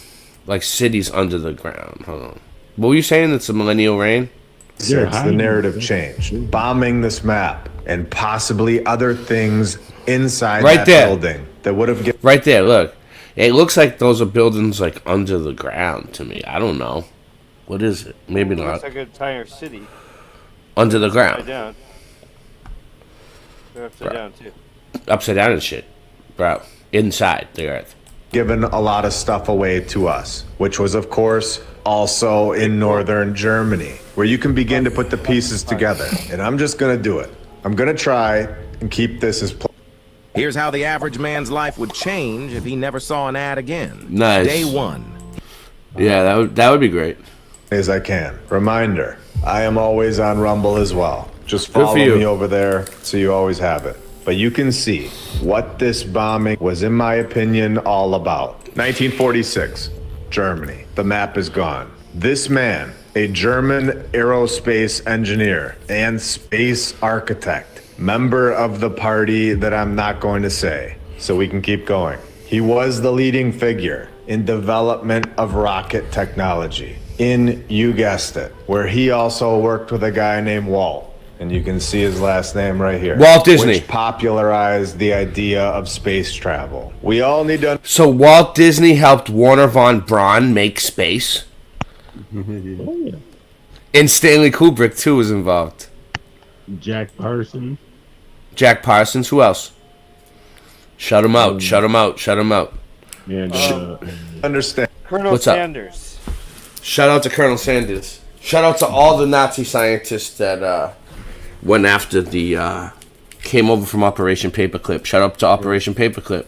Like cities under the ground. Hold on. What were you saying? It's a millennial reign? The narrative changed, bombing this map and possibly other things inside that building that would have given. Right there, look. It looks like those are buildings like under the ground to me. I don't know. What is it? Maybe It not. looks like an entire city. Under the ground. Upside down. They're upside down too. Upside down and shit. Bro. Inside the earth. Given a lot of stuff away to us, which was, of course, also in northern Germany, where you can begin to put the pieces together. And I'm just going to do it. I'm going to try and keep this as Here's how the average man's life would change if he never saw an ad again. Nice. Day one. Yeah, that would be great. As I can. Reminder, I am always on Rumble as well. Just Good for follow you. me over there so you always have it. But you can see what this bombing was, in my opinion, all about. 1946, Germany. The map is gone. This man, a German aerospace engineer and space architect, member of the party that I'm not going to say, so we can keep going. He was the leading figure in development of rocket technology in, you guessed it, where he also worked with a guy named Walt. And you can see his last name right here. Walt Disney. Which popularized the idea of space travel. We all need to... So Walt Disney helped Warner von Braun make space? And Stanley Kubrick, too, was involved. Jack Parsons. Jack Parsons. Who else? Shut him out. Shut him out. Shut him out. And, understand. Colonel What's up? Sanders. Shout out to Colonel Sanders. Shout out to all the Nazi scientists that went after the came over from Operation Paperclip. Shout out to Operation Paperclip.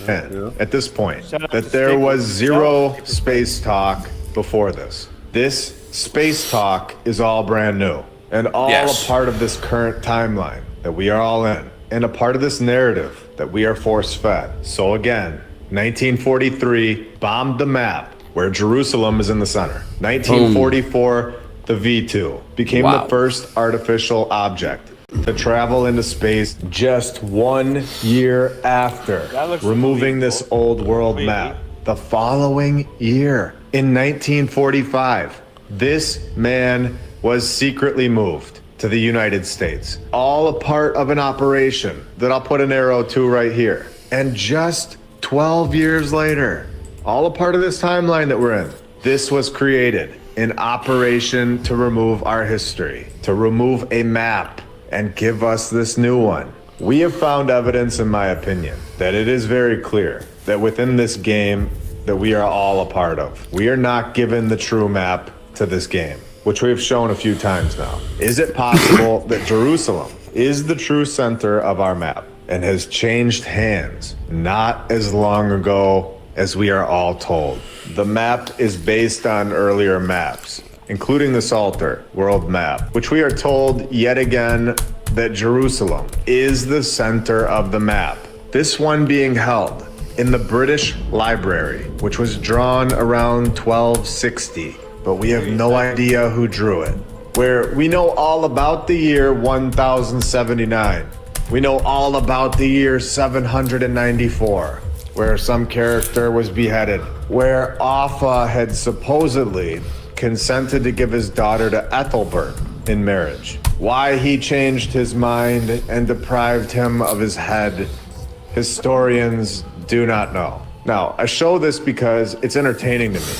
At this point, that there was zero space talk before this. This space talk is all brand new and all a part of this current timeline that we are all in, and a part of this narrative that we are force-fed. So again, 1943 bombed the map where Jerusalem is in the center. 1944, the V2 became the first artificial object to travel into space just 1 year after removing this old world map. The following year, in 1945, this man was secretly moved to the United States. All a part of an operation that I'll put an arrow to right here. And just 12 years later, all a part of this timeline that we're in, this was created, an operation to remove our history, to remove a map and give us this new one. We have found evidence, in my opinion, that it is very clear that within this game that we are all a part of, we are not given the true map to this game, which we have shown a few times now. Is it possible that Jerusalem is the true center of our map and has changed hands not as long ago as we are all told? The map is based on earlier maps, including the Psalter world map, which we are told yet again that Jerusalem is the center of the map. This one being held in the British Library, which was drawn around 1260. but we have no idea who drew it. Where we know all about the year 1079. We know all about the year 794, where some character was beheaded, where Offa had supposedly consented to give his daughter to Ethelbert in marriage. Why he changed his mind and deprived him of his head, historians do not know. Now, I show this because it's entertaining to me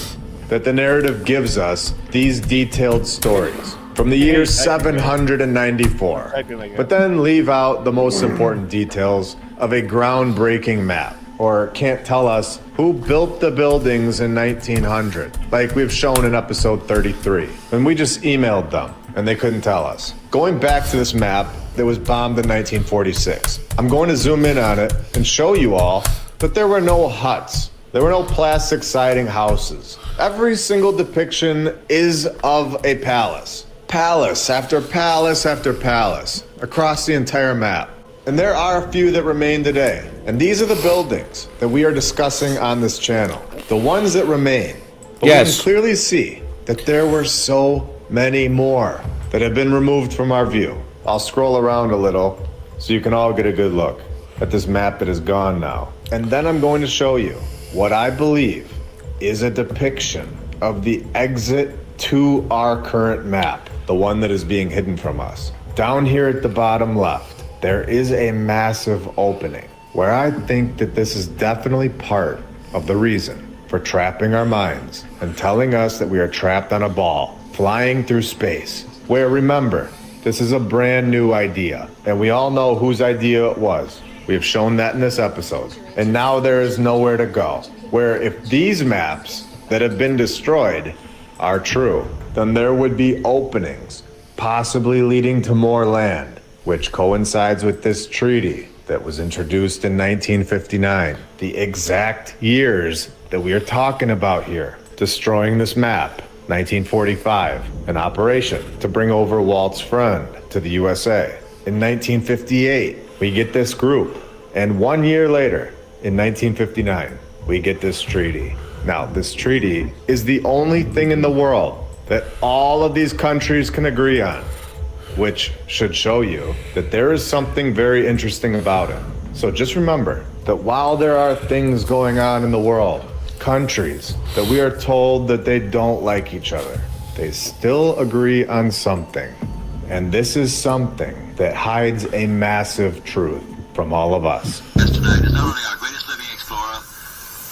that the narrative gives us these detailed stories from the year 794, but then leave out the most important details of a groundbreaking map, or can't tell us who built the buildings in 1900, like we've shown in episode 33, and we just emailed them and they couldn't tell us. Going back to this map that was bombed in 1946, I'm going to zoom in on it and show you all that there were no huts. There were no plastic siding houses. Every single depiction is of a palace. Palace after palace after palace across the entire map. And there are a few that remain today. And these are the buildings that we are discussing on this channel. The ones that remain. But we can clearly see that there were so many more that have been removed from our view. I'll scroll around a little so you can all get a good look at this map that is gone now. And then I'm going to show you what I believe is a depiction of the exit to our current map, the one that is being hidden from us. Down here at the bottom left, there is a massive opening where I think that this is definitely part of the reason for trapping our minds and telling us that we are trapped on a ball, flying through space, where, remember, this is a brand new idea, and we all know whose idea it was. We have shown that in this episode. And now there is nowhere to go. Where if these maps that have been destroyed are true, then there would be openings, possibly leading to more land, which coincides with this treaty that was introduced in 1959. The exact years that we are talking about here. Destroying this map, 1945, an operation to bring over Walt's friend to the USA. In 1958, we get this group, and 1 year later, in 1959, we get this treaty. Now, this treaty is the only thing in the world that all of these countries can agree on, which should show you that there is something very interesting about it. So just remember that while there are things going on in the world, countries that we are told that they don't like each other, they still agree on something. And this is something that hides a massive truth from all of us. Tonight is not only our greatest living explorer,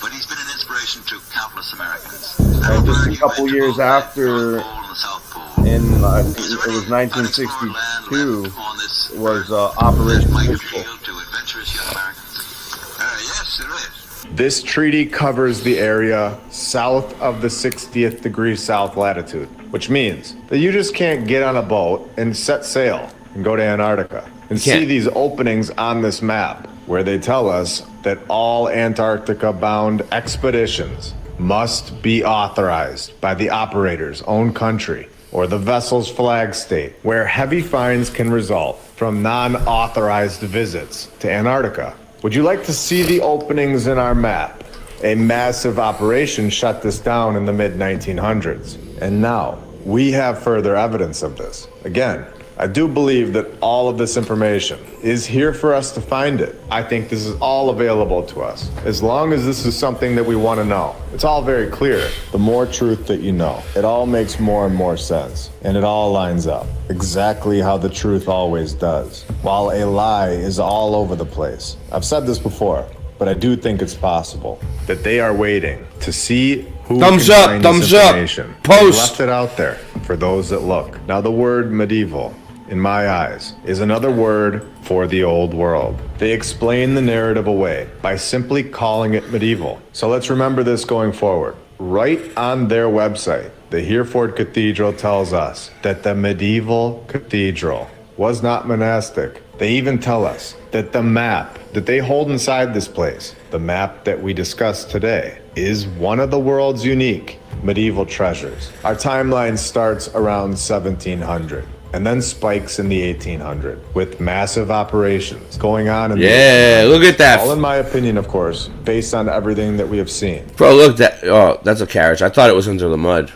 but he's been an inspiration to countless Americans. And just a couple years after, in I think it was 1962, was Operation Fishbowl. Yes, there is. This treaty covers the area south of the 60th degree south latitude, which means that you just can't get on a boat and set sail and go to Antarctica and see these openings on this map where they tell us that all Antarctica-bound expeditions must be authorized by the operator's own country or the vessel's flag state, where heavy fines can result from non-authorized visits to Antarctica. Would you like to see the openings in our map? A massive operation shut this down in the mid-1900s. And now, we have further evidence of this. Again, I do believe that all of this information is here for us to find it. I think this is all available to us. As long as this is something that we want to know. It's all very clear. The more truth that you know, it all makes more and more sense. And it all lines up. Exactly how the truth always does. While a lie is all over the place. I've said this before, but I do think it's possible that they are waiting to see who thumbs can up, find thumbs this up, information. post. They've left it out there for those that look. Now the word medieval, in my eyes, is another word for the old world. They explain the narrative away by simply calling it medieval. So let's remember this going forward. Right on their website, the Hereford Cathedral tells us that the medieval cathedral was not monastic. They even tell us that the map that they hold inside this place, the map that we discussed today, is one of the world's unique medieval treasures. Our timeline starts around 1700 and then spikes in the 1800s with massive operations going on in the look at that. All in my opinion, of course, based on everything that we have seen. Bro, look, that's a carriage. I thought it was under the mud.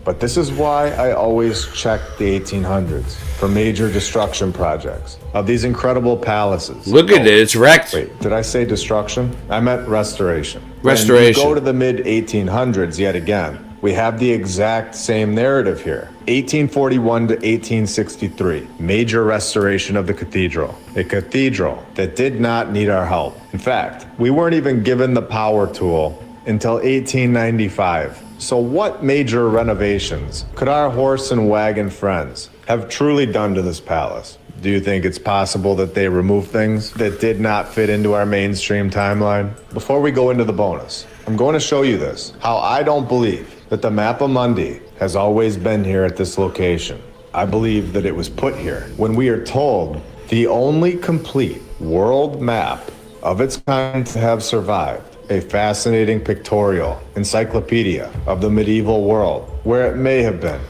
But this is why I always check the 1800s for major destruction projects of these incredible palaces. Look at it, it's wrecked. Wait, did I say destruction? I meant restoration. Restoration. When you go to the mid-1800s yet again, we have the exact same narrative here. 1841 to 1863, major restoration of the cathedral. A cathedral that did not need our help. In fact, we weren't even given the power tool until 1895. So what major renovations could our horse and wagon friends have truly done to this palace? Do you think it's possible that they removed things that did not fit into our mainstream timeline? Before we go into the bonus, I'm going to show you this, how I don't believe that the Mappa Mundi has always been here at this location. I believe that it was put here when we are told the only complete world map of its kind to have survived, a fascinating pictorial encyclopedia of the medieval world, where it may have been,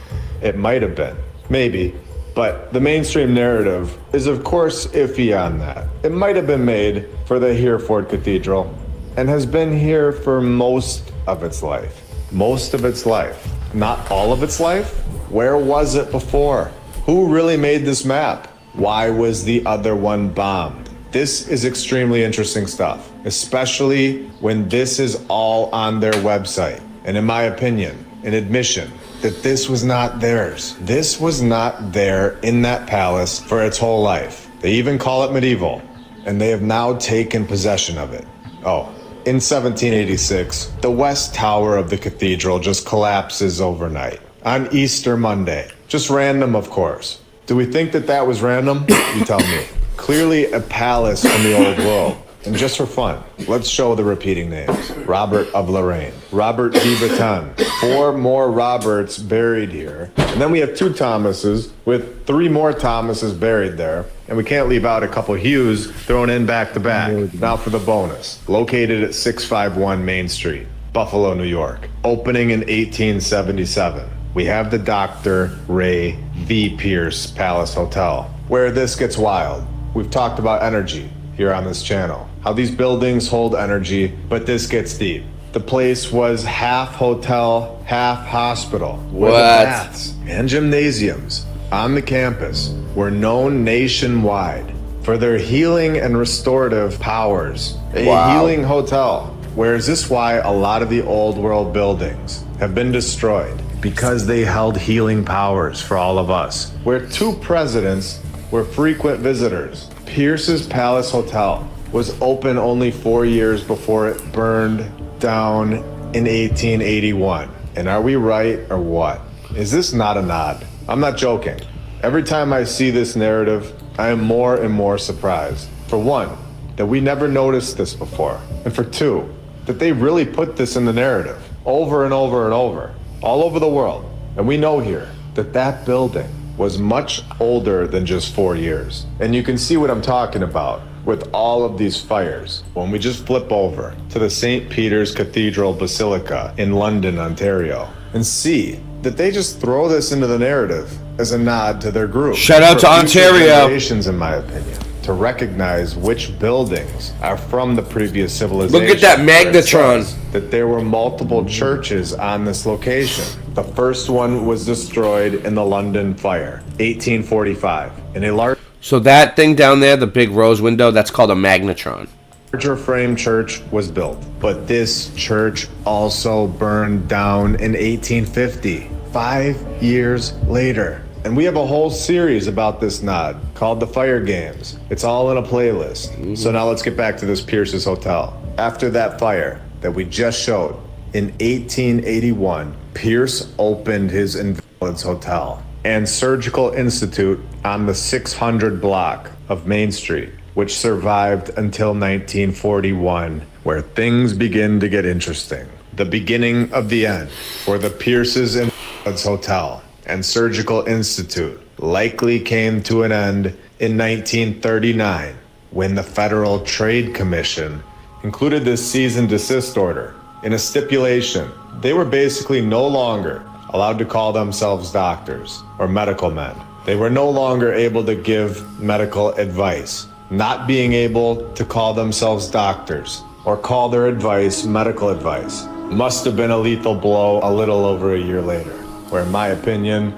it might have been, maybe, but the mainstream narrative is of course iffy on that. It might have been made for the Hereford Cathedral and has been here for most of its life. Most of its life. Not all of its life? Where was it before? Who really made this map? Why was the other one bombed? This is extremely interesting stuff, especially when this is all on their website. And in my opinion, an admission that this was not theirs. This was not there in that palace for its whole life. They even call it medieval, and they have now taken possession of it. Oh, in 1786, the west tower of the cathedral just collapses overnight on Easter Monday. Just random, of course. Do we think that that was random? You tell me. Clearly a palace from the old world. And just for fun, let's show the repeating names. Robert of Lorraine, Robert de Breton, 4 more Roberts buried here. And then we have 2 Thomases with 3 more Thomases buried there. And we can't leave out a couple Hughes thrown in back to back. Now for the bonus. Located at 651 Main Street, Buffalo, New York. Opening in 1877. We have the Dr. Ray V. Pierce Palace Hotel, where this gets wild. We've talked about energy here on this channel. How these buildings hold energy, but this gets deep. The place was half hotel, half hospital. Where the baths and gymnasiums on the campus were known nationwide for their healing and restorative powers. A healing hotel. Where is this why a lot of the old world buildings have been destroyed? Because they held healing powers for all of us. Where 2 presidents were frequent visitors. Pierce's Palace Hotel was open only 4 years before it burned down in 1881. And are we right or what? Is this not a nod? I'm not joking. Every time I see this narrative, I am more and more surprised. For one, that we never noticed this before. And for 2, that they really put this in the narrative over and over and over, all over the world. And we know here that that building was much older than just 4 years. And you can see what I'm talking about with all of these fires when we just flip over to the St. Peter's Cathedral Basilica in London, Ontario, and see that they just throw this into the narrative as a nod to their group. Shout out to Ontario. In my opinion, to recognize which buildings are from the previous civilization. Look at that magnetron. That there were multiple churches on this location. The first one was destroyed in the London fire, 1845, in a large... So that thing down there, the big rose window, that's called a magnetron. Larger frame church was built, but this church also burned down in 1850, 5 years later. And we have a whole series about this nod called the Fire Games. It's all in a playlist. So now let's get back to this Pierce's Hotel. After that fire that we just showed, in 1881, Pierce opened his Invalids Hotel and Surgical Institute on the 600 block of Main Street, which survived until 1941, where things begin to get interesting. The beginning of the end, where the Pierce's Invalids Hotel and Surgical Institute likely came to an end in 1939, when the Federal Trade Commission included this cease and desist order in a stipulation. They were basically no longer allowed to call themselves doctors or medical men. They were no longer able to give medical advice. Not being able to call themselves doctors or call their advice medical advice must have been a lethal blow a little over a year later. where, in my opinion,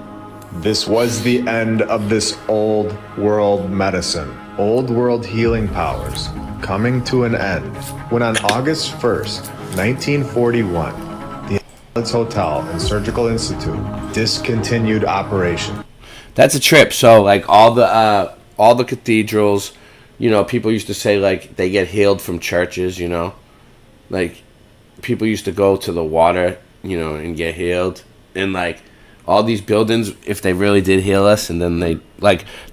this was the end of this old world medicine, old world healing powers coming to an end when on August 1st, 1941, the Hotel and Surgical Institute discontinued operation. That's a trip. So like all the cathedrals, you know, people used to say like they get healed from churches, you know, like people used to go to the water, you know, and get healed, and like all these buildings, if they really did heal us, and then they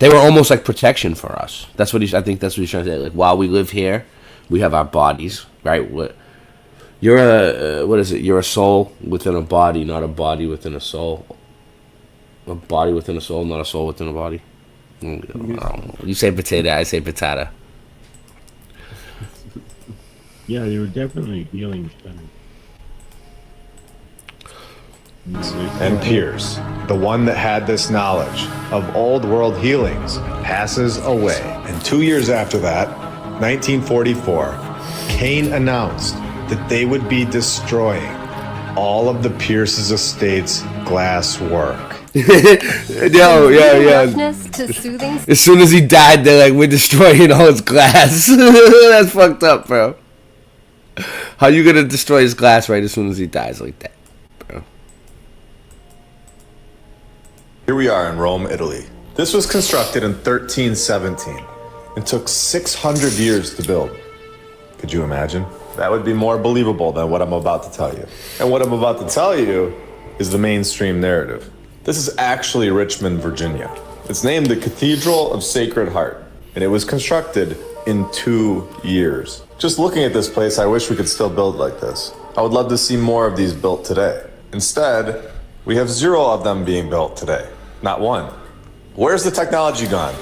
were almost like protection for us. That's what I think that's what he's trying to say. Like while we live here, we have our bodies, right? You're You're a soul within a body, not a body within a soul. A body within a soul, not a soul within a body. You say potato, I say patata. Yeah, they were definitely healing studies. And Pierce, the one that had this knowledge of old world healings, passes away. And 2 years after that, 1944, Kane announced that they would be destroying all of the Pierce's estate's glass work. Yeah. To soothing. As soon as he died, they're like, we're destroying all his glass. That's fucked up, bro. How you gonna destroy his glass right as soon as he dies like that, bro? Here we are in Rome, Italy. This was constructed in 1317 and took 600 years to build. Could you imagine? That would be more believable than what I'm about to tell you. And what I'm about to tell you is the mainstream narrative. This is actually Richmond, Virginia. It's named the Cathedral of Sacred Heart, and it was constructed in 2 years. Just looking at this place, I wish we could still build like this. I would love to see more of these built today. Instead, we have 0 of them being built today. Not one. Where's the technology gone?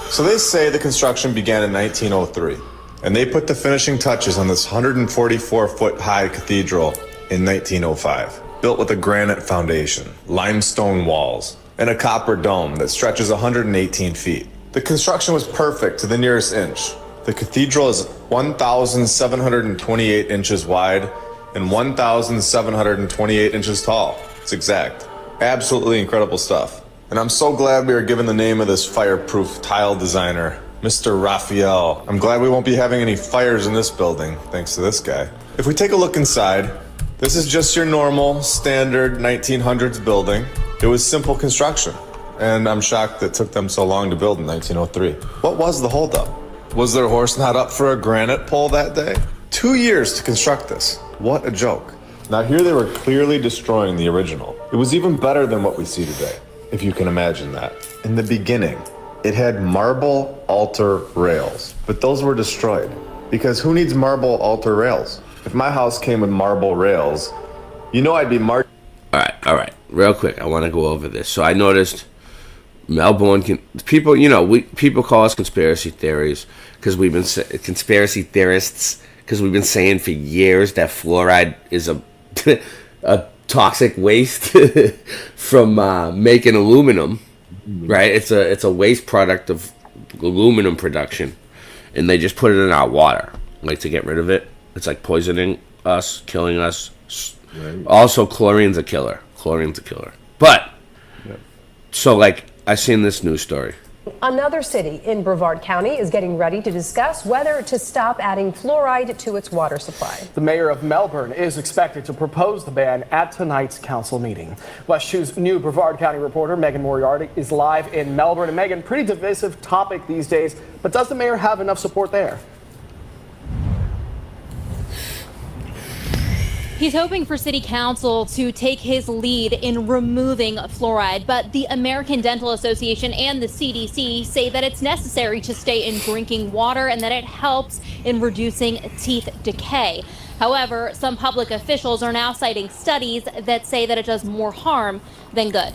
So they say the construction began in 1903, and they put the finishing touches on this 144-foot high cathedral in 1905. Built with a granite foundation, limestone walls, and a copper dome that stretches 118 feet. The construction was perfect to the nearest inch. The cathedral is 1,728 inches wide and 1,728 inches tall. It's exact. Absolutely incredible stuff. And I'm so glad we are given the name of this fireproof tile designer, Mr. Raphael. I'm glad we won't be having any fires in this building, thanks to this guy. If we take a look inside, this is just your normal, standard 1900s building. It was simple construction, and I'm shocked it took them so long to build in 1903. What was the holdup? Was their horse not up for a granite pole that day? 2 years to construct this. What a joke. Now here they were clearly destroying the original. It was even better than what we see today, if you can imagine that. In the beginning, it had marble altar rails, but those were destroyed. Because who needs marble altar rails? If my house came with marble rails, you know I'd be All right. Real quick, I want to go over this. So I noticed Melbourne people call us conspiracy theories because we've been conspiracy theorists because we've been saying for years that fluoride is a toxic waste from making aluminum. Right? It's a waste product of aluminum production, and they just put it in our water, like to get rid of it. It's like poisoning us, killing us. Right. Also, chlorine's a killer. But, so like, I seen this news story. Another city in Brevard County is getting ready to discuss whether to stop adding fluoride to its water supply. The mayor of Melbourne is expected to propose the ban at tonight's council meeting. West 2's new Brevard County reporter Megan Moriarty is live in Melbourne. And Megan, pretty divisive topic these days, but does the mayor have enough support there? He's hoping for city council to take his lead in removing fluoride, but the American Dental Association and the CDC say that it's necessary to stay in drinking water and that it helps in reducing teeth decay. However, some public officials are now citing studies that say that it does more harm than good.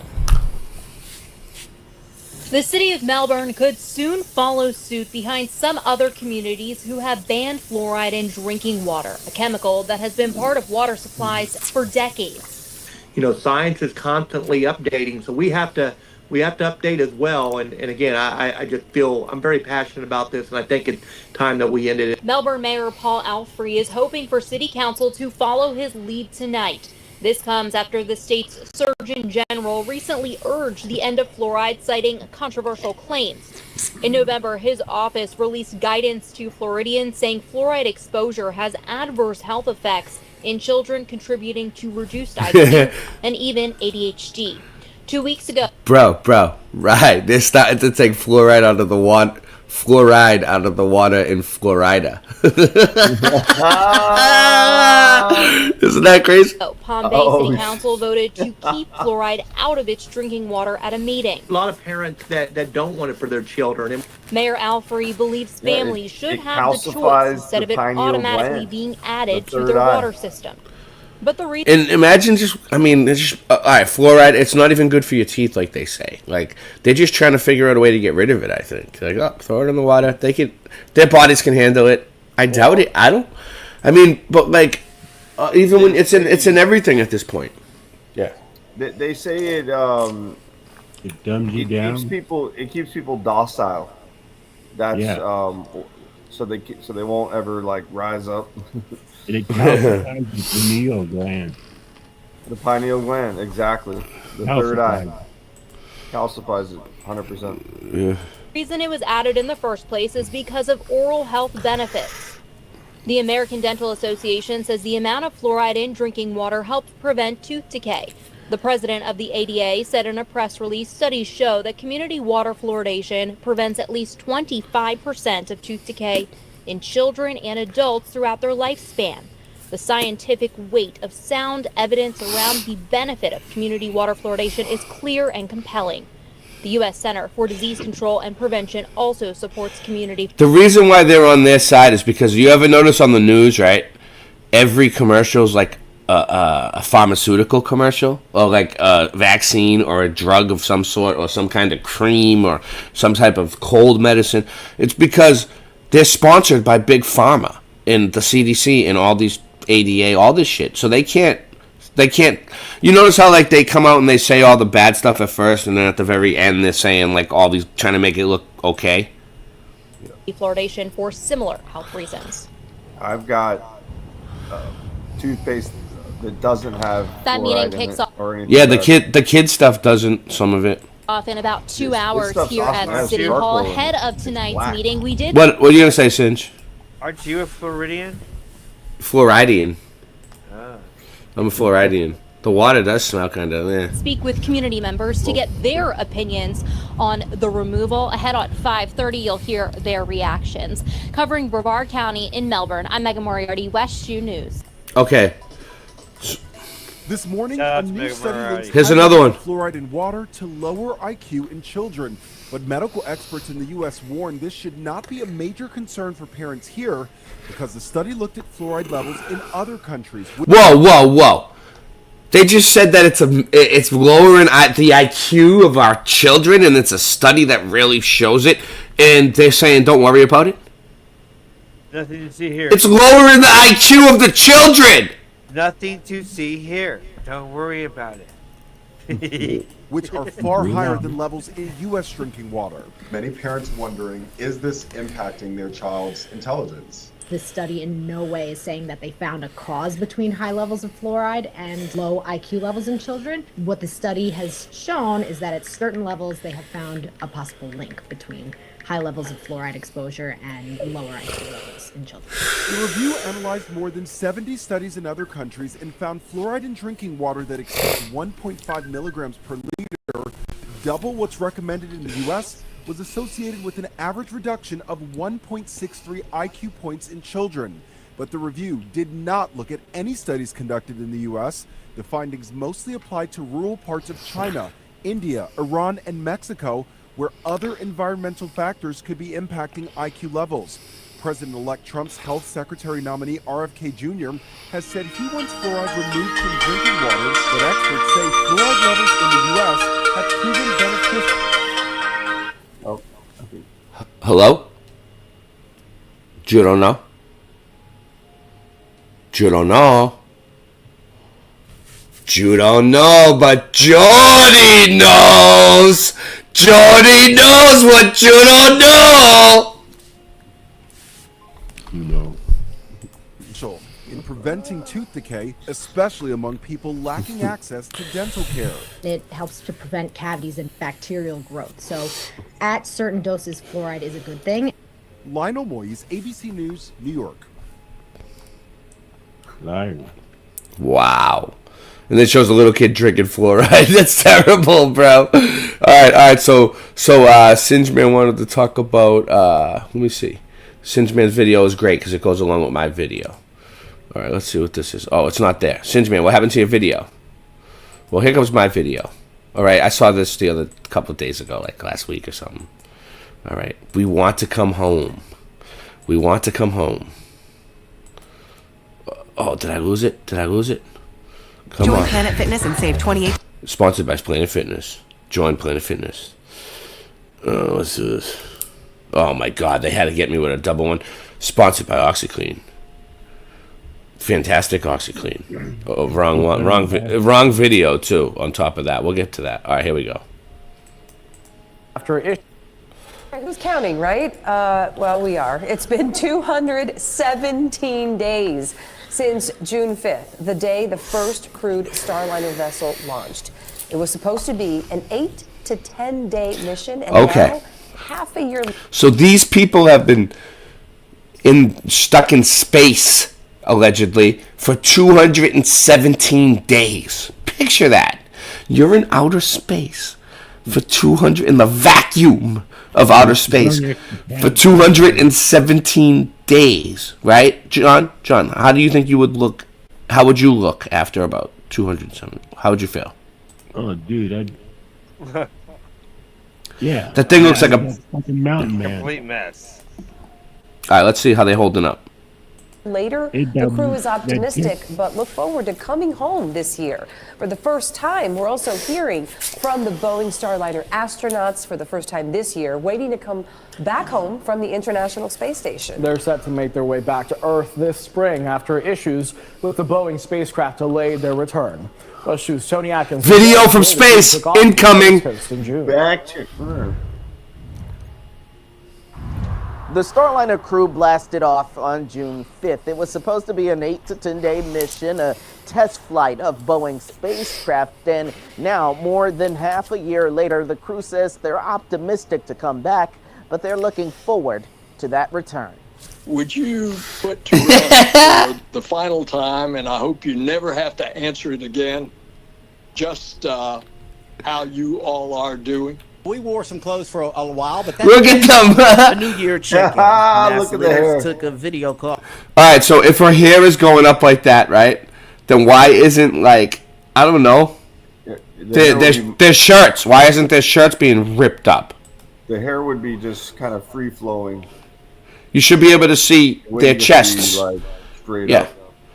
The city of Melbourne could soon follow suit behind some other communities who have banned fluoride in drinking water, a chemical that has been part of water supplies for decades. You know, science is constantly updating, so we have to update as well. And again, I just feel I'm very passionate about this, and I think it's time that we ended it. Melbourne Mayor Paul Alfrey is hoping for city council to follow his lead tonight. This comes after the state's Surgeon General recently urged the end of fluoride, citing controversial claims. In November, his office released guidance to Floridians saying fluoride exposure has adverse health effects in children, contributing to reduced IQ and even ADHD. 2 weeks ago, Bro, right. They're starting to take fluoride out of the water. Fluoride out of the water in Florida. Isn't that crazy? Palm Bay City Council voted to keep fluoride out of its drinking water at a meeting. A lot of parents that don't want it for their children. And Mayor Alfrey believes families should have the choice calcifies instead of the it pineal automatically gland, being added the to third their eye. water system. But the reason And imagine just, I mean, it's just, all right, fluoride, it's not even good for your teeth like they say. Like, they're just trying to figure out a way to get rid of it, I think. Like, oh, throw it in the water. Their bodies can handle it. I doubt it. But like, even when it's in everything at this point. Yeah. They say it it dumbs you down. Keeps people docile. That's Yeah. so they won't ever like rise up. It calcifies the pineal gland. The pineal gland, exactly. The third eye calcifies it 100%. Yeah. The reason it was added in the first place is because of oral health benefits. The American Dental Association says the amount of fluoride in drinking water helps prevent tooth decay. The president of the ADA said in a press release, studies show that community water fluoridation prevents at least 25% of tooth decay in children and adults throughout their lifespan. The scientific weight of sound evidence around the benefit of community water fluoridation is clear and compelling. The U.S. Center for Disease Control and Prevention also supports community. The reason why they're on their side is because you ever notice on the news, right? Every commercial is like a pharmaceutical commercial, or like a vaccine or a drug of some sort, or some kind of cream or some type of cold medicine. It's because they're sponsored by Big Pharma and the CDC and all these ADA, all this shit. So they can't. You notice how like they come out and they say all the bad stuff at first, and then at the very end they're saying like all these, trying to make it look okay. Fluoridation for similar health reasons. I've got toothpaste that doesn't have That meeting fluoride in kicks it off. or anything Yeah, like the kid stuff doesn't. Some of it. Off in about 2 This hours stuff's here awesome. It at has City charcoal Hall. in it. Ahead of It's tonight's black. meeting, we did What are you gonna say, Singe? Aren't you a Floridian? Floridian. Ah. I'm a Floridian. The water does smell kind of. speak with community members to get their opinions on the removal. Ahead at 5:30, you'll hear their reactions. Covering Brevard County in Melbourne, I'm Megan Moriarty, West Shoe News. Okay. This morning, Shout a out to new Megan study Moriarty. links Here's high another levels of one. fluoride in water to lower IQ in children. But medical experts in the U.S. warn this should not be a major concern for parents here because the study looked at fluoride levels in other countries. Whoa. They just said that it's lowering the IQ of our children, and it's a study that really shows it, and they're saying don't worry about it. Nothing to see here. It's lowering the IQ of the children. Nothing to see here. Don't worry about it. Which are far higher than levels in U.S. drinking water. Many parents wondering, is this impacting their child's intelligence? This study in no way is saying that they found a cause between high levels of fluoride and low IQ levels in children. What the study has shown is that at certain levels they have found a possible link between high levels of fluoride exposure and lower IQ levels in children. The review analyzed more than 70 studies in other countries and found fluoride in drinking water that exceeds 1.5 milligrams per liter, double what's recommended in the U.S., was associated with an average reduction of 1.63 IQ points in children. But the review did not look at any studies conducted in the U.S. The findings mostly applied to rural parts of China, India, Iran, and Mexico, where other environmental factors could be impacting IQ levels. President-elect Trump's health secretary nominee RFK Jr. has said he wants fluoride removed from drinking water, but experts say fluoride levels in the U.S. have proven beneficial. Hello? You don't know? You don't know? You don't know, but Jordy knows! Jordy knows what you don't know! You know. Sure. in preventing tooth decay, especially among people lacking access to dental care. It helps to prevent cavities and bacterial growth. So at certain doses, fluoride is a good thing. Lionel Moyes, ABC News, New York. Wow. And then shows a little kid drinking fluoride. That's terrible, bro. All right. So Singeman wanted to talk about. Let me see. Singeman's video is great because it goes along with my video. All right, let's see what this is. Oh, it's not there. Singeman, what happened to your video? Well, here comes my video. All right, I saw this the other couple of days ago, like last week or something. All right, we want to come home. We want to come home. Oh, did I lose it? Come Join on. Planet Fitness and save 28. Sponsored by Planet Fitness. Join Planet Fitness. Let's do this. Oh my God, they had to get me with a double one. Sponsored by OxyClean. Fantastic OxyClean. Oh, wrong one. Wrong video too. On top of that, we'll get to that. All right, here we go. Who's counting, right? Well, we are. It's been 217 days since June 5th, the day the first crewed Starliner vessel launched. It was supposed to be an 8 to 10 day mission, and now, half a year. So these people have been stuck in space, allegedly, for 217 days. Picture that. You're in outer space for 200, in the vacuum of outer space for 217 days, right? John, how do you think you would look? How would you look after about 207? How would you feel? Oh, dude, yeah. That thing looks like a fucking mountain man. Complete mess. All right, let's see how they're holding up. Later, the crew is optimistic, but look forward to coming home this year. For the first time, we're also hearing from the Boeing Starliner astronauts for the first time this year, waiting to come back home from the International Space Station. They're set to make their way back to Earth this spring after issues with the Boeing spacecraft delayed their return. Shoes Tony Atkins. Video from space incoming. Back to Earth. The Starliner crew blasted off on June 5th. It was supposed to be an 8 to 10 day mission, a test flight of Boeing's spacecraft, and now, more than half a year later, the crew says they're optimistic to come back, but they're looking forward to that return. Would you put to rest for the final time, and I hope you never have to answer it again, just how you all are doing? We wore some clothes for a while, but look at them. A New Year check-in. Look at the hair. Took a video call. All right, so if her hair is going up like that, right, then why isn't, like, I don't know, their shirts, why isn't their shirts being ripped up? The hair would be just kind of free-flowing. You should be able to see their chests. Straight yeah. up.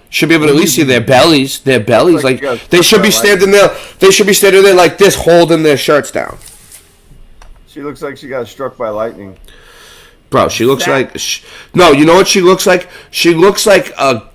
Should be able to at least see their bellies. Their bellies, like they should be standing there. They should be standing there like this, holding their shirts down. She looks like she got struck by lightning. Bro, she looks like no. You know what she looks like? She looks like a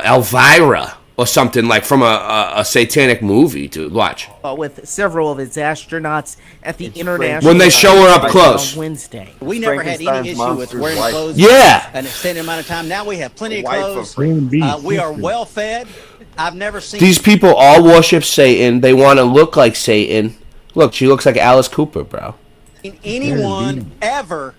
Elvira or something, like from a satanic movie. Dude, watch. With several of its astronauts at the international. When they show her up close. On Wednesday. We never had any issue with wearing clothes. Yeah. An extended amount of time. Now we have plenty of clothes. We are well fed. I've never seen. These people all worship Satan. They want to look like Satan. Look, she looks like Alice Cooper, bro. Anyone ever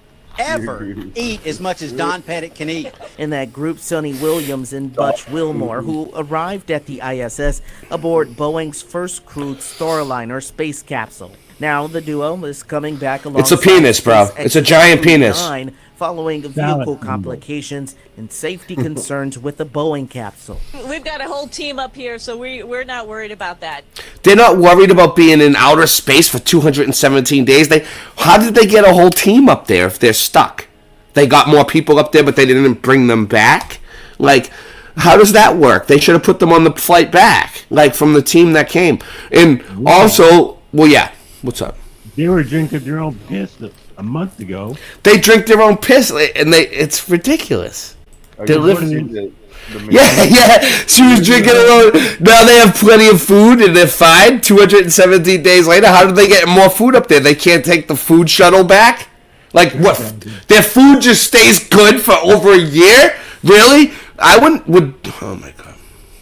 eat as much as Don Pettit can eat. In that group, Sonny Williams and Butch Wilmore, who arrived at the ISS aboard Boeing's first crewed Starliner space capsule. Now the duo is coming back along. It's a penis, bro. It's a giant penis. Following vehicle complications and safety concerns with the Boeing capsule. We've got a whole team up here, so we're not worried about that. They're not worried about being in outer space for 217 days. How did they get a whole team up there if they're stuck? They got more people up there, but they didn't bring them back? Like, how does that work? They should have put them on the flight back, like from the team that came. And also, well, yeah, what's up? They were drinking their own piss a month ago. They drink their own piss, and it's ridiculous. Yeah. She was drinking her own. Now they have plenty of food, and they're fine. 217 days later, how did they get more food up there? They can't take the food shuttle back? Like, what? Their food just stays good for over a year? Really? I would. Oh my god.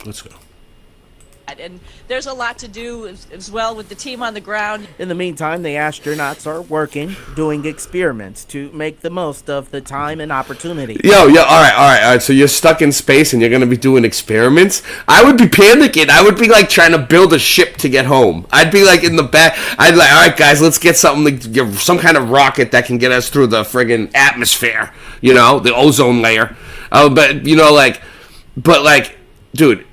Let's go. And there's a lot to do as well with the team on the ground. In the meantime, the astronauts are working, doing experiments to make the most of the time and opportunity. Yo, all right. So you're stuck in space and you're gonna be doing experiments? I would be panicking. I would be like trying to build a ship to get home. I'd be like in the back. I'd like, all right, guys, let's get something to get some kind of rocket that can get us through the friggin' atmosphere. You know, the ozone layer. But dude.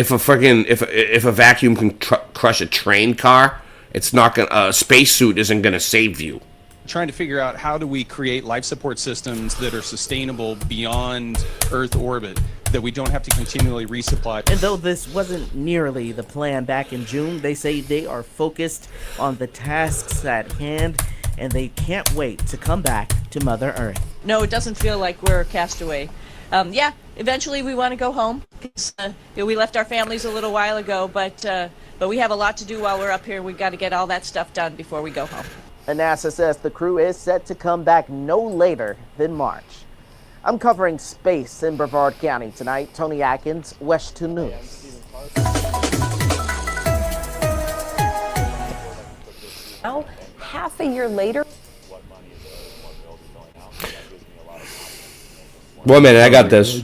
If a vacuum can crush a train car, it's not gonna. A spacesuit isn't gonna save you. Trying to figure out how do we create life support systems that are sustainable beyond Earth orbit, that we don't have to continually resupply. And though this wasn't nearly the plan back in June, they say they are focused on the tasks at hand, and they can't wait to come back to Mother Earth. No, it doesn't feel like we're a castaway. Yeah, eventually we want to go home. We left our families a little while ago, but we have a lot to do while we're up here. We've got to get all that stuff done before we go home. And NASA says the crew is set to come back no later than March. I'm covering space in Brevard County tonight. Tony Atkins, West 2 News. Now, half a year later. 1 minute, I got this.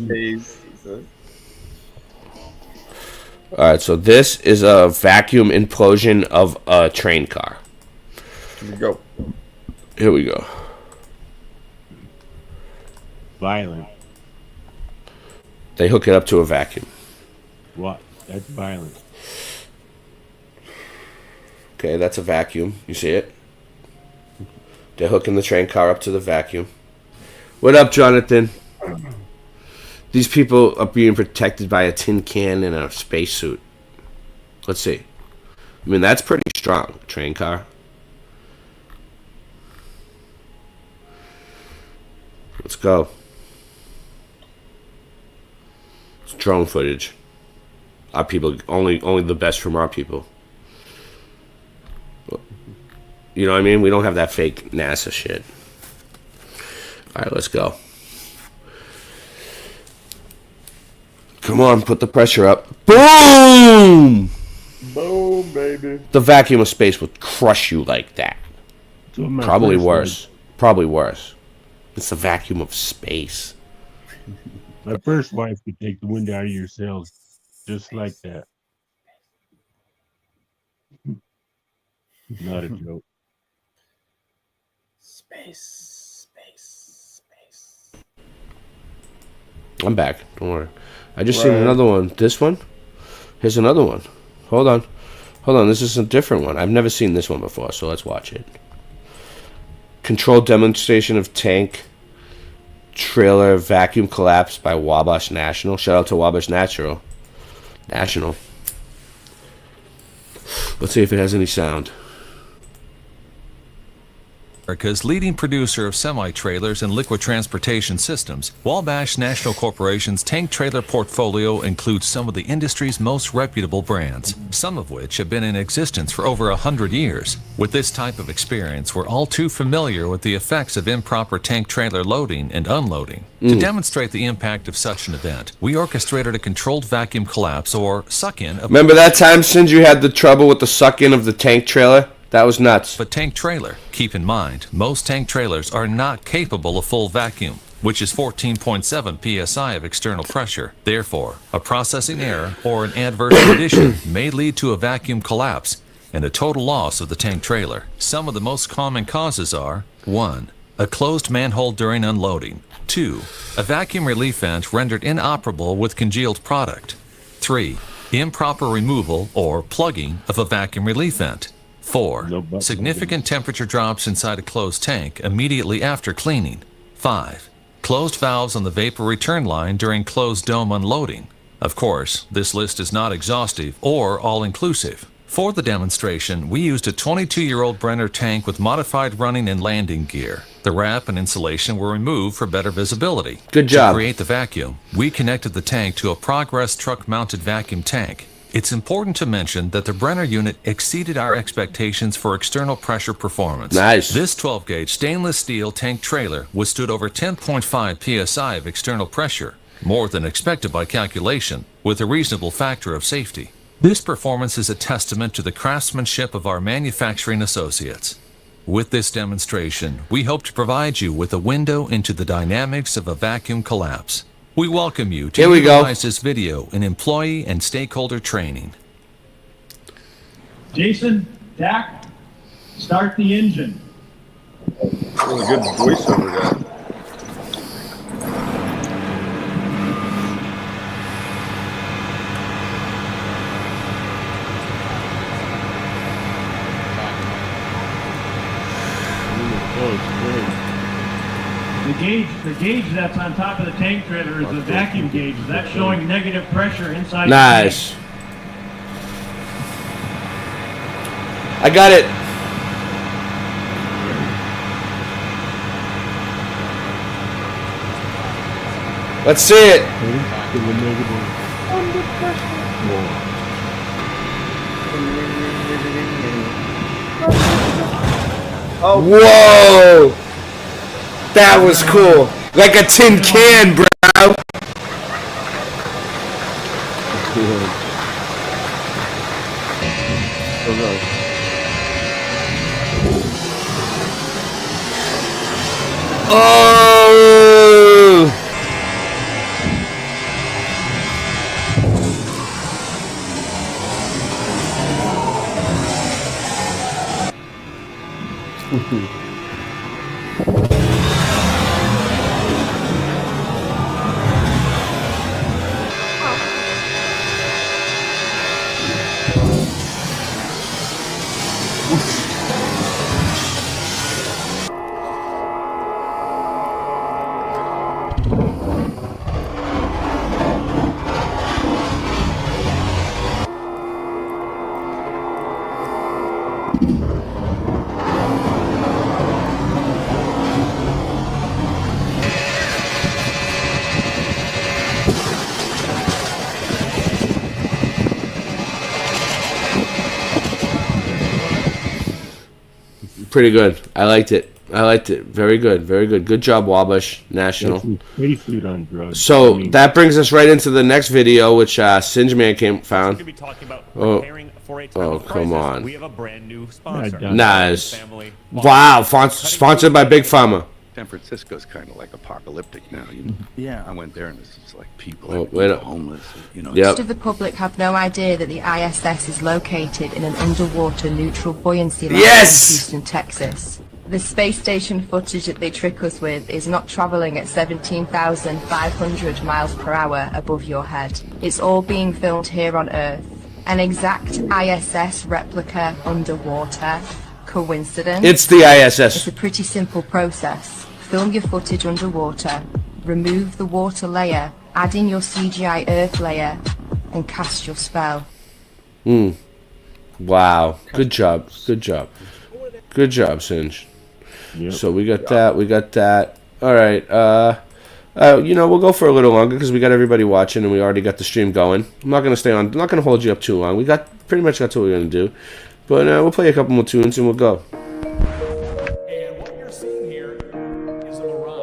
Alright, so this is a vacuum implosion of a train car. Here we go. Here we go. Violent. They hook it up to a vacuum. What? That's violent. Okay, that's a vacuum. You see it? They're hooking the train car up to the vacuum. What up, Jonathan? These people are being protected by a tin can and a spacesuit. Let's see. I mean, that's pretty strong. Train car. Let's go. It's drone footage. Our people, only the best from our people. You know what I mean? We don't have that fake NASA shit. Alright, let's go. Come on, put the pressure up. Boom! Boom, baby. The vacuum of space would crush you like that. Probably worse. Probably worse. It's the vacuum of space. My first wife could take the wind out of your sails just like that. Not a joke. Space. I'm back. Don't worry. I just seen another one. This one? Here's another one. Hold on. This is a different one. I've never seen this one before, so let's watch it. Controlled demonstration of tank trailer vacuum collapse by Wabash National. Shout out to Wabash National. Let's see if it has any sound. America's leading producer of semi-trailers and liquid transportation systems, Wabash National Corporation's tank trailer portfolio includes some of the industry's most reputable brands, some of which have been in existence for over 100 years. With this type of experience, we're all too familiar with the effects of improper tank trailer loading and unloading. To demonstrate the impact of such an event, we orchestrated a controlled vacuum collapse or suck-in. Remember that time, Singe, you had the trouble with the suck-in of the tank trailer? That was nuts. But tank trailer, keep in mind, most tank trailers are not capable of full vacuum, which is 14.7 psi of external pressure. Therefore, a processing error or an adverse condition may lead to a vacuum collapse and a total loss of the tank trailer. Some of the most common causes are 1. A closed manhole during unloading. 2. A vacuum relief vent rendered inoperable with congealed product. 3. Improper removal or plugging of a vacuum relief vent. 4. Significant temperature drops inside a closed tank immediately after cleaning. 5. Closed valves on the vapor return line during closed dome unloading. Of course, this list is not exhaustive or all-inclusive. For the demonstration, we used a 22-year-old Brenner tank with modified running and landing gear. The wrap and insulation were removed for better visibility. Good job. To create the vacuum, we connected the tank to a Progress truck-mounted vacuum tank. It's important to mention that the Brenner unit exceeded our expectations for external pressure performance. Nice. This 12-gauge stainless steel tank trailer withstood over 10.5 psi of external pressure, more than expected by calculation, with a reasonable factor of safety. This performance is a testament to the craftsmanship of our manufacturing associates. With this demonstration, we hope to provide you with a window into the dynamics of a vacuum collapse. We welcome you to utilize this video in employee and stakeholder training. Jason, Dak, start the engine. That was a good voiceover guy. The gauge that's on top of the tank trailer is the vacuum gauge. That's showing negative pressure inside. Nice. I got it. Let's see it. Oh. Whoa. That was cool. Like a tin can, bro. Oh. Pretty good. I liked it. Very good. Very good. Good job, Wabash National. Spacesuit on drugs. So that brings us right into the next video, which Singeman found. Oh, come on. We have a brand new sponsor. Nice. Wow, sponsored by Big Pharma. San Francisco's kind of like apocalyptic now. Yeah. I went there and it's just like people, homeless. Most of the public have no idea that the ISS is located in an underwater neutral buoyancy line in Houston, Texas. The space station footage that they trick us with is not traveling at 17,500 miles per hour above your head. It's all being filmed here on Earth. An exact ISS replica underwater. Coincidence? It's the ISS. It's a pretty simple process. Film your footage underwater, remove the water layer, add in your CGI Earth layer, and cast your spell. Wow. Good job. Good job. Good job, Singe. Yep. So we got that. All right. We'll go for a little longer because we got everybody watching and we already got the stream going. I'm not gonna stay on. I'm not gonna hold you up too long. We pretty much got to what we're gonna do, but we'll play a couple more tunes and we'll go. And what you're seeing here is a mirage.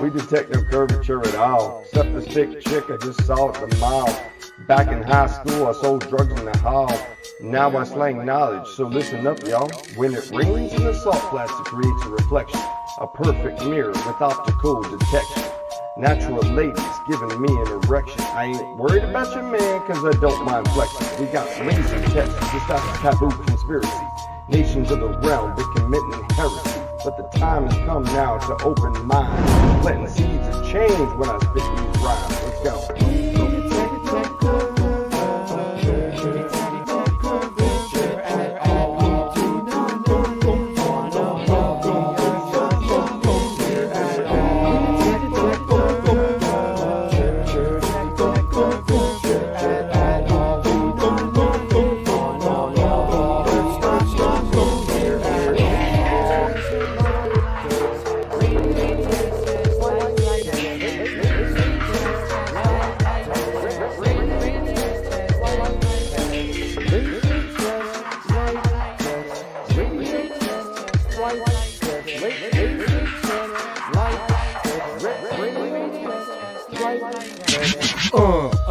Detect no curvature at all, except the sick chick I just saw at the mall. Back in high school, I sold drugs in the hall. Now I slang knowledge, so listen up, y'all. When it rains in the salt plastic creates a reflection, a perfect mirror with optical detection. Natural ladies giving me an erection. I ain't worried about your man, cause I don't mind flexing. We got laser tests, just out of taboo conspiracy. Nations of the realm, they committing heresy. But the time has come now to open minds. Planting seeds of change when I spit these rhymes. Let's go.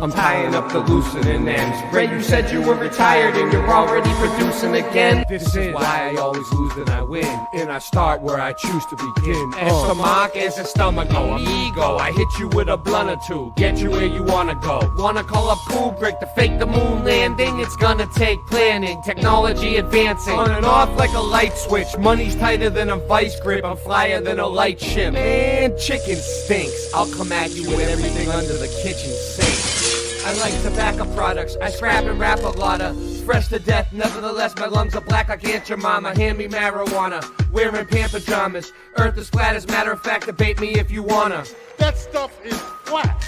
I'm tying up the loosening ends. Ray, you said you were retired and you're already producing again. This is why I always lose and I win, and I start where I choose to begin. Stomach is a stomach, ego. I hit you with a blunt or two, get you where you wanna go. Wanna call up cool break to fake the moon landing? It's gonna take planning, technology advancing, on and off like a light switch. Money's tighter than a vice grip, I'm flyer than a light ship. Man, chicken stinks. I'll come at you with everything under the kitchen sink. I like tobacco products, I scrap and rap a lotta. Fresh to death, nevertheless my lungs are black like Aunt your mama. Hand me marijuana, wearing pant pajamas. Earth is flat, as a matter of fact, debate me if you wanna. That stuff is flat.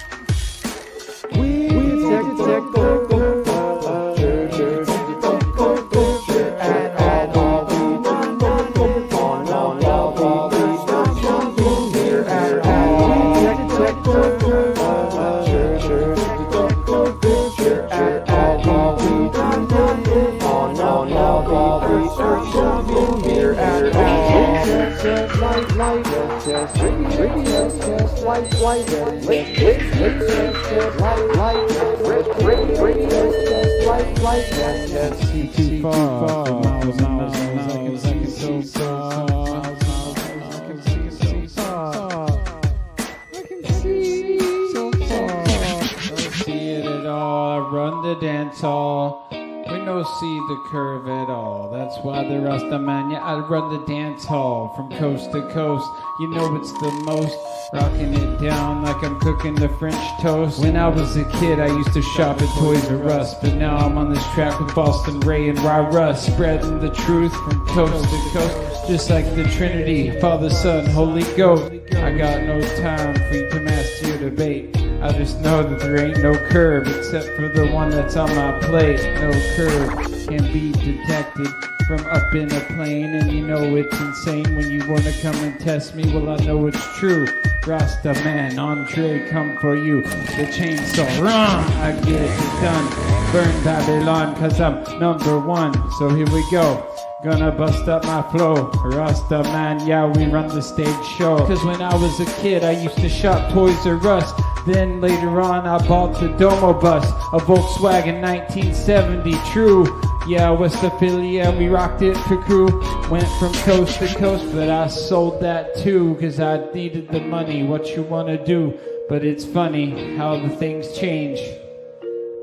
Dance hall, we no see the curve at all. That's why the Rasta man, yeah, I run the dance hall from coast to coast. You know it's the most, rocking it down like I'm cooking the French toast. When I was a kid, I used to shop at Toys R Us, but now I'm on this track with Boston Ray and Rye Russ, spreading the truth from coast to coast, just like the Trinity, Father, Son, Holy Ghost. I got no time for you to master your debate. I just know that there ain't no curve except for the one that's on my plate. No curve can be detected from up in a plane, and you know it's insane when you wanna come and test me. Well, I know it's true. Rasta man, Andre, come for you. The chainsaw, wrong. I get it done. Burn Babylon, cause I'm number one. So here we go. Gonna bust up my flow. Rasta man, yeah, we run the stage show. Cause when I was a kid, I used to shop Toys R Us. Then later on, I bought the Domo bus, a Volkswagen 1970, true. Yeah, West Philly, yeah, we rocked it for crew. Went from coast to coast, but I sold that too, cause I needed the money. What you wanna do? But it's funny how the things change,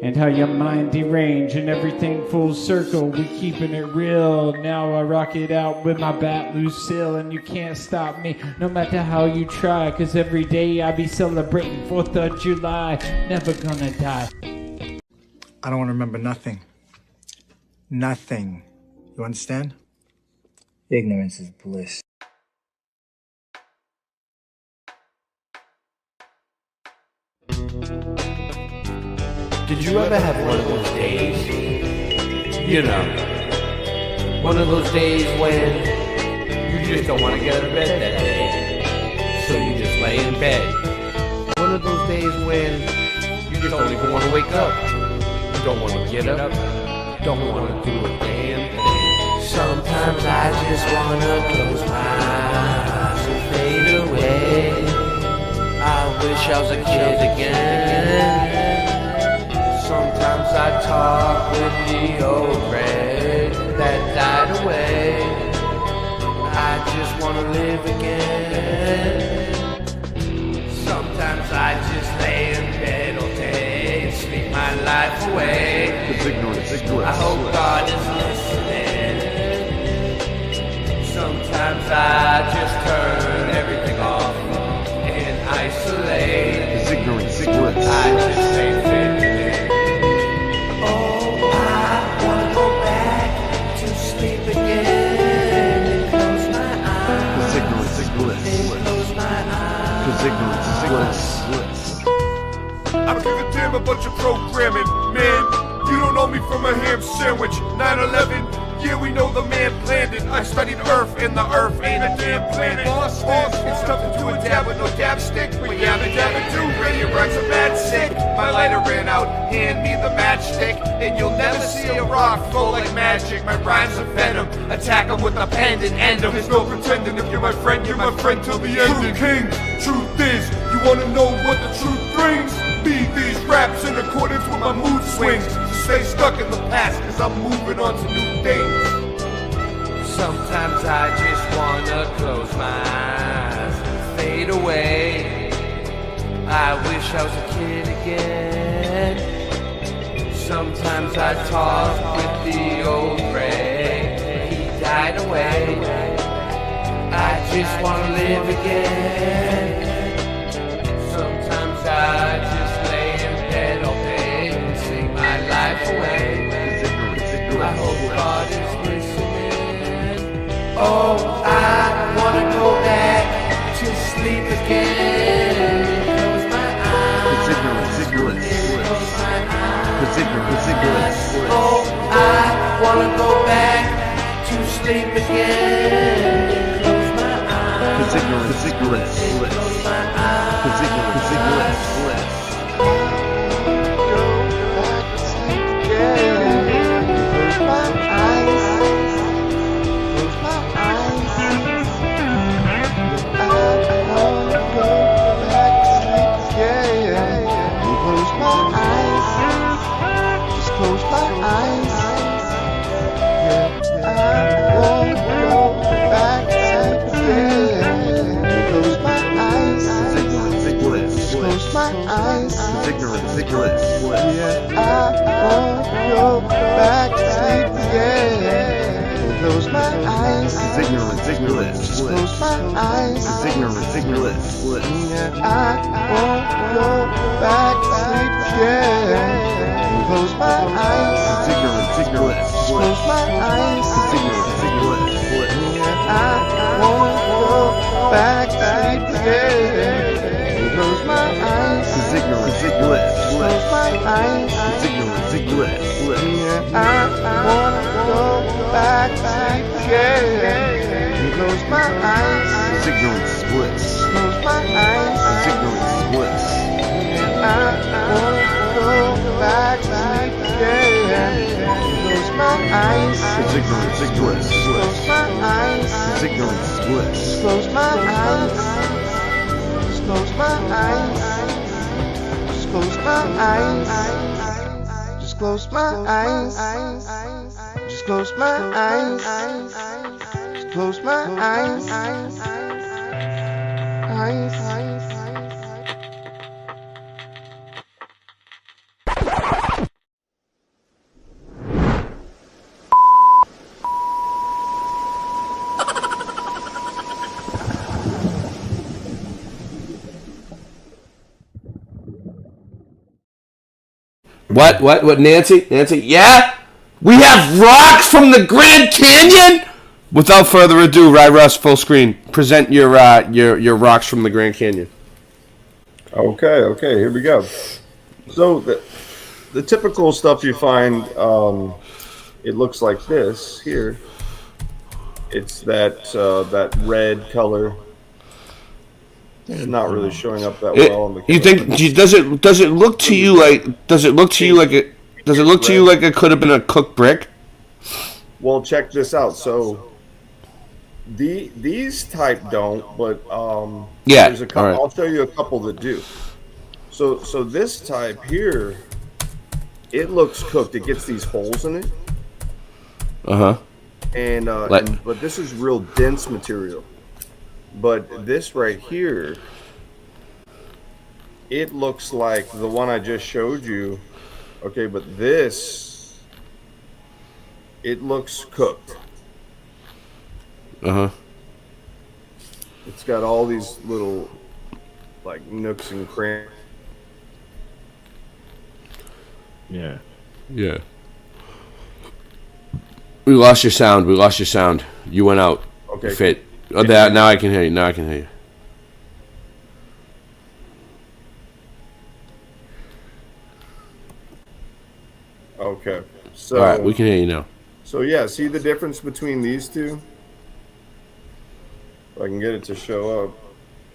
and how your mind derange, and everything full circle. We keeping it real. Now I rock it out with my bat Lucille, and you can't stop me, no matter how you try. Cause every day I be celebrating 4th of July. Never gonna die. I don't want to remember nothing. Nothing. You understand? Ignorance is bliss. Did you ever have one of those days? You know, one of those days when you just don't want to get out of bed that day, so you just lay in bed. One of those days when you just don't even want to wake up. You don't want to get up. Don't want to do a damn thing. Sometimes I just want to close my eyes and fade away. I wish I was a kid again. Sometimes I talk with the old Ray that died away. I just want to live again. Sometimes I away. I hope God is listening. Sometimes I just turn everything off and isolate. I just ain't fitting. Oh, I wanna go back to sleep again and close my eyes. And close my eyes. I don't give a damn about your programming, man. You don't know me from a ham sandwich. 9/11, yeah, we know the man planned it. I studied Earth, and the Earth ain't a damn planet. Boss, it's tough to do a dab with no dab stick. But yabba dabba do, radio rhymes are mad sick. My lighter ran out, hand me the matchstick, and you'll never see a rock flow like magic. My rhymes are venom, attack 'em with a pen and end 'em. There's no pretending, if you're my friend till the end. True king, truth is, you wanna know what the truth brings? Beat these raps in accordance with my mood swings. Stay stuck in the past, cause I'm moving on to new things. Sometimes I just wanna close my eyes and fade away. I wish I was a kid again. Sometimes I talk with the old Ray, he died away. I just wanna live again. Sometimes I just lay in bed all day and sing my life away. I hope God is listening. Oh, I wanna go back to sleep again. Close my eyes. Close my eyes. Oh, I wanna go back to sleep again. Close my eyes. Close my What, Nancy? Yeah? We have rocks from the Grand Canyon? Without further ado, Russ, full screen. Present your rocks from the Grand Canyon. Okay, here we go. So the typical stuff you find, it looks like this here. It's that red color. It's not really showing up that well on the camera. You think does it look to you like it could have been a cooked brick? Well, check this out. So these type don't, but yeah, there's a couple. right. I'll show you a couple that do. So this type here, it looks cooked. It gets these holes in it. And but this is real dense material. But this right here, it looks like the one I just showed you Okay, but this, it looks cooked. Uh-huh. It's got all these little, like, nooks and crannies. Yeah. Yeah. We lost your sound. We lost your sound. You went out. Okay. Fit. Oh, that, now I can hear you. Now I can hear you. Okay. So, all right, we can hear you now. So, yeah, see the difference between these two? If I can get it to show up.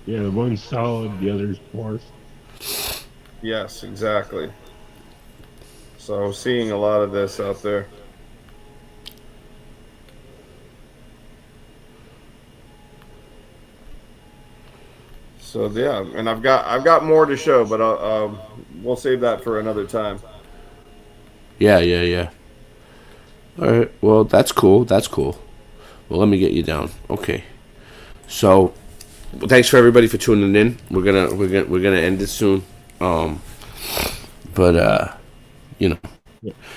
Yeah, the one's solid, the other's porous. Yes, exactly. So, seeing a lot of this out there. So yeah, and I've got more to show, but we'll save that for another time. Yeah. All right. Well, that's cool. That's cool. Well, let me get you down. Okay. So, well, thanks for everybody for tuning in. We're gonna end it soon. But you know,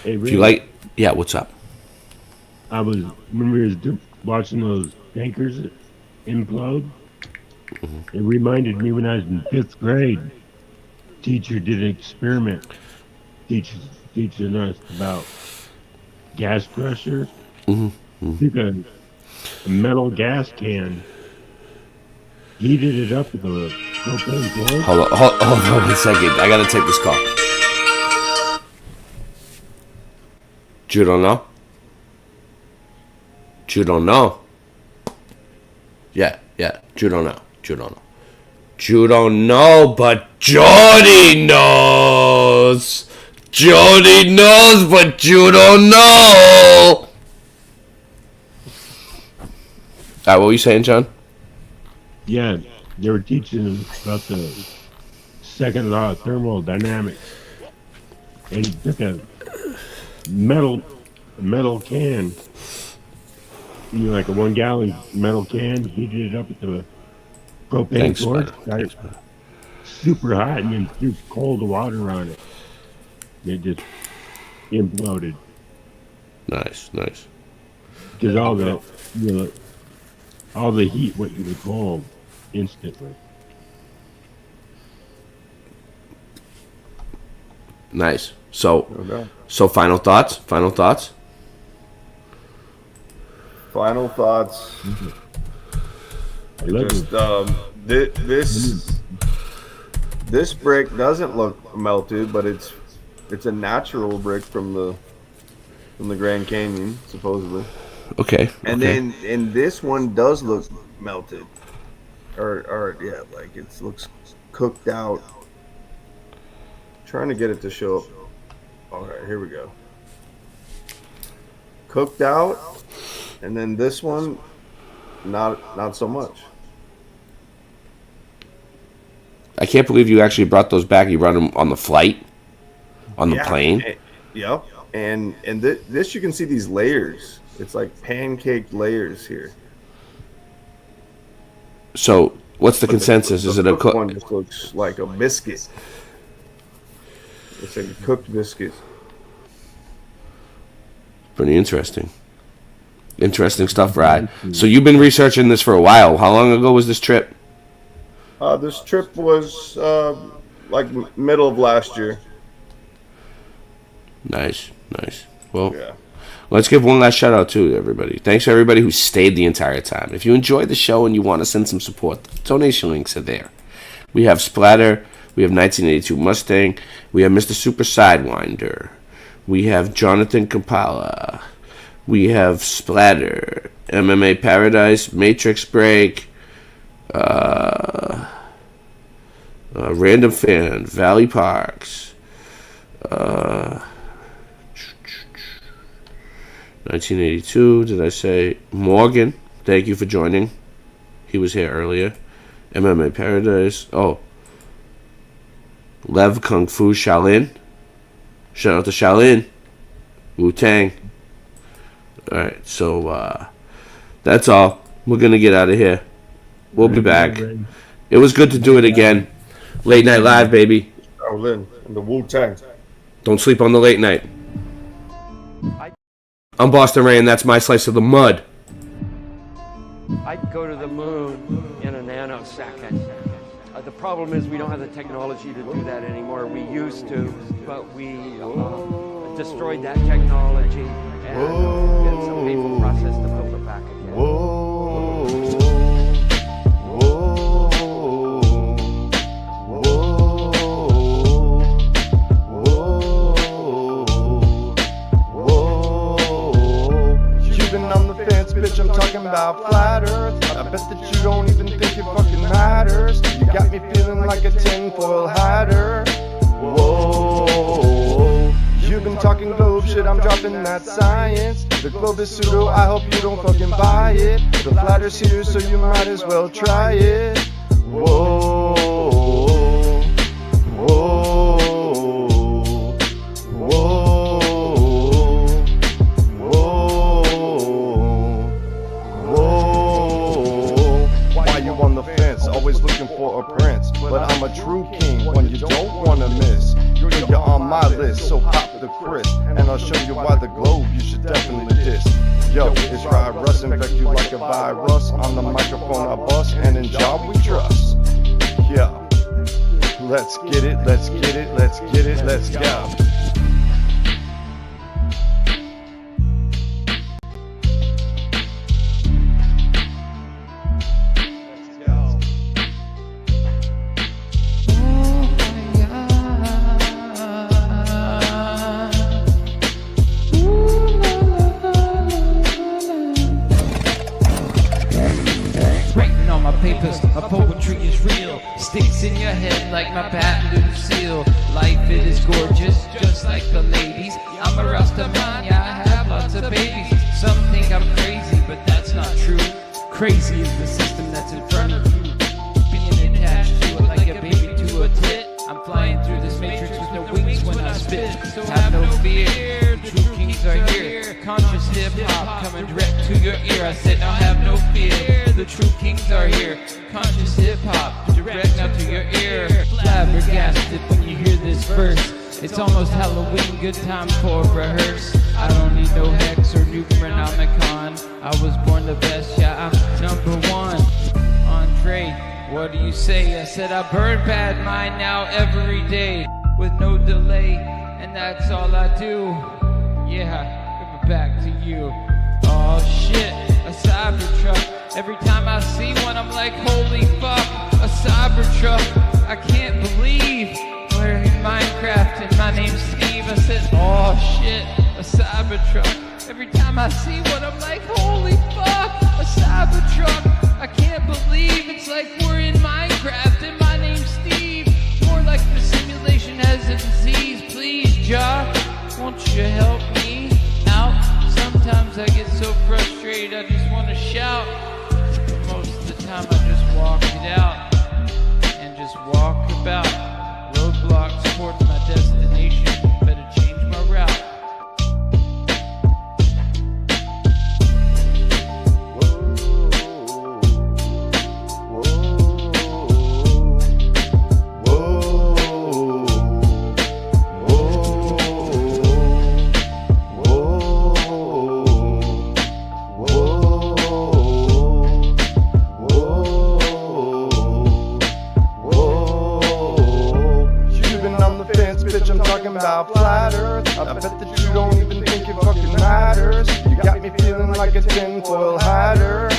Hey, if you like, yeah. What's up? I remember watching those tankers implode. It reminded me when I was in 5th grade. Teacher did an experiment, teaching us about gas pressure. Took a metal gas can, heated it up with a propane torch. Hold on 1 second. I gotta take this call. You don't know? You don't know? Yeah. You don't know. You don't know, but Jody knows. Jody knows, but you don't know. All right, what were you saying, John? Yeah, they were teaching us about the second law of thermodynamics. And he took a metal can, like a 1 gallon metal can, heated it up with the propane torch, got it super hot, and then threw cold water on it. It just imploded. Nice. Because all the heat went to the coal instantly. Nice. So final thoughts? Final thoughts. Just this brick doesn't look melted, but it's a natural brick from the Grand Canyon, supposedly. Okay. And this one does look melted, or yeah, like it looks cooked out. Trying to get it to show up. All right, here we go. Cooked out, and then this one, not so much. I can't believe you actually brought those back. You brought them on the flight, on the plane. Yep. And this you can see these layers. It's like pancaked layers here. So what's the consensus? Is it a cooked one? Just looks like a biscuit. It's like a cooked biscuit. Pretty interesting. Interesting stuff, Rod. So you've been researching this for a while. How long ago was this trip? This trip was like middle of last year. Nice. Well, let's give one last shout out to everybody. Thanks to everybody who stayed the entire time. If you enjoyed the show and you want to send some support, the donation links are there. We have Splatter. We have 1982 Mustang. We have Mr. Super Sidewinder. We have Jonathan Kampala. We have Splatter. MMA Paradise. Matrix Break. Random Fan. Valley Parks. 1982, did I say? Morgan, thank you for joining. He was here earlier. MMA Paradise. Oh. Lev Kung Fu Shaolin. Shout out to Shaolin. Wu-Tang. Alright, so that's all. We're gonna get out of here. We'll be back. It was good to do it again. Late Night Live, baby. Shaolin and the Wu-Tang. Don't sleep on the late night. I'm Boston Ray, and that's my slice of the mud. I'd go to the moon in a nanosecond. The problem is we don't have the technology to do that anymore. We used to, but we destroyed that technology, and it's a painful process to build it back again. Bitch, I'm talking about flat earth. I bet that you don't even think it fucking matters. You got me feeling like a tinfoil hatter. Whoa, you've been talking globe shit, I'm dropping that science. The globe is pseudo, I hope you don't fucking buy it. The flat earth's here, so you might as well try it. Whoa, whoa, whoa. Always looking for a prince, but I'm a true king, one you don't wanna miss. You're on my list, so pop the crisp, and I'll show you why the globe you should definitely diss. Yo, it's Russ, infect you like a virus. On the microphone I bust, and in job we trust. Yeah, let's get it, let's get it, let's get it, let's go. My poetry is real, sticks in your head like my Pat Lucille. Life it is gorgeous, just like the ladies. I'm a Rasta man, yeah, I have lots of babies. Some think I'm crazy, but that's not true. Crazy is the system that's in front of you, being attached to it like a baby to a tit. I'm flying through this matrix with no wings when I spit. So have no fear, the true kings are here. Conscious hip-hop coming direct to your ear. I said now have no fear, the true kings are here. Conscious hip-hop direct now to your ear. Flabbergasted when you hear this verse. It's almost Halloween, good time for rehearse. I don't need no hex or Nukeronomicon. I was born the best, yeah, I'm number one. Andre, what do you say? I said I burn bad mind now every day with no delay, and that's all I do. Yeah, give it back to you. Oh shit, a Cybertruck. Every time I see one, I'm like, holy fuck, a Cybertruck. I can't believe we're in Minecraft and my name's Steve. I said, oh shit, a Cybertruck. Every time I see one, I'm like, holy fuck, a Cybertruck. I can't believe it's like we're in Minecraft and my name's Steve. More like the simulation has a disease. Please, Josh, won't you help me out? Sometimes I get so frustrated, I just want to shout. But most of the time I just walk it out and just walk about. Roadblocks towards my destination, better change my route. About flat earth, I bet that you don't even think it fucking matters. You got me feeling like a tinfoil hatter.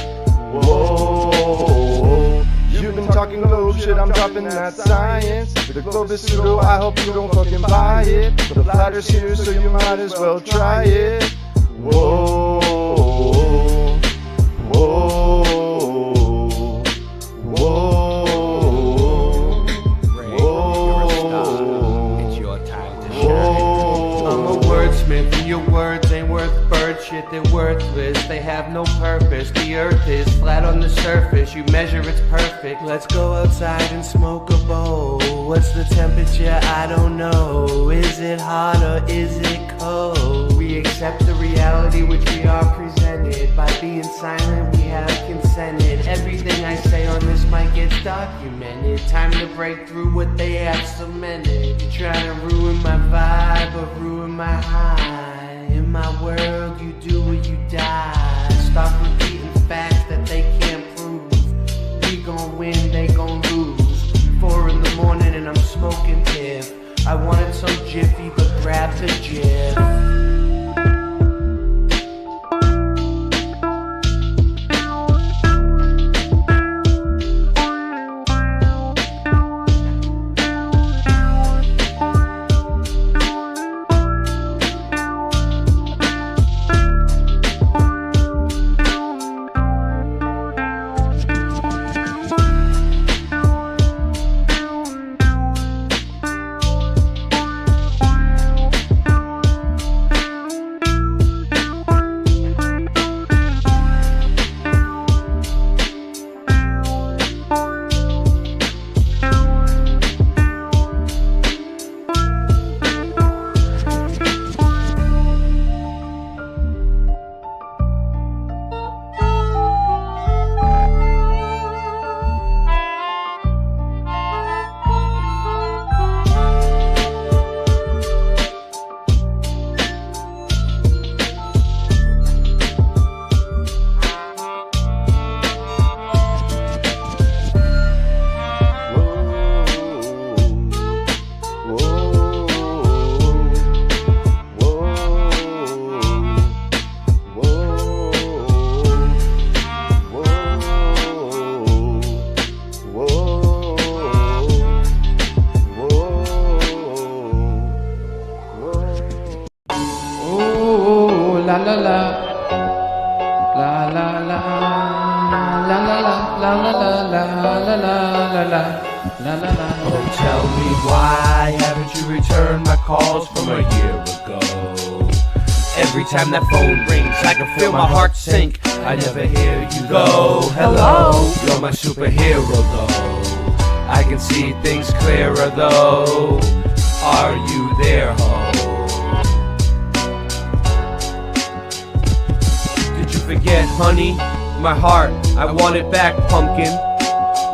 Whoa, you've been talking globe shit, I'm dropping that science. The globe is pseudo, I hope you don't fucking buy it. The flat earth's here, so you might as well try it. Whoa, whoa, whoa. Your words ain't worth bird shit, they're worthless. They have no purpose. The earth is flat on the surface. You measure it's perfect. Let's go outside and smoke a bowl. What's the temperature? I don't know. Is it hot or is it cold? We accept the reality which we are presented. By being silent we have consented. Everything I say on this might get documented. Time to break through what they have cemented. You're trying to ruin my vibe or ruin my high. In my world, you do or you die. Stop repeating facts that they can't prove. We gon' win, they gon' lose. 4 in the morning and I'm smoking piff. I wanted some jiffy, but grab the jif. la la la la la la la la la la la la la la la la la. Oh, tell me why haven't you returned my calls from a year ago? Every time that phone rings, I can feel my heart sink. I never hear you go. Hello, you're my superhero though. I can see things clearer though. Are you there, ho? Did you forget, honey? My heart, I want it back, pumpkin.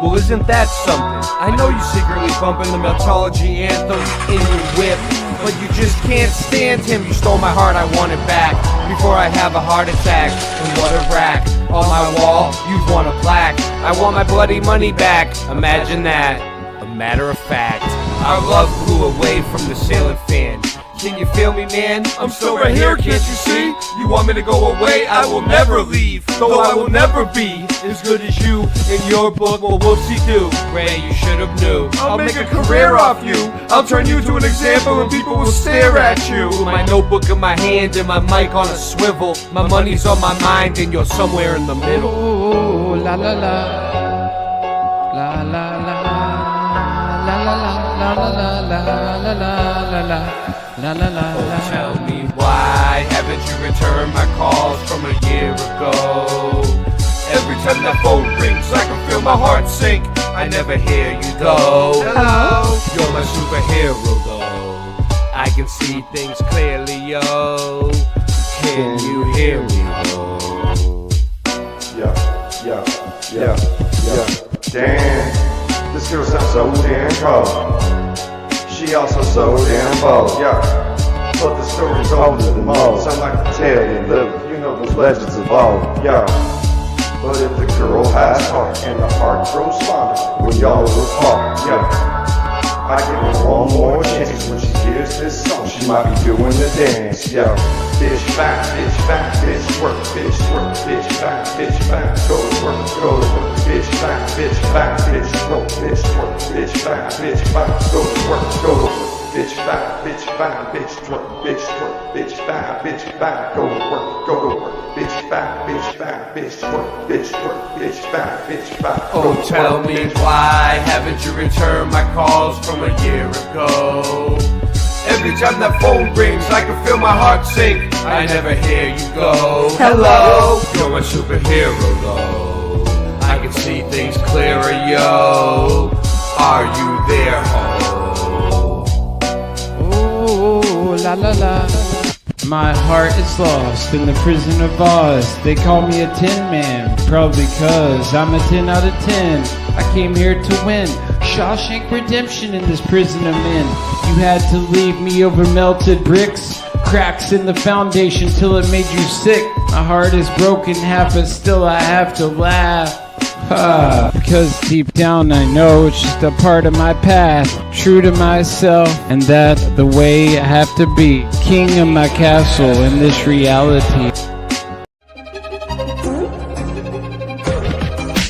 Well, isn't that something? I know you secretly bumping the Meltology anthem in your whip, but you just can't stand him. You stole my heart, I want it back before I have a heart attack. And what a rack. On my wall, you'd want a plaque. I want my bloody money back. Imagine that. A matter of fact, our love blew away from the ceiling fan. Can you feel me, man? I'm still right here, can't you see? You want me to go away? I will never leave, though I will never be as good as you in your book. Well, whoopsie-doo, Ray, you should have knew. I'll make a career off you. I'll turn you to an example and people will stare at you. My notebook in my hand and my mic on a swivel. My money's on my mind and you're somewhere in the middle. Oh, la la la la la la la la la la la la la la. La, la, la, oh, tell me why haven't you returned my calls from a year ago? Every time that phone rings, I can feel my heart sink. I never hear you though. Hello, you're my superhero though. I can see things clearly, yo. Can you hear me, though? Yeah. Damn, this girl sounds so damn cold. She also so damn bold, yeah. But the story's older than most. I like to tell you, look, you know those legends of old, yeah. But if the girl has heart and the heart grows fonder when y'all apart, yeah. I give her one more chance when she hears this song. She might be doing the dance, yeah. Bitch back, bitch work, bitch work, bitch back, go to work, bitch back, bitch work, bitch work, bitch back, go to work, bitch back, bitch work, bitch back, go to work, bitch back, bitch work, bitch back. Oh, tell me why haven't you returned my calls from a year ago? Every time that phone rings, I can feel my heart sink. I never hear you go. Hello, you're my superhero though. I can see things clearer, yo. Are you there, ho? oh, la la la. My heart is lost in the prison of Oz. They call me a Tin Man, probably cause I'm a 10 out of 10. I came here to win Shawshank Redemption in this prison I'm in. You had to leave me over melted bricks, cracks in the foundation till it made you sick. My heart is broken half, but still I have to laugh. Because deep down I know it's just a part of my path, true to myself, and that the way I have to be, king of my castle in this reality.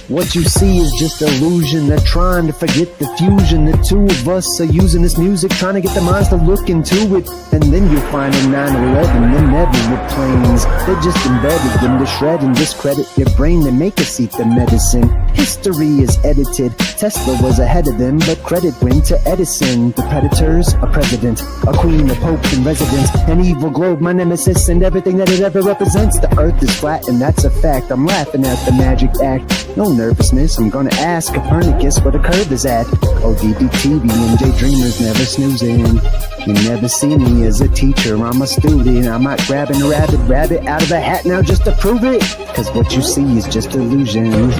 What you see is just illusion. They're trying to forget the fusion. The two of us are using this music, trying to get the minds to look into it. And then you'll find in 9/11, them never were planes. They're just embedded them to shred and discredit your brain. They make us eat the medicine. History is edited. Tesla was ahead of them, but credit went to Edison. The predators, a president, a queen, a pope in residence, an evil globe, my nemesis, and everything that it ever represents. The earth is flat, and that's a fact. I'm laughing at the magic act. No nervousness, I'm gonna ask Copernicus where the curve is at. ODD-TV and daydreamers never snoozing. You never see me as a teacher, I'm a student. I'm not grabbing a rabbit out of a hat now just to prove it. Cause what you see is just illusion.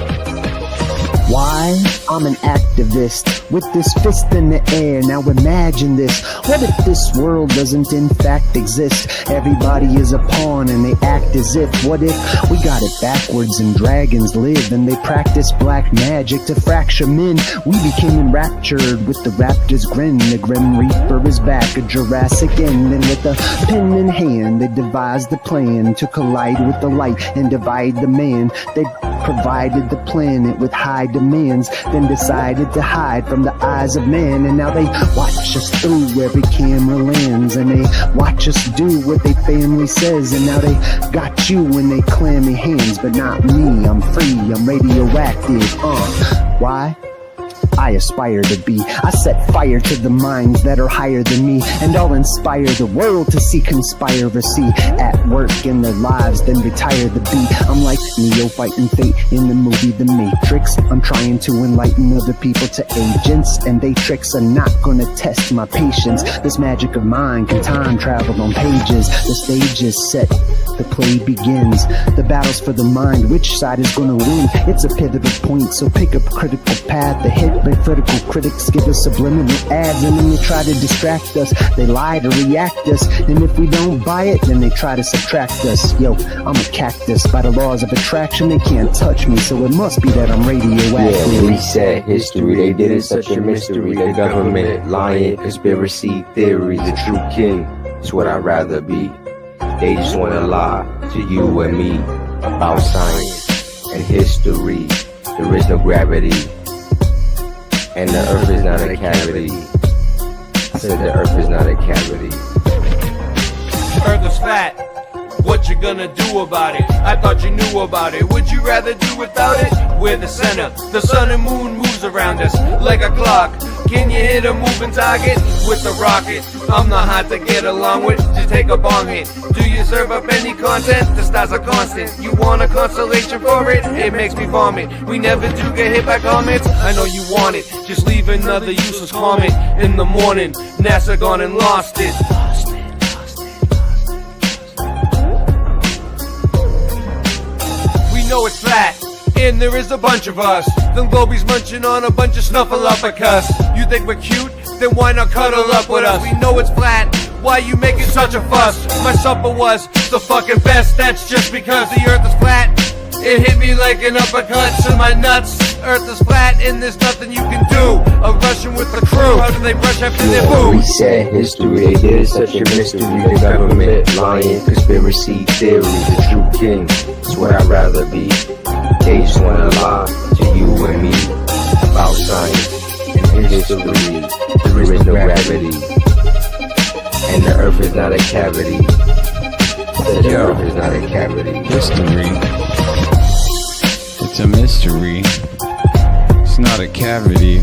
Why? I'm an activist with this fist in the air. Now imagine this. What if this world doesn't in fact exist? Everybody is a pawn and they act as if. What if we got it backwards and dragons live and they practice black magic to fracture men? We became enraptured with the raptor's grin. The grim reaper is back, a Jurassic end. And with a pen in hand they devised the plan to collide with the light and divide the man. They provided the planet with high demands, then decided to hide from the eyes of man. And now they watch us through every camera lens, and they watch us do what they family says. And now they got you in they clammy hands, but not me. I'm free, I'm radioactive. Why? I aspire to be. I set fire to the minds that are higher than me, and I'll inspire the world to see conspiracy at work in their lives, then retire the beat. I'm like Neo fighting fate in the movie The Matrix. I'm trying to enlighten other people to agents, and they tricks are not gonna test my patience. This magic of mine can time travel on pages. The stage is set, the play begins. The battle's for the mind, which side is gonna win? It's a pivotal point, so pick up a critical path ahead. But critical critics give us subliminal ads, and then they try to distract us. They lie to react us, and if we don't buy it, then they try to subtract us. Yo, I'm a cactus. By the laws of attraction, they can't touch me, so it must be that I'm radioactive. Yeah, reset history. They did it such a mystery. The government lying, conspiracy theories. The true king is what I'd rather be. They just wanna lie to you and me about science and history. There is no gravity, and the earth is not a cavity. I said the earth is not a cavity. Earth is fat. What you gonna do about it? I thought you knew about it. Would you rather do without it? We're the center. The sun and moon moves around us like a clock. Can you hit a moving target with the rocket? I'm not hot to get along with. Just take a bong hit. Do you serve up any content? The stars are constant. You want a constellation for it? It makes me vomit. We never do get hit by comments. I know you want it. Just leave another useless comment in the morning. NASA gone and lost it. We know it's flat, and there is a bunch of us. Them globies munching on a bunch of snuffleupagus. You think we're cute? Then why not cuddle up with us? We know it's flat. Why you making such a fuss? My supper was the fucking best. That's just because the earth is flat. It hit me like an uppercut to my nuts. Earth is flat and there's nothing you can do. A Russian with the crew. How do they brush after their food? Reset history. They did it such a mystery. The government lying, conspiracy theories. The true king is what I'd rather be. They just wanna lie to you and me about science and history. There is no gravity, and the earth is not a cavity. The earth is not a cavity. History. It's a mystery. It's not a cavity.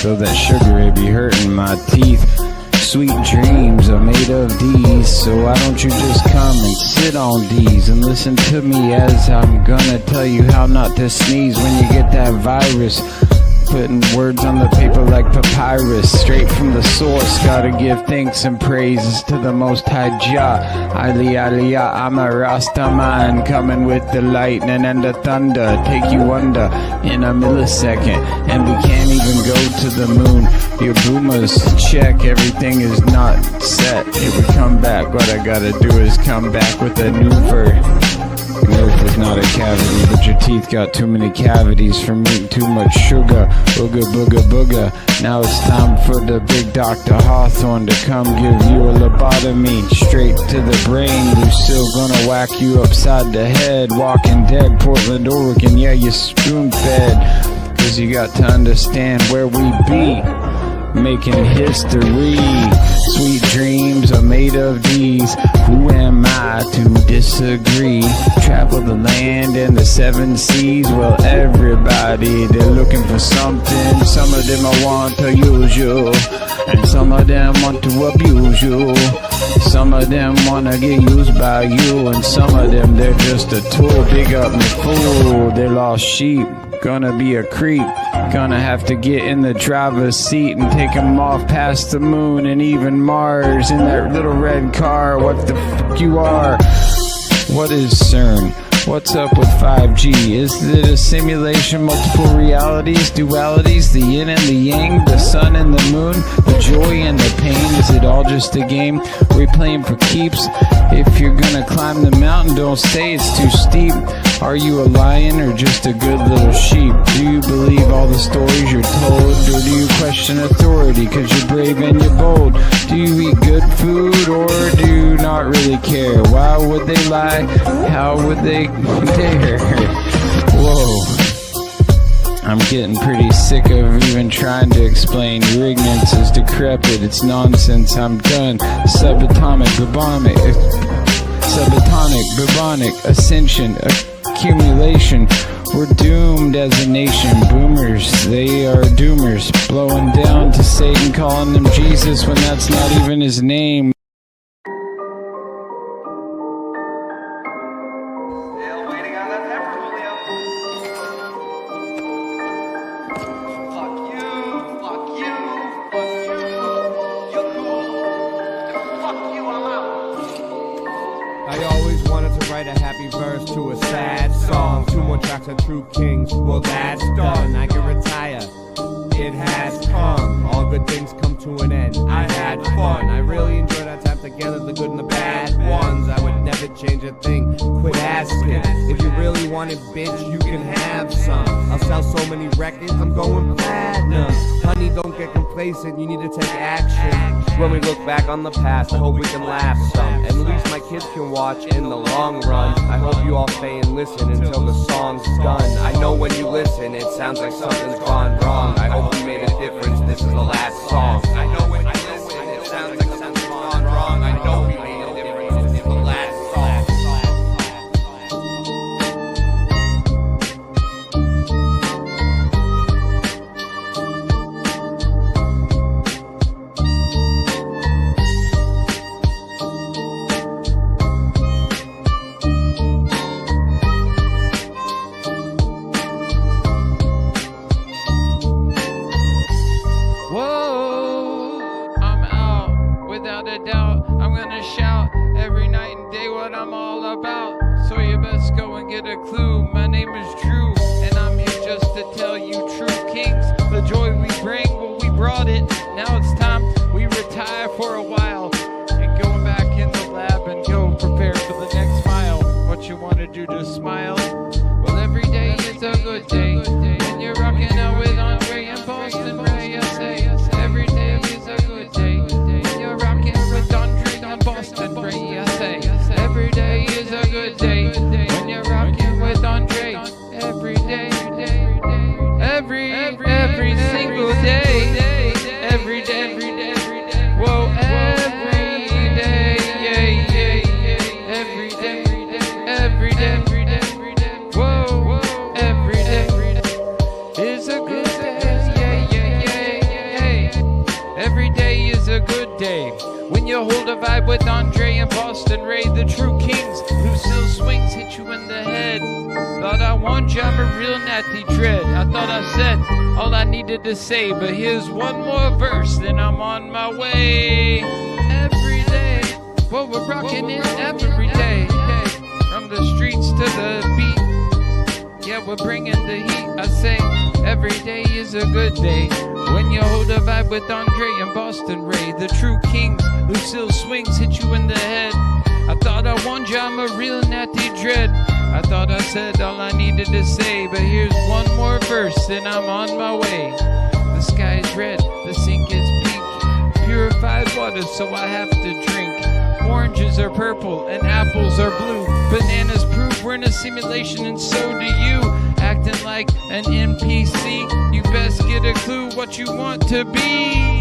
Though that sugar may be hurting my teeth. Sweet dreams are made of these, so why don't you just come and sit on these and listen to me as I'm gonna tell you how not to sneeze when you get that virus. putting words on the paper like papyrus, straight from the source. Gotta give thanks and praises to the Most High Jah. Aliyah, I'm a Rasta man, coming with the lightning and the thunder. Take you under in a millisecond, and we can't even go to the moon. Your boomers check, everything is not set. Here we come back, what I gotta do is come back with a new verse. Earth is not a cavity, but your teeth got too many cavities from eating too much sugar. Booga, booga, booga. Now it's time for the big Dr. Hawthorne to come give you a lobotomy straight to the brain. We're still gonna whack you upside the head. Walking Dead, Portland, Oregon, yeah, you're spoon-fed. Cause you got to understand where we be. Making history. Sweet dreams are made of these. Who am I to disagree? Travel the land and the 7 seas. Well, everybody, they're looking for something. Some of them want to use you, and some of them want to abuse you. Some of them want to get used by you, and some of them, they're just a tool. Big up me fool, they're lost sheep. Gonna be a creep. Gonna have to get in the driver's seat and take him off past the moon and even Mars in that little red car. What the fuck you are? What is CERN? What's up with 5G? Is it a simulation, multiple realities, dualities, the yin and the yang, the sun and the moon, the joy and the pain? Is it all just a game? Are we playing for keeps? If you're gonna climb the mountain, don't say it's too steep. Are you a lion or just a good little sheep? Do you believe all the stories you're told, or do you question authority cause you're brave and you're bold? Do you eat good food or do you not really care? Why would they lie? How would they dare? Whoa. I'm getting pretty sick of even trying to explain. Your ignorance is decrepit, it's nonsense, I'm done. Subatomic, bubonic, ascension, accumulation. We're doomed as a nation. Boomers, they are doomers. Blowing down to Satan, calling him Jesus when that's not even his name. I always wanted to write a happy verse to a sad song. 2 more tracks of True Kings, well that's done. I can retire, it has come. All good things come to an end. I had fun, I really enjoyed our time together, the good and the bad ones. I would never change a thing, quit asking. If you really want it, bitch, you can have some. I'll sell so many records, I'm going platinum. Honey, don't get complacent, you need to take action. When we look back on the past, I hope we can laugh some. At least my kids can watch in the long run. I hope you all stay and listen until the song's done. I know when you listen, it sounds like something's gone wrong. I hope we made a difference, this is the last song. I know when you listen, it sounds like something's gone wrong. I know we made a difference, this is the last song. Every day is a good day. When you hold a vibe with Andre and Boston Ray, the true kings, who still swings hit you in the head. Thought I warned you, I'm a real natty dread. I thought I said all I needed to say, but here's one more verse, then I'm on my way. Every day, well, we're rocking it every day. From the streets to the beat, yeah, we're bringing the heat. I say every day is a good day. When you hold a vibe with Andre and Boston Ray, the true kings, who still swings hit you in the head. I thought I warned you, I'm a real natty dread. I thought I said all I needed to say, but here's one more verse, and I'm on my way. The sky is red, the sink is pink, purified water, so I have to drink. Oranges are purple and apples are blue. Bananas prove we're in a simulation, and so do you. Acting like an NPC, you best get a clue what you want to be.